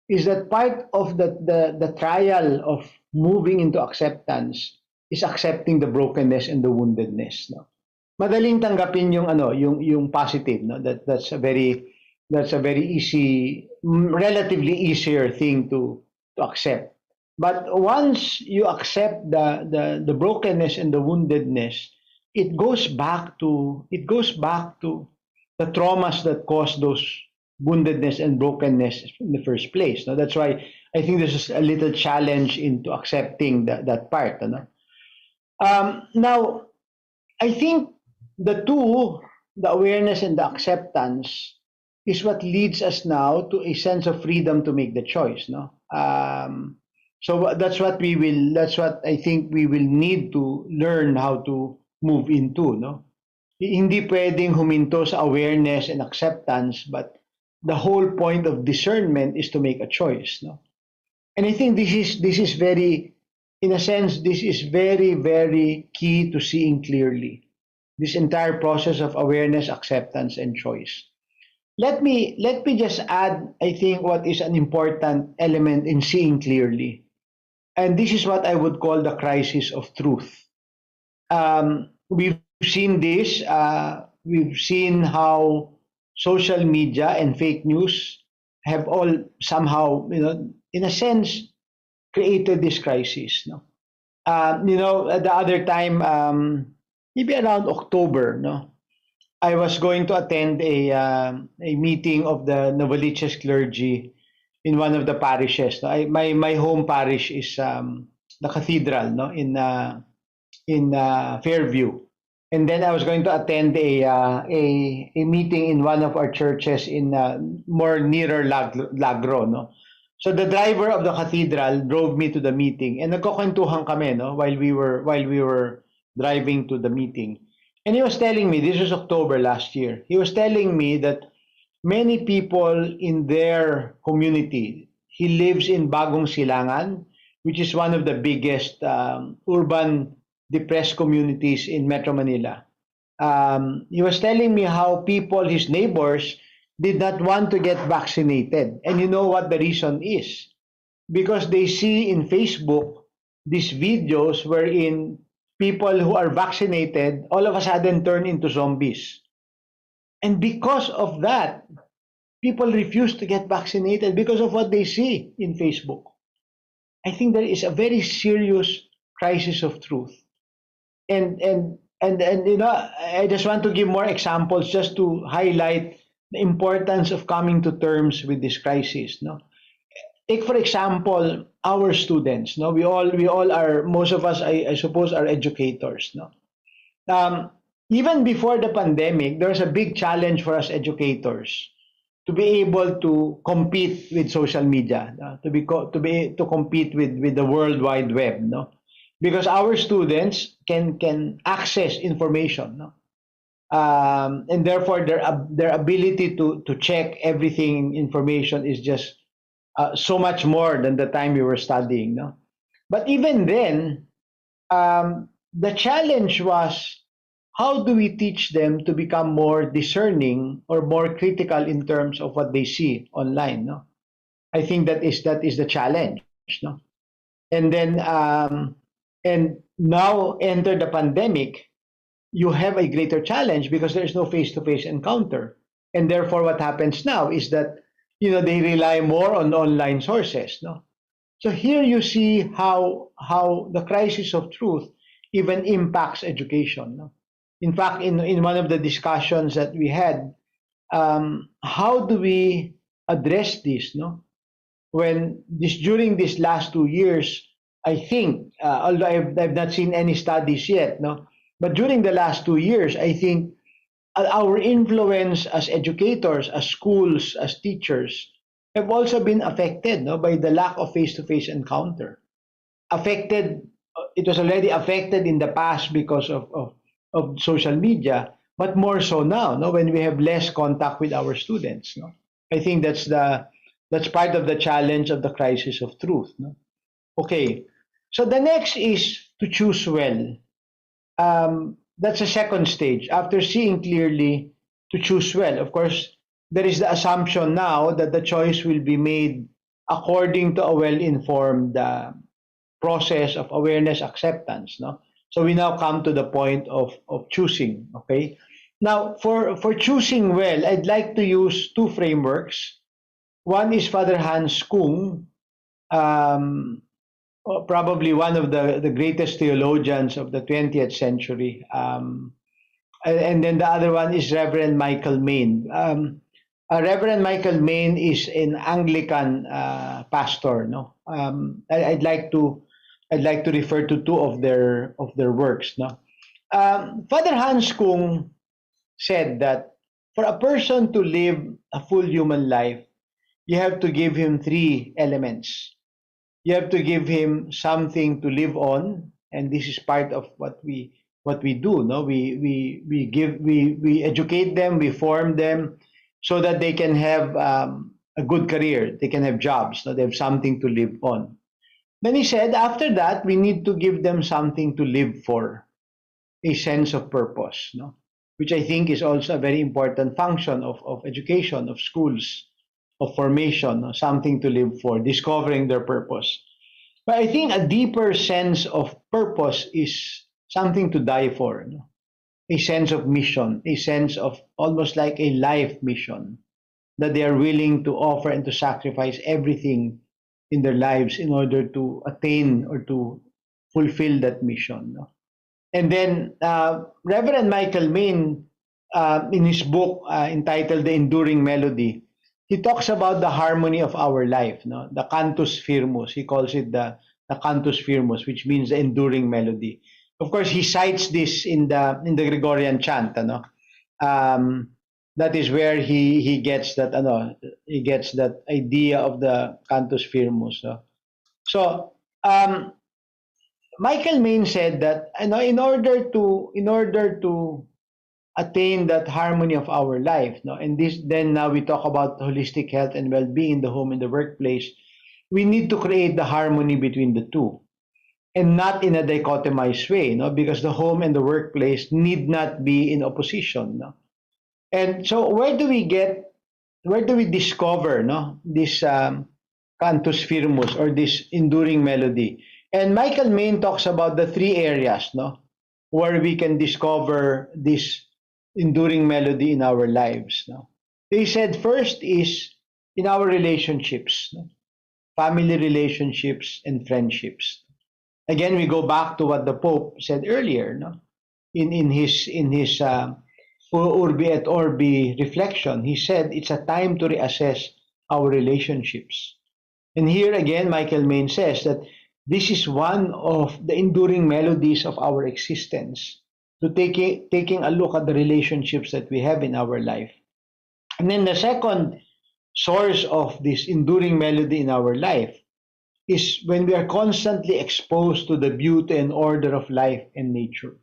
is that part of the trial of moving into acceptance is accepting the brokenness and the woundedness. No? Madaling tanggapin yung positive, no? That's a very easy, relatively easier thing to accept. But once you accept the brokenness and the woundedness, it goes back to the traumas that caused those woundedness and brokenness in the first place. No? That's why I think this is a little challenge into accepting that part. No? Now, I think the two, the awareness and the acceptance, is what leads us now to a sense of freedom to make the choice. No, so that's what I think we will need to learn how to move into. No, hindi pwedeng huminto sa awareness and acceptance, but the whole point of discernment is to make a choice. No, and I think this is very, in a sense, this is very, very key to seeing clearly. This entire process of awareness, acceptance, and choice. Let me just add, I think, what is an important element in seeing clearly. And this is what I would call the crisis of truth. We've seen this. We've seen how social media and fake news have all somehow, in a sense, created this crisis. No? The other time, maybe around October, no, I was going to attend a meeting of the Novaliches clergy in one of the parishes. No? My home parish is the cathedral, no, in Fairview, and then I was going to attend a meeting in one of our churches in more nearer Lagro, no. So the driver of the cathedral drove me to the meeting, and nagkukwentuhan kami, no, while we were driving to the meeting. And he was telling me, this was October last year, he was telling me that many people in their community, he lives in Bagong Silangan, which is one of the biggest urban depressed communities in Metro Manila. He was telling me how people, his neighbors, did not want to get vaccinated. And you know what the reason is? Because they see in Facebook these videos wherein people who are vaccinated all of a sudden turn into zombies. And because of that, people refuse to get vaccinated because of what they see in Facebook. I think there is a very serious crisis of truth. And I just want to give more examples just to highlight the importance of coming to terms with this crisis. No, take for example our students. No, we all are. Most of us, I suppose, are educators. No, even before the pandemic, there was a big challenge for us educators to be able to compete with social media, to compete with the World Wide Web. No, because our students can access information. No. And therefore their ability to check everything information is just so much more than the time we were studying. No? But even then, the challenge was how do we teach them to become more discerning or more critical in terms of what they see online? No, I think that is the challenge. No, and then and now enter the pandemic, you have a greater challenge because there's no face-to-face encounter, and therefore what happens now is that they rely more on online sources. No, so here you see how the crisis of truth even impacts education. No? In fact, in one of the discussions that we had, how do we address this? No, when this during these last 2 years, I think, although I've not seen any studies yet, no, but during the last 2 years, I think our influence as educators, as schools, as teachers, have also been affected, no, by the lack of face-to-face encounter. Affected, it was already affected in the past because of social media, but more so now, no, when we have less contact with our students. No, I think that's part of the challenge of the crisis of truth. No? Okay, so the next is to choose well. That's a second stage. After seeing clearly, to choose well. Of course, there is the assumption now that the choice will be made according to a well-informed process of awareness acceptance. No? So we now come to the point of choosing. Okay. Now, for choosing well, I'd like to use two frameworks. One is Father Hans Kung, probably one of the greatest theologians of the 20th century. And then the other one is Reverend Michael Main. Reverend Michael Main is an Anglican pastor. No, I'd like to refer to two of their works. No, Father Hans Kung said that for a person to live a full human life, you have to give him three elements. You have to give him something to live on, and this is part of what we do. No, we educate them, we form them, so that they can have a good career, they can have jobs, so they have something to live on. Then he said, after that, we need to give them something to live for, a sense of purpose. No, which I think is also a very important function of education, of schools, of formation, something to live for, discovering their purpose. But I think a deeper sense of purpose is something to die for, no? A sense of mission, a sense of almost like a life mission that they are willing to offer and to sacrifice everything in their lives in order to attain or to fulfill that mission. No? And then Reverend Michael Main, in his book entitled The Enduring Melody, he talks about the harmony of our life, no? The cantus firmus. He calls it the cantus firmus, which means the enduring melody. Of course, he cites this in the Gregorian chant, no? That is where he gets that idea of the cantus firmus. No? So Michael Main said that in order to attain that harmony of our life, no, and this then now we talk about holistic health and well-being in the home and the workplace, we need to create the harmony between the two, and not in a dichotomized way, no, because the home and the workplace need not be in opposition, no. And so where do we discover, no, this cantus firmus or this enduring melody? And Michael Main talks about the three areas, no, where we can discover this enduring melody in our lives. No? They said first is in our relationships, no? Family relationships and friendships. Again, we go back to what the Pope said earlier, no? In his Urbi et Orbi reflection. He said it's a time to reassess our relationships. And here again, Michael Main says that this is one of the enduring melodies of our existence, to taking a look at the relationships that we have in our life. And then the second source of this enduring melody in our life is when we are constantly exposed to the beauty and order of life and nature.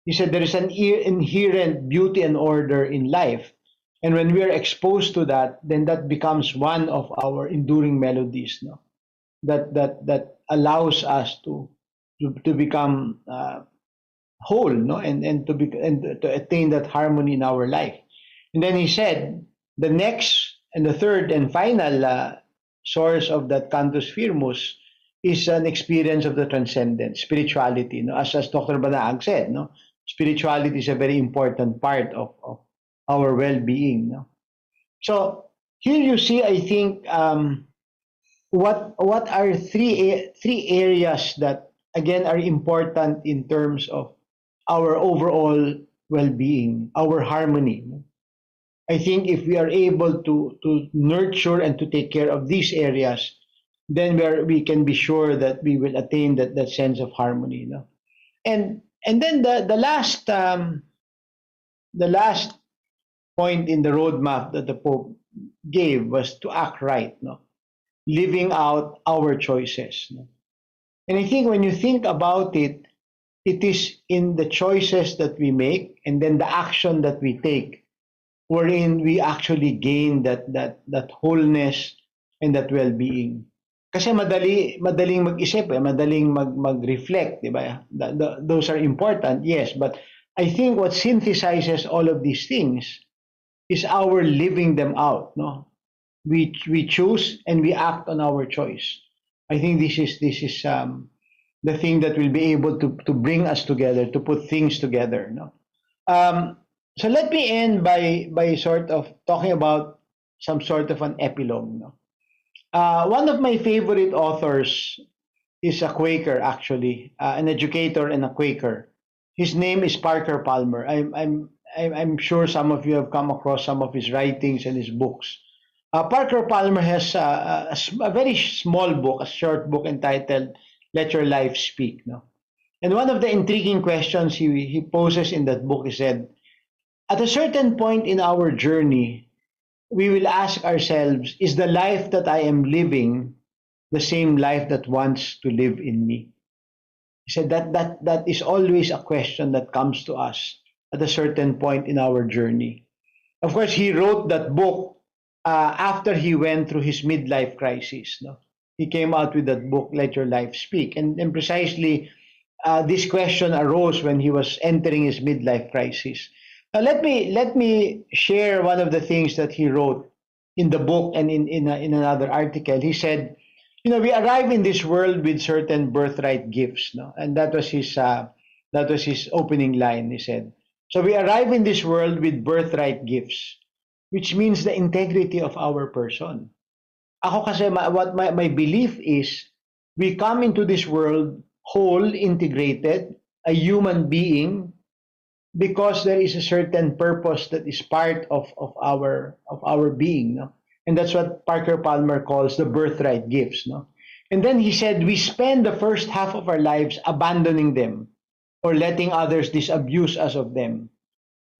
He said there is an inherent beauty and order in life. And when we are exposed to that, then that becomes one of our enduring melodies, no? That allows us to become whole, no, and to attain that harmony in our life. And then he said, the next and the third and final source of that cantus firmus is an experience of the transcendent spirituality. No, as Dr. Banaag said, no, spirituality is a very important part of our well-being. No, so here you see, I think, what are three areas that again are important in terms of our overall well-being, our harmony. I think if we are able to nurture and to take care of these areas, then we can be sure that we will attain that sense of harmony. You know? And then the last point in the roadmap that the Pope gave was to act right, no? Living out our choices. No? And I think when you think about it, it is in the choices that we make and then the action that we take wherein we actually gain that wholeness and that well-being. Kasi madaling mag-isip, madaling mag-reflect, di ba? Those are important, yes, but I think what synthesizes all of these things is our living them out, no? We choose and we act on our choice. I think this is the thing that will be able to bring us together, to put things together, no? So let me end by sort of talking about some sort of an epilogue, no? One of my favorite authors is a Quaker, actually, an educator and a Quaker. His name is Parker Palmer. I'm sure some of you have come across some of his writings and his books. Parker Palmer has a very small book, a short book entitled "Let Your Life Speak." No, and one of the intriguing questions he poses in that book is said, at a certain point in our journey, we will ask ourselves, is the life that I am living the same life that wants to live in me? He said that is always a question that comes to us at a certain point in our journey. Of course, he wrote that book after he went through his midlife crisis. No? He came out with that book, Let Your Life Speak. And precisely this question arose when he was entering his midlife crisis. Now, let me share one of the things that he wrote in the book and in another article. He said, you know, we arrive in this world with certain birthright gifts, no? And that was his opening line. He said, so we arrive in this world with birthright gifts, which means the integrity of our person. Ako kasi what my belief is, we come into this world whole, integrated, a human being, because there is a certain purpose that is part of our being, no? And that's what Parker Palmer calls the birthright gifts, no? And then he said we spend the first half of our lives abandoning them or letting others disabuse us of them.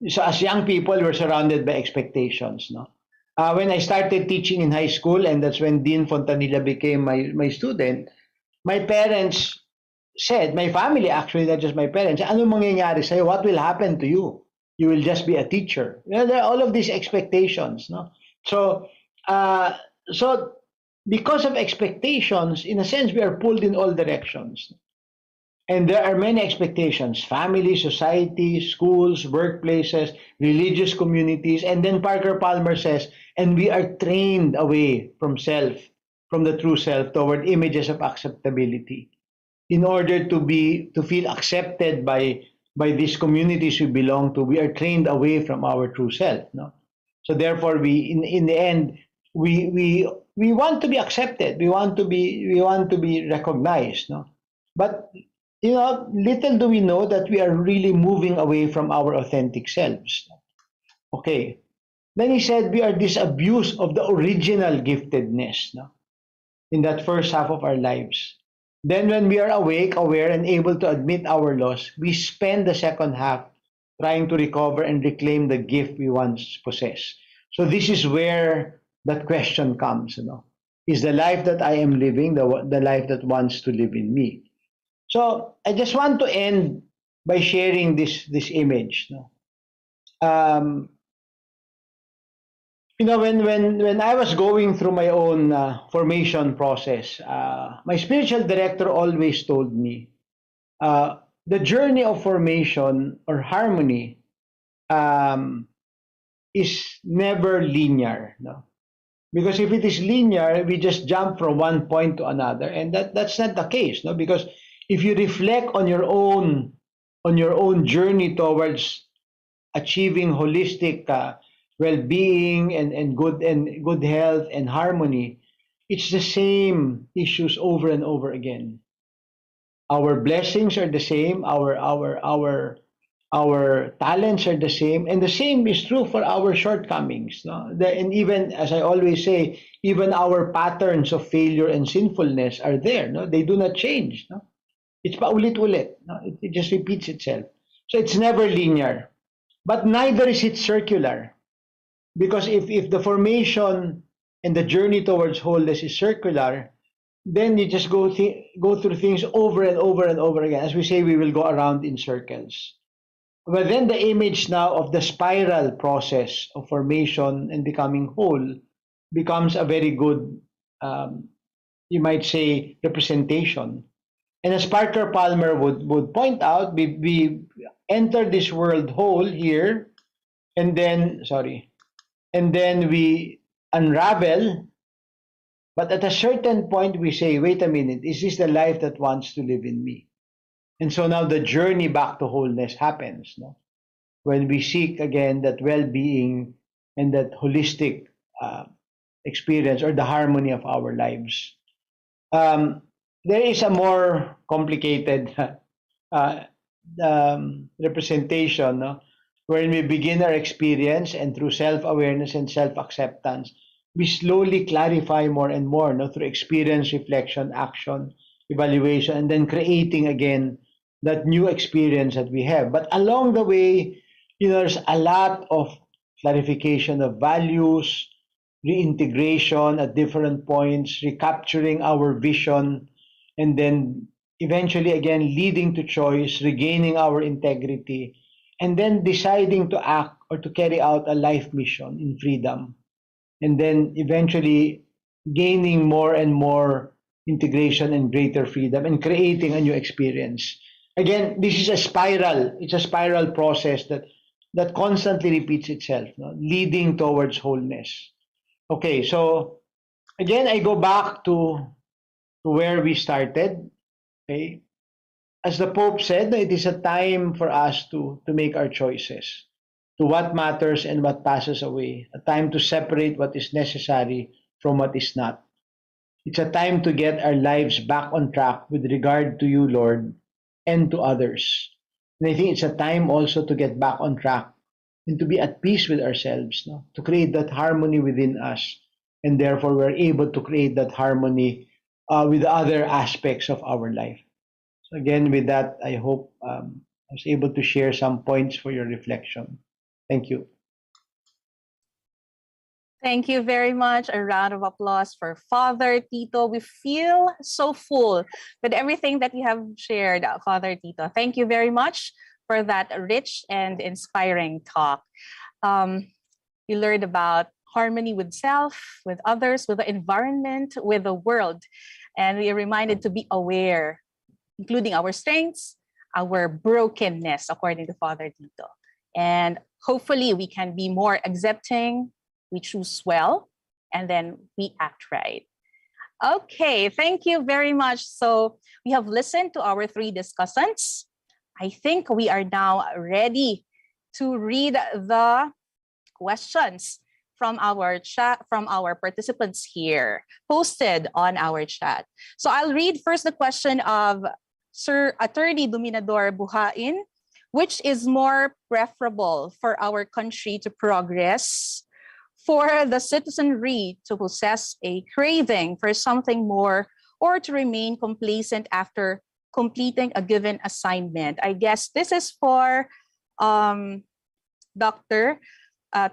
So as young people, we're surrounded by expectations, no? When I started teaching in high school, and that's when Dean Fontanilla became my student, my parents said, my family actually, not just my parents, ano mangyayari sa'yo? What will happen to you? You will just be a teacher. You know, there are all of these expectations, no? So because of expectations, in a sense, we are pulled in all directions. And there are many expectations, family, society, schools, workplaces, religious communities. And then Parker Palmer says, and we are trained away from self, from the true self, toward images of acceptability. In order to feel accepted by these communities we belong to, we are trained away from our true self. No? So therefore, we in the end, we want to be accepted. We want to be recognized. No? But you know, little do we know that we are really moving away from our authentic selves. Okay. Then he said we are disabused of the original giftedness, no? In that first half of our lives. Then when we are awake, aware, and able to admit our loss, we spend the second half trying to recover and reclaim the gift we once possessed. So this is where that question comes, you know. Is the life that I am living the life that wants to live in me? So I just want to end by sharing this image. No? You know, when I was going through my own formation process, my spiritual director always told me, the journey of formation or harmony is never linear, no? Because if it is linear, we just jump from one point to another, and that's not the case, no? Because if you reflect on your own journey towards achieving holistic well-being and good health and harmony, it's the same issues over and over again. Our blessings are the same, our talents are the same, and the same is true for our shortcomings, no? And even, as I always say, even our patterns of failure and sinfulness are there, no? They do not change, no? It's paulit-ulit, no? It just repeats itself. So it's never linear, but neither is it circular, because if the formation and the journey towards wholeness is circular, then you just go through things over and over and over again. As we say, we will go around in circles. But then the image now of the spiral process of formation and becoming whole becomes a very good, you might say, representation. And as Parker Palmer would point out, we enter this world whole here, and then we unravel. But at a certain point, we say, wait a minute, is this the life that wants to live in me? And so now the journey back to wholeness happens, no? When we seek again that well-being and that holistic experience or the harmony of our lives. There is a more complicated representation, no? When we begin our experience and through self-awareness and self-acceptance, we slowly clarify more and more, no? Through experience, reflection, action, evaluation, and then creating again that new experience that we have. But along the way, there's a lot of clarification of values, reintegration at different points, recapturing our vision, and then eventually again leading to choice, regaining our integrity, and then deciding to act or to carry out a life mission in freedom, and then eventually gaining more and more integration and greater freedom and creating a new experience. Again, this is a spiral. It's a spiral process that constantly repeats itself, no? Leading towards wholeness. Okay, so again, I go back to where we started. Okay, as the Pope said, it is a time for us to make our choices, to what matters and what passes away. A time to separate what is necessary from what is not. It's a time to get our lives back on track with regard to you, Lord, and to others. And I think it's a time also to get back on track and to be at peace with ourselves, no? To create that harmony within us. And therefore, we're able to create that harmony with other aspects of our life. So again, with that, I hope I was able to share some points for your reflection. Thank you. Thank you very much. A round of applause for Father Tito. We feel so full with everything that you have shared, Father Tito. Thank you very much for that rich and inspiring talk. You learned about harmony with self, with others, with the environment, with the world. And we are reminded to be aware, including our strengths, our brokenness, according to Father Tito. And hopefully we can be more accepting, we choose well, and then we act right. Okay, thank you very much. So we have listened to our three discussants. I think we are now ready to read the questions from our chat, from our participants here, posted on our chat. So I'll read first the question of Sir Attorney Dominador Buhain. Which is more preferable for our country to progress, for the citizenry to possess a craving for something more, or to remain complacent after completing a given assignment? I guess this is for Dr.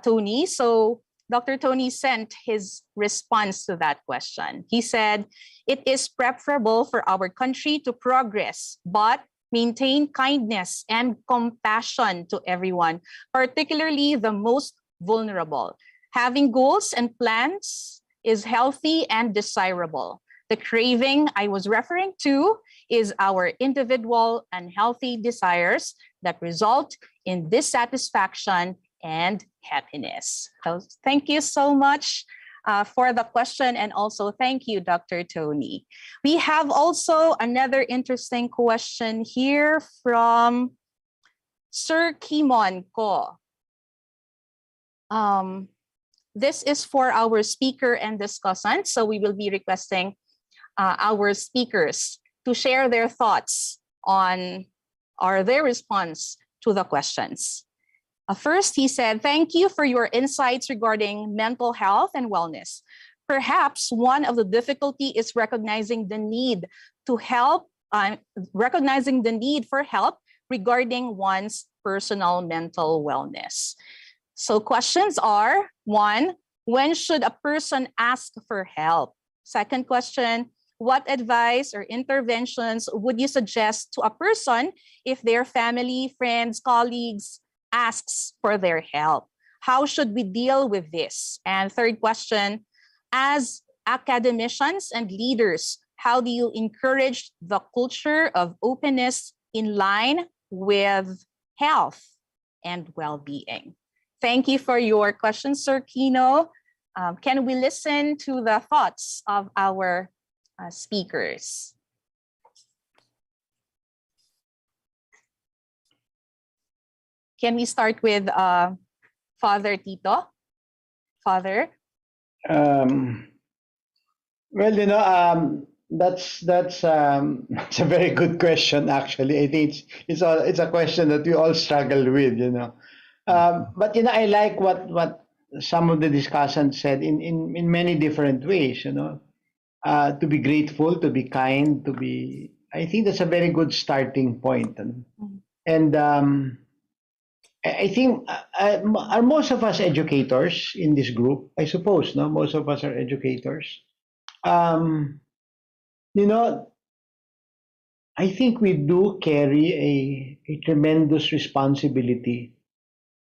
Tony. So Dr. Tony sent his response to that question. He said, it is preferable for our country to progress, but maintain kindness and compassion to everyone, particularly the most vulnerable. Having goals and plans is healthy and desirable. The craving I was referring to is our individual unhealthy desires that result in dissatisfaction and happiness. So thank you so much for the question, and also thank you, Dr. Tony. We have also another interesting question here from Sir Kimon Ko. This is for our speaker and discussant, so we will be requesting our speakers to share their thoughts on or their response to the questions. First, he said, thank you for your insights regarding mental health and wellness. Perhaps one of the difficulty is recognizing the need to help, recognizing the need for help regarding one's personal mental wellness. So questions are, one, when should a person ask for help? Second question, what advice or interventions would you suggest to a person if their family, friends, colleagues asks for their help? How should we deal with this? And third question, as academicians and leaders, how do you encourage the culture of openness in line with health and well-being? Thank you for your questions, Sir Kino. Can we listen to the thoughts of our speakers? Can we start with Father Tito? Father? Well, that's it's a very good question. Actually, I think it's a question that we all struggle with. But I like what some of the discussants said in many different ways. To be grateful, to be kind, to be. I think that's a very good starting point. And I think are most of us educators in this group? I suppose, no? Most of us are educators. I think we do carry a tremendous responsibility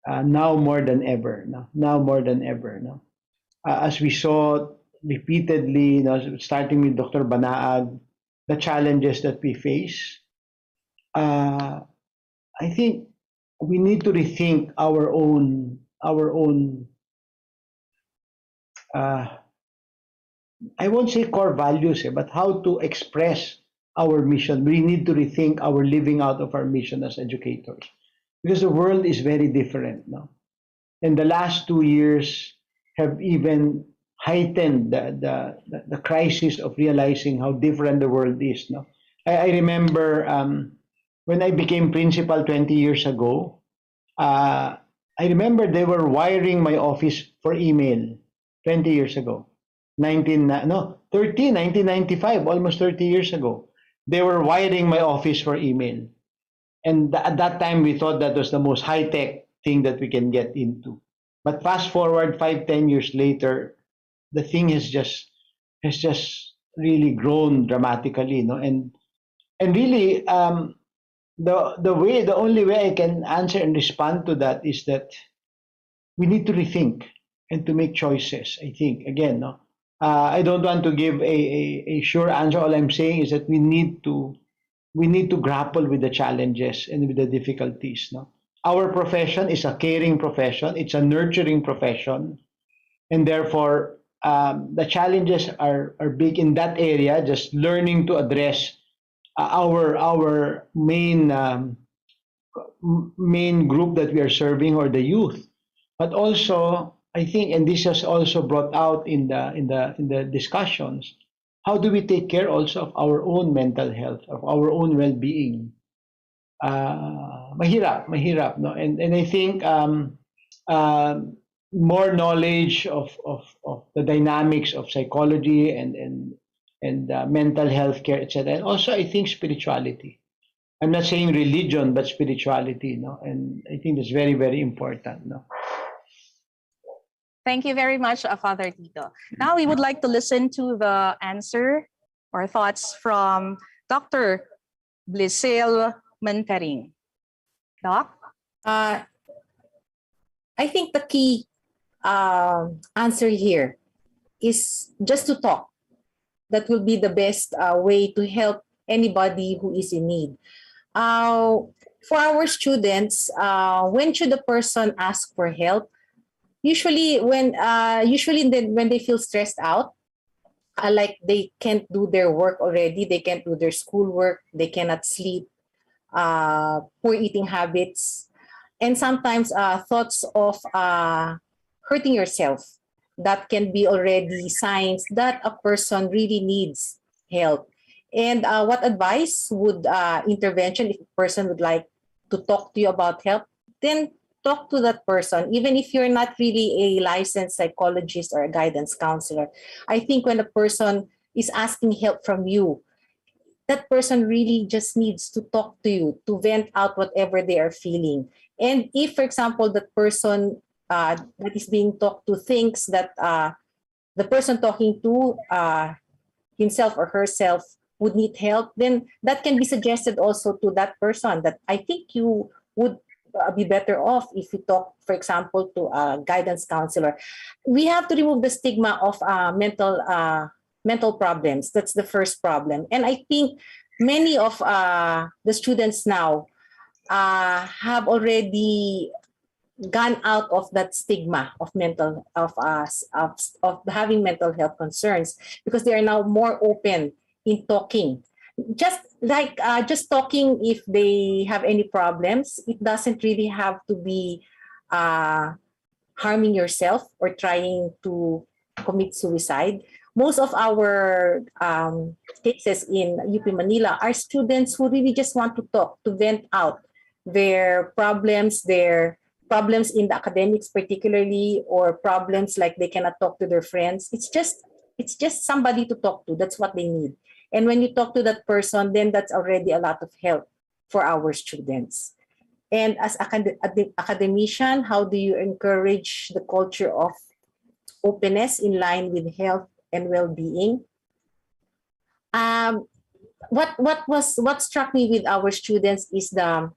now more than ever. Now more than ever. As we saw repeatedly, starting with Dr. Banaag, the challenges that we face. I think we need to rethink our own I won't say core values, but how to express our mission. We need to rethink our living out of our mission as educators, because the world is very different now. And the last 2 years have even heightened the crisis of realizing how different the world is now. I remember when I became principal 20 years ago, I remember they were wiring my office for email 20 years ago. 1995, almost 30 years ago. They were wiring my office for email. And at that time, we thought that was the most high-tech thing that we can get into. But fast forward 5-10 years later, the thing has just really grown dramatically, and really the only way I can answer and respond to that is that we need to rethink and to make choices. I think again, I don't want to give a sure answer. All I'm saying is that we need to grapple with the challenges and with the difficulties. Our profession is a caring profession. It's a nurturing profession, and therefore the challenges are big in that area. Just learning to address our main group that we are serving, or the youth, but also I think, and this has also brought out in the discussions, how do we take care also of our own mental health, of our own well-being? Mahirap, no? And I think more knowledge of the dynamics of psychology and mental health care, etc. And also, I think spirituality. I'm not saying religion, but spirituality, and I think that's very, very important, Thank you very much, Father Tito. Now we would like to listen to the answer or thoughts from Dr. Blisel Mantaring. Doc? I think the key answer here is just to talk. that will be the best way to help anybody who is in need. For our students, when should a person ask for help? Usually when they feel stressed out, like they can't do their work already, they can't do their schoolwork, they cannot sleep, poor eating habits, and sometimes thoughts of hurting yourself. That can be already signs that a person really needs help. And what advice would intervention, if a person would like to talk to you about help, then talk to that person, even if you're not really a licensed psychologist or a guidance counselor. I think when a person is asking help from you, that person really just needs to talk to you, to vent out whatever they are feeling. And if, for example, that person that is being talked to thinks that the person talking to himself or herself would need help, then that can be suggested also to that person, that I think you would be better off if you talk, for example, to a guidance counselor. We have to remove the stigma of mental problems. That's the first problem. And I think many of the students now have already gone out of that stigma of having mental health concerns, because they are now more open in talking. Just talking if they have any problems. It doesn't really have to be harming yourself or trying to commit suicide. Most of our cases in UP Manila are students who really just want to talk, to vent out their problems in the academics particularly, or problems like they cannot talk to their friends. It's just somebody to talk to. That's what they need. And when you talk to that person, then that's already a lot of help for our students. And as academician, how do you encourage the culture of openness in line with health and well-being? What struck me with our students is the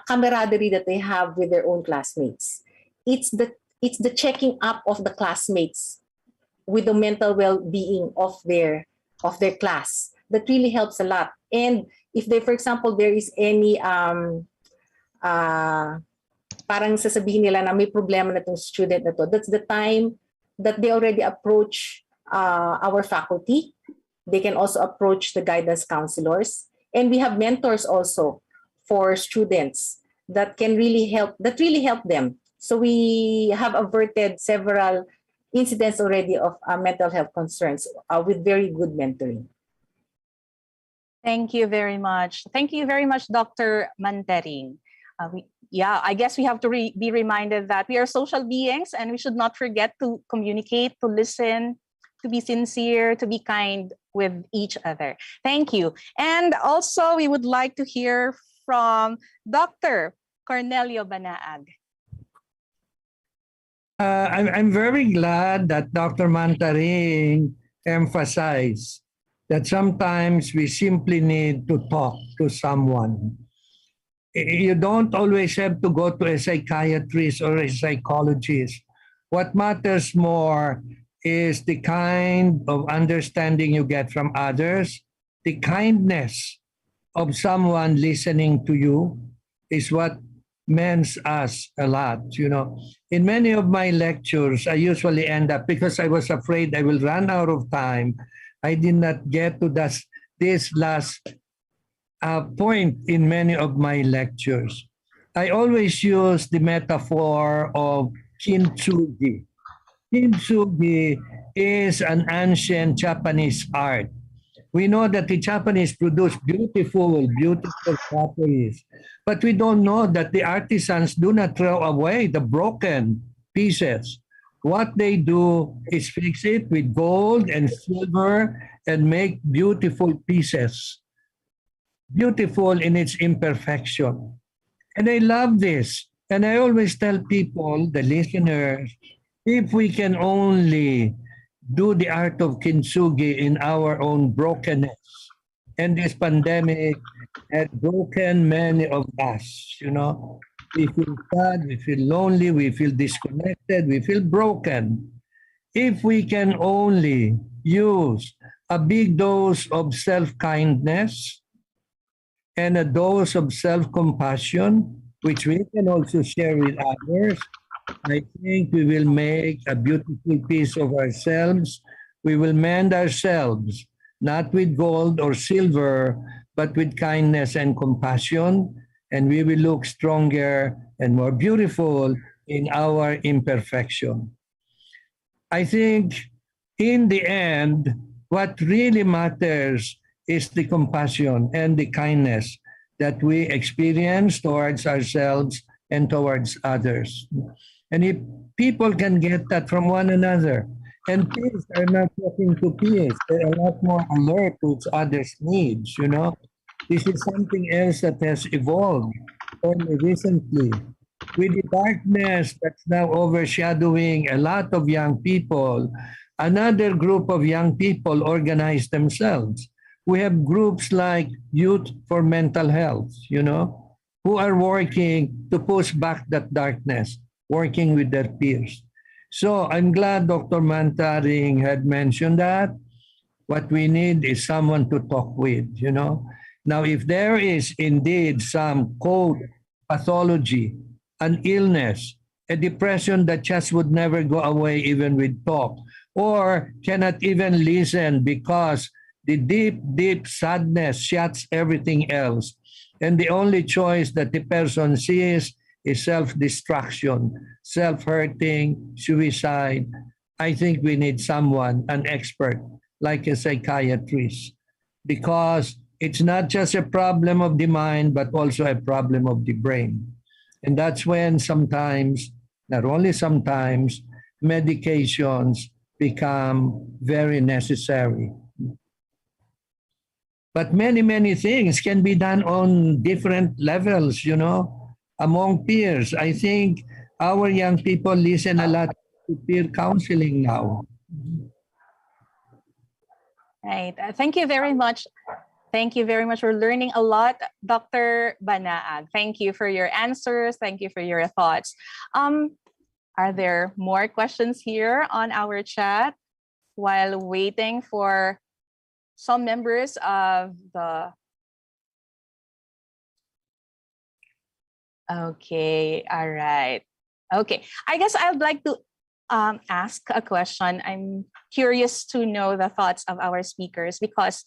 camaraderie that they have with their own classmates. It's the checking up of the classmates with the mental well-being of their class that really helps a lot. And if they, for example, there is any parang sasabihin nila na may problema na itong student na to, that's the time that they already approach our faculty. They can also approach the guidance counselors, and we have mentors also for students that really help them. So we have averted several incidents already of mental health concerns with very good mentoring. Thank you very much. Thank you very much, Dr. Mantering. I guess we have to be reminded that we are social beings and we should not forget to communicate, to listen, to be sincere, to be kind with each other. Thank you. And also, we would like to hear from Dr. Cornelio Banaag. I'm very glad that Dr. Mantaring emphasized that sometimes we simply need to talk to someone. You don't always have to go to a psychiatrist or a psychologist. What matters more is the kind of understanding you get from others, the kindness of someone listening to you is what means us a lot. In many of my lectures, I usually end up, because I was afraid I will run out of time, I did not get to this last point in many of my lectures. I always use the metaphor of kintsugi. Kintsugi is an ancient Japanese art. We know that the Japanese produce beautiful potteries, but we don't know that the artisans do not throw away the broken pieces. What they do is fix it with gold and silver and make beautiful pieces, beautiful in its imperfection. And I love this. And I always tell people, the listeners, if we can only do the art of kintsugi in our own brokenness. And this pandemic had broken many of us, We feel sad, we feel lonely, we feel disconnected, we feel broken. If we can only use a big dose of self-kindness and a dose of self-compassion, which we can also share with others, I think we will make a beautiful piece of ourselves. We will mend ourselves, not with gold or silver, but with kindness and compassion, and we will look stronger and more beautiful in our imperfection. I think in the end, what really matters is the compassion and the kindness that we experience towards ourselves and towards others. And if people can get that from one another, and peers are not talking to peers, they're a lot more alert to each other's needs, you know. This is something else that has evolved only recently. With the darkness that's now overshadowing a lot of young people, another group of young people organize themselves. We have groups like Youth for Mental Health, you know, who are working to push back that darkness, working with their peers. So I'm glad Dr. Mantaring had mentioned that. What we need is someone to talk with, you know. Now, if there is indeed some code pathology, an illness, a depression that just would never go away even with talk, or cannot even listen because the deep, deep sadness shuts everything else. And the only choice that the person sees is self-destruction, self-hurting, suicide. I think we need someone, an expert, like a psychiatrist, because it's not just a problem of the mind, but also a problem of the brain. And that's when sometimes, not only sometimes, medications become very necessary. But many, many things can be done on different levels, you know, among peers. I think our young people listen a lot to peer counseling now. Right. Thank you very much. Thank you very much. We're learning a lot, Dr. Banaag. Thank you for your answers. Thank you for your thoughts. Are there more questions here on our chat while waiting for some members of the... Okay, all right. Okay, I guess I'd like to ask a question. I'm curious to know the thoughts of our speakers because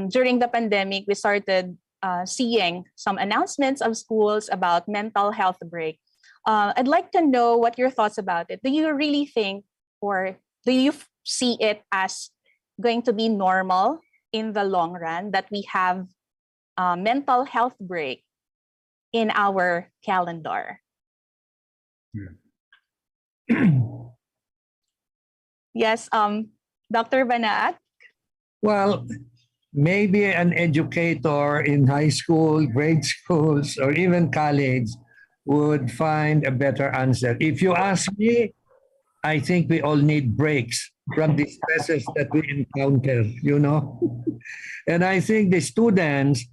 during the pandemic, we started seeing some announcements of schools about mental health break. I'd like to know what your thoughts about it. Do you really think, or do you see it as going to be normal in the long run that we have a mental health break in our calendar? Yes, Dr. Banaag? Well, maybe an educator in high school, grade schools, or even college would find a better answer. If you ask me, I think we all need breaks from the stresses that we encounter, you know. And I think the students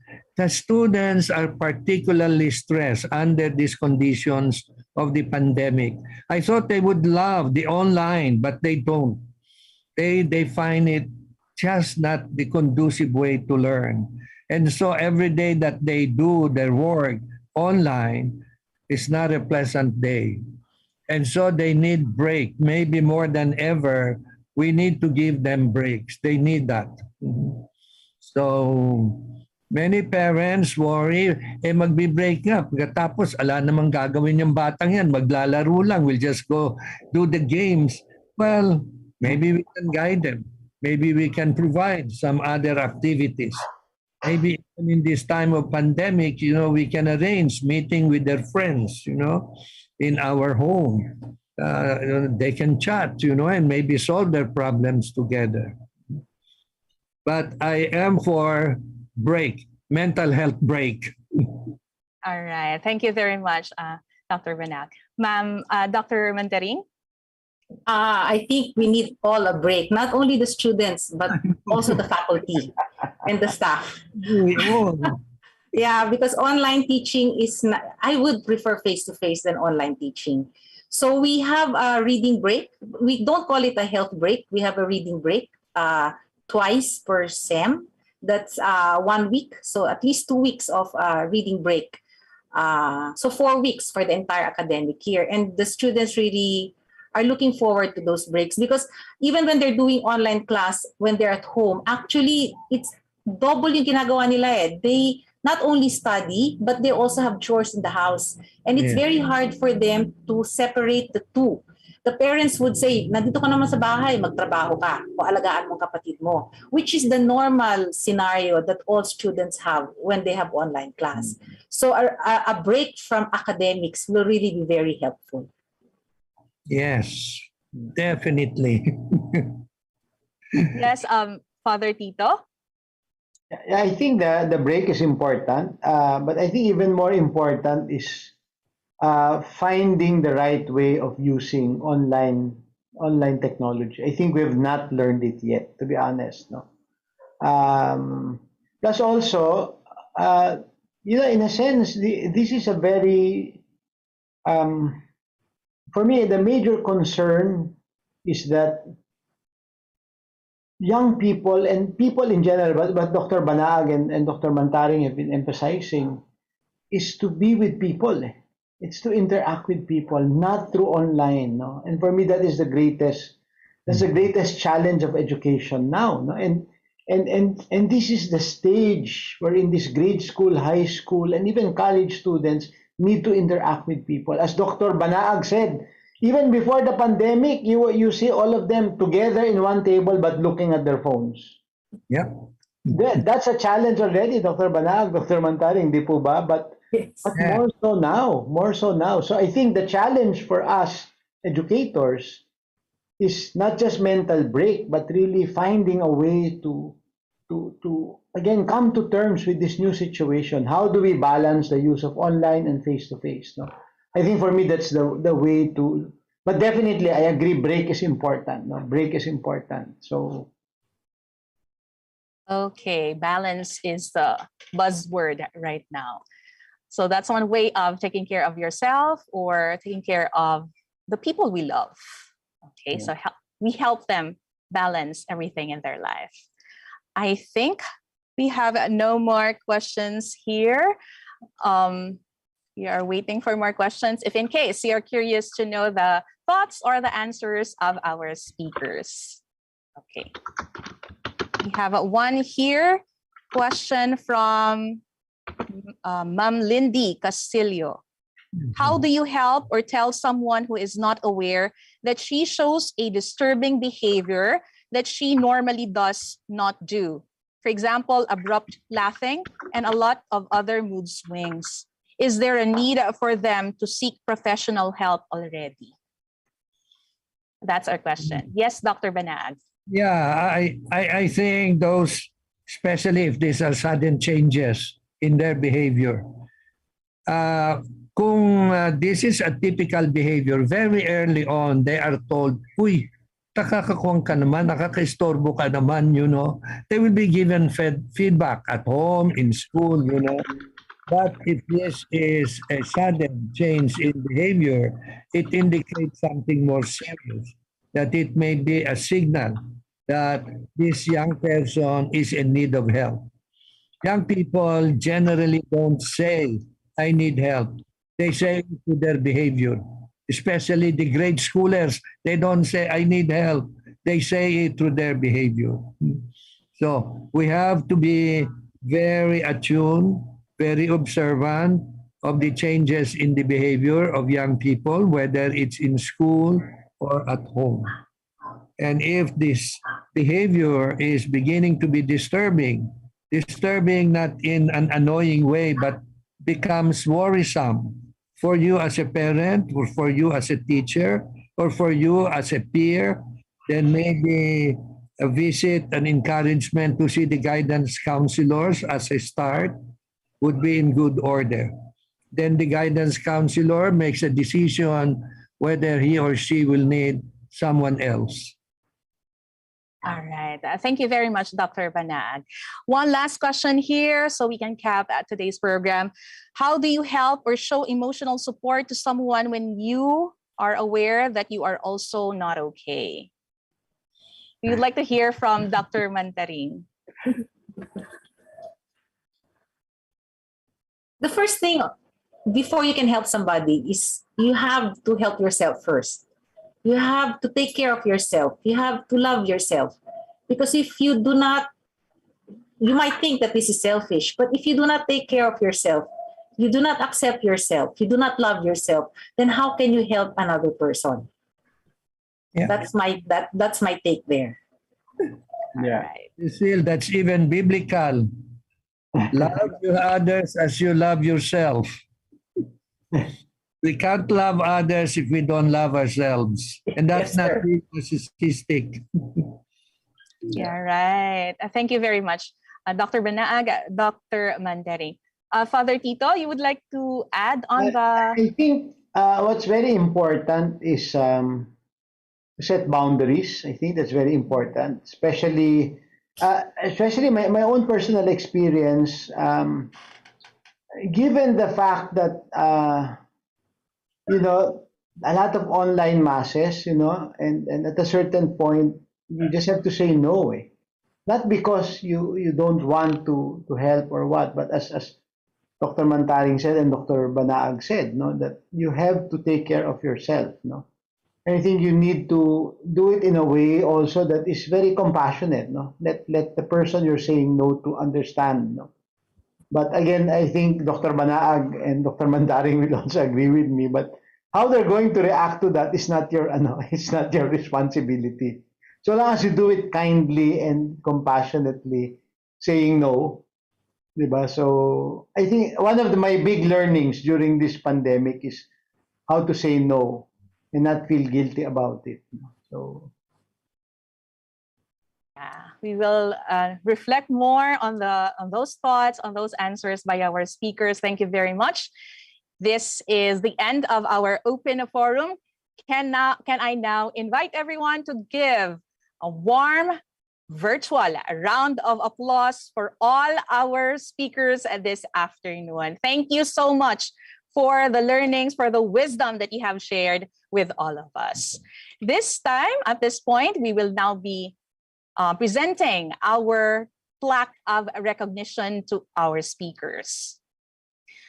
are particularly stressed under these conditions of the pandemic. I thought they would love the online, but they don't. They find it just not the conducive way to learn. And so every day that they do their work online is not a pleasant day. And so they need break. Maybe more than ever, we need to give them breaks. They need that. So many parents worry, magbe-break nga. Tapos, ala namang gagawin yung batang yan. Maglalaro lang. We'll just go do the games. Well, maybe we can guide them. Maybe we can provide some other activities. Maybe in this time of pandemic, you know, we can arrange meeting with their friends, you know, in our home. They can chat, you know, and maybe solve their problems together. But I am for break, mental health break. All right. Thank you very much, Dr. Banaag. Ma'am, Dr. Mantaring? I think we need all a break, not only the students, but also the faculty and the staff. Yeah, because online teaching is not, I would prefer face-to-face than online teaching. So we have a reading break. We don't call it a health break. We have a reading break twice per sem. That's 1 week, so at least 2 weeks of reading break. So 4 weeks for the entire academic year. And the students really are looking forward to those breaks because even when they're doing online class, when they're at home, actually it's double yung ginagawa nila eh. They not only study, but they also have chores in the house. And it's very hard for them to separate the two. The parents would say, nandito ka naman sa bahay, magtrabaho ka o alagaan mong kapatid mo, which is the normal scenario that all students have when they have online class. So a break from academics will really be very helpful. Yes, definitely. Yes, Father Tito? I think the break is important, but I think even more important is finding the right way of using online technology. I think we've not learned it yet, to be honest. No. Plus also, in a sense, this is a very for me, the major concern is that young people and people in general, but Dr. Banaag and Dr. Mantaring have been emphasizing, is to be with people. It's to interact with people, not through online. No? And for me, that is the greatest challenge of education now. No? And this is the stage where in this grade school, high school, and even college students need to interact with people. As Dr. Banaag said, even before the pandemic, you see all of them together in one table but looking at their phones. Yeah. That's a challenge already, Dr. Banaag, Dr. Mantaring, di po ba? But more so now. So I think the challenge for us educators is not just mental break, but really finding a way to again come to terms with this new situation. How do we balance the use of online and face-to-face? No? I think for me that's the way to. But definitely, I agree. Break is important. No? Break is important. So. Okay, balance is the buzzword right now. So that's one way of taking care of yourself or taking care of the people we love. Okay, so we help them balance everything in their life. I think we have no more questions here. We are waiting for more questions. If in case you're curious to know the thoughts or the answers of our speakers. Okay. We have one here. Question from Ma'am Lindy Castillo. How do you help or tell someone who is not aware that she shows a disturbing behavior that she normally does not do? For example, abrupt laughing and a lot of other mood swings. Is there a need for them to seek professional help already? That's our question. Yes, Dr. Banaag. Yeah, I think those, especially if these are sudden changes in their behavior. Kung this is a typical behavior, very early on, they are told, uy, nakakakuwang ka naman, nakaka-istorbo ka naman, you know. They will be given feedback at home, in school, you know. But if this is a sudden change in behavior, it indicates something more serious, that it may be a signal that this young person is in need of help. Young people generally don't say, I need help. They say it to their behavior, especially the grade schoolers. They don't say, I need help. They say it through their behavior. So we have to be very attuned, very observant of the changes in the behavior of young people, whether it's in school or at home. And if this behavior is beginning to be disturbing not in an annoying way, but becomes worrisome for you as a parent, or for you as a teacher, or for you as a peer, then maybe a visit, an encouragement to see the guidance counselors as a start would be in good order. Then the guidance counselor makes a decision whether he or she will need someone else. All right. Thank you very much, Dr. Banaag. One last question here so we can cap today's program. How do you help or show emotional support to someone when you are aware that you are also not okay? We would like to hear from Dr. Mantaring. The first thing before you can help somebody is you have to help yourself first. You have to take care of yourself. You have to love yourself. Because if you do not, you might think that this is selfish, but if you do not take care of yourself, you do not accept yourself, you do not love yourself, then how can you help another person? Yeah. That's my take there. Yeah. Cecile, that's even biblical. Love your others as you love yourself. We can't love others if we don't love ourselves. And that's Yes, not sir. being narcissistic. Yeah, right. Thank you very much, Dr. Banaag, Dr. Mantaring. Father Tito, you would like to add on the... I think what's very important is to set boundaries. I think that's very important, especially my own personal experience. Given the fact that a lot of online masses, and at a certain point, you just have to say no. Not because you don't want to help or what, but as Dr. Mantaring said and Dr. Banaag said, that you have to take care of yourself. And I think you need to do it in a way also that is very compassionate. Let the person you're saying no to understand. But again, I think Dr. Banaag and Dr. Mantaring will also agree with me. But how they're going to react to that is not your it's not your responsibility. So long as you do it kindly and compassionately, saying no, diba? So I think one of my big learnings during this pandemic is how to say no and not feel guilty about it. So Yeah, we will reflect more on those thoughts, on those answers by our speakers. Thank you very much. This is the end of our open forum. Can I now invite everyone to give a warm virtual round of applause for all our speakers this afternoon. Thank you so much for the learnings, for the wisdom that you have shared with all of us. This time, at this point, we will now be presenting our plaque of recognition to our speakers.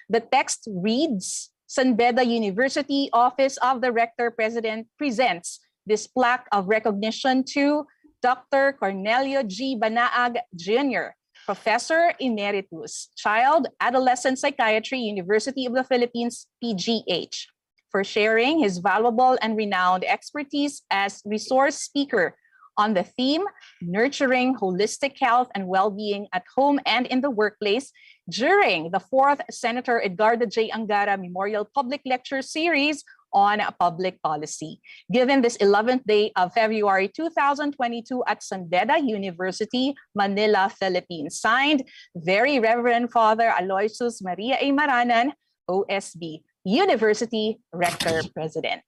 The text reads, San Beda University Office of the Rector President presents this plaque of recognition to Dr. Cornelio G. Banaag Jr., Professor Emeritus, Child Adolescent Psychiatry, University of the Philippines, PGH, for sharing his valuable and renowned expertise as resource speaker on the theme, Nurturing Holistic Health and Well-Being at Home and in the Workplace during the 4th Senator Edgardo J. Angara Memorial Public Lecture Series on Public Policy, given this 11th day of February 2022 at San Beda University, Manila, Philippines. Signed, Very Reverend Father Aloysius Maria A. Maranan, OSB, University Rector President.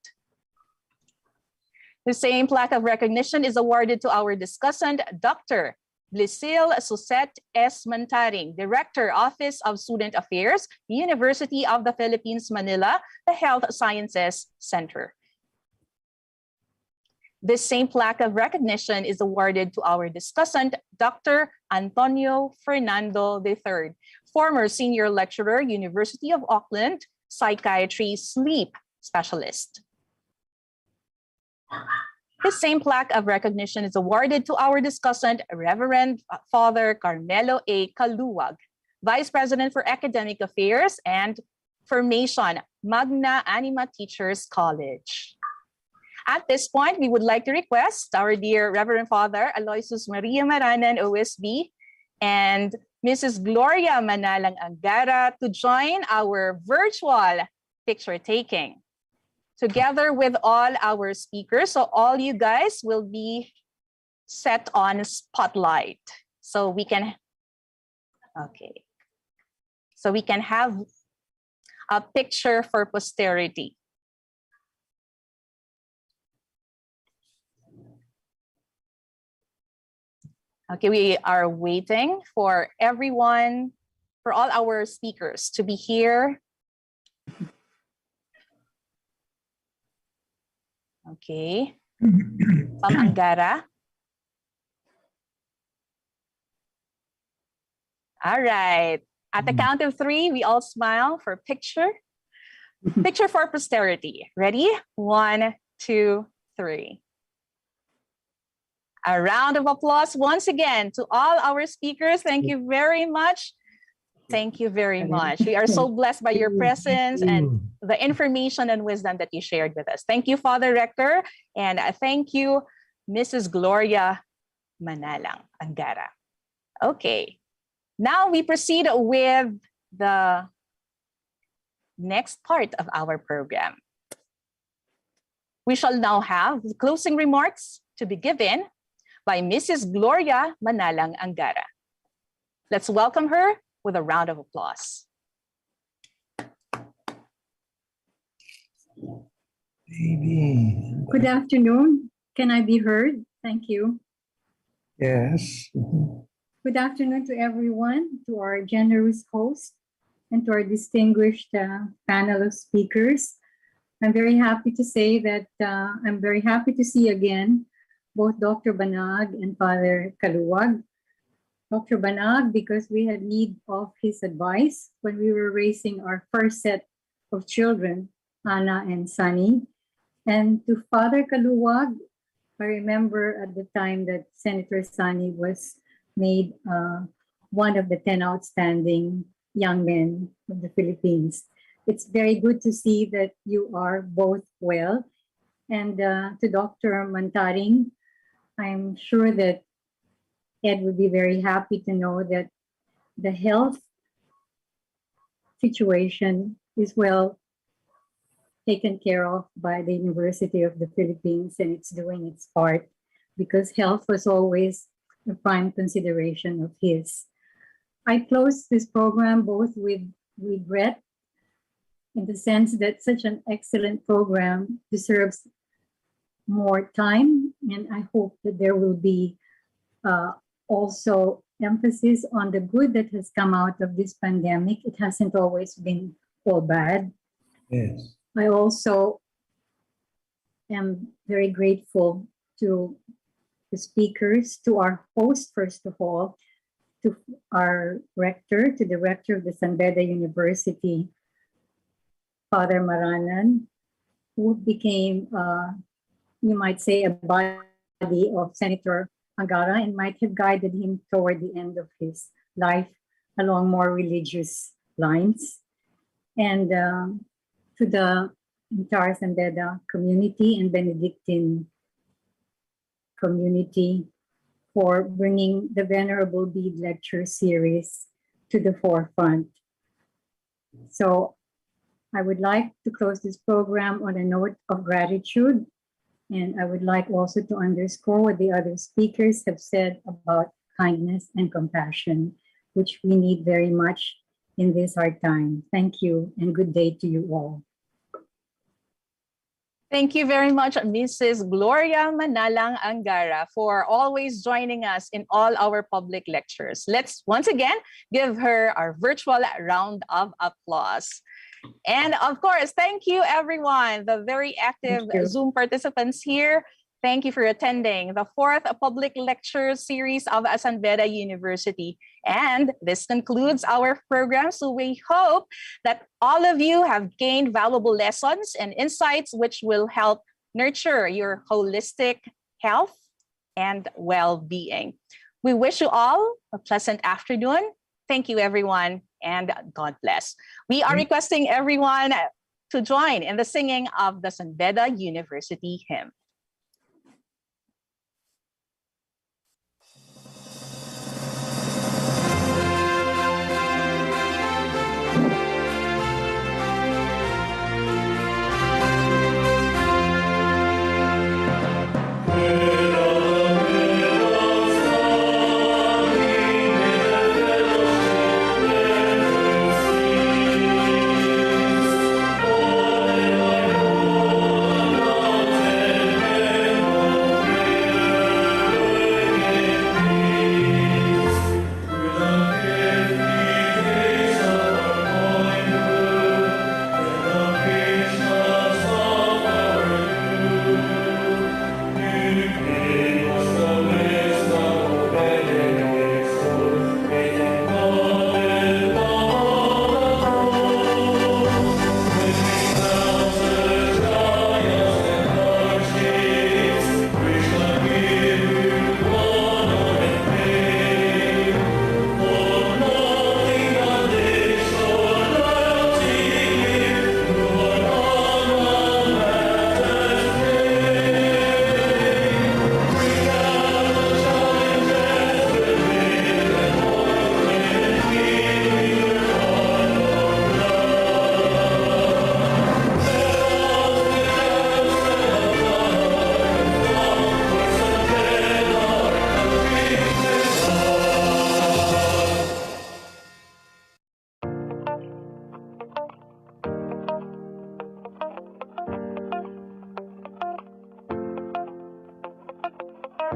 The same plaque of recognition is awarded to our discussant, Dr. Blicil Suset S. Mantaring, Director, Office of Student Affairs, University of the Philippines, Manila, the Health Sciences Center. This same plaque of recognition is awarded to our discussant, Dr. Antonio Fernando III, former Senior Lecturer, University of Auckland, Psychiatry Sleep Specialist. The same plaque of recognition is awarded to our discussant, Reverend Father Carmelo A. Kaluwag, Vice President for Academic Affairs and Formation, Magna Anima Teachers College. At this point, we would like to request our dear Reverend Father Aloysius Maria Maranan, OSB, and Mrs. Gloria Manalang Angara to join our virtual picture taking, together with all our speakers. So all you guys will be set on spotlight. So we can, okay. So we can have a picture for posterity. Okay, we are waiting for everyone, for all our speakers to be here. Okay. Angara. All right. At the count of 3, we all smile for picture. Picture for posterity. Ready? 1, 2, 3. A round of applause once again to all our speakers. Thank you very much. Thank you very much. We are so blessed by your presence and the information and wisdom that you shared with us. Thank you, Father Rector, and thank you, Mrs. Gloria Manalang Angara. Okay, now we proceed with the next part of our program. We shall now have the closing remarks to be given by Mrs. Gloria Manalang Angara. Let's welcome her with a round of applause. Baby. Good afternoon. Can I be heard? Thank you. Yes. Good afternoon to everyone, to our generous host, and to our distinguished panel of speakers. I'm very happy to say that I'm very happy to see again both Dr. Banag and Father Kaluwag. Dr. Banag, because we had need of his advice when we were raising our first set of children, Anna and Sunny. And to Father Kaluwag, I remember at the time that Senator Sunny was made one of the 10 outstanding young men of the Philippines. It's very good to see that you are both well. And to Dr. Mantaring, I'm sure that Ed would be very happy to know that the health situation is well taken care of by the University of the Philippines, and it's doing its part because health was always a prime consideration of his. I close this program both with regret in the sense that such an excellent program deserves more time, and I hope that there will be also emphasis on the good that has come out of this pandemic. It hasn't always been all bad. Yes. I also am very grateful to the speakers, to our host, first of all, to our rector, to the rector of the San Beda University, Father Maranan, who became, you might say, a body of Senator Angara and might have guided him toward the end of his life along more religious lines. And to the entire San Beda community and Benedictine community for bringing the Venerable Bede Lecture Series to the forefront. So I would like to close this program on a note of gratitude. And I would like also to underscore what the other speakers have said about kindness and compassion, which we need very much in this hard time. Thank you and good day to you all. Thank you very much, Mrs. Gloria Manalang Angara, for always joining us in all our public lectures. Let's once again give her our virtual round of applause. And of course, thank you everyone, the very active Zoom participants here. Thank you for attending the 4th public lecture series of San Beda University. And this concludes our program. So we hope that all of you have gained valuable lessons and insights which will help nurture your holistic health and well-being. We wish you all a pleasant afternoon. Thank you, everyone, and God bless. We are requesting everyone to join in the singing of the San Beda University hymn.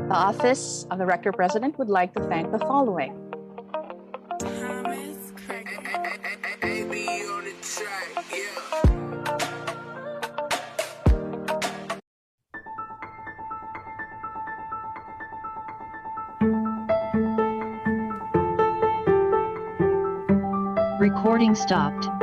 The Office of the Rector President would like to thank the following. Recording stopped.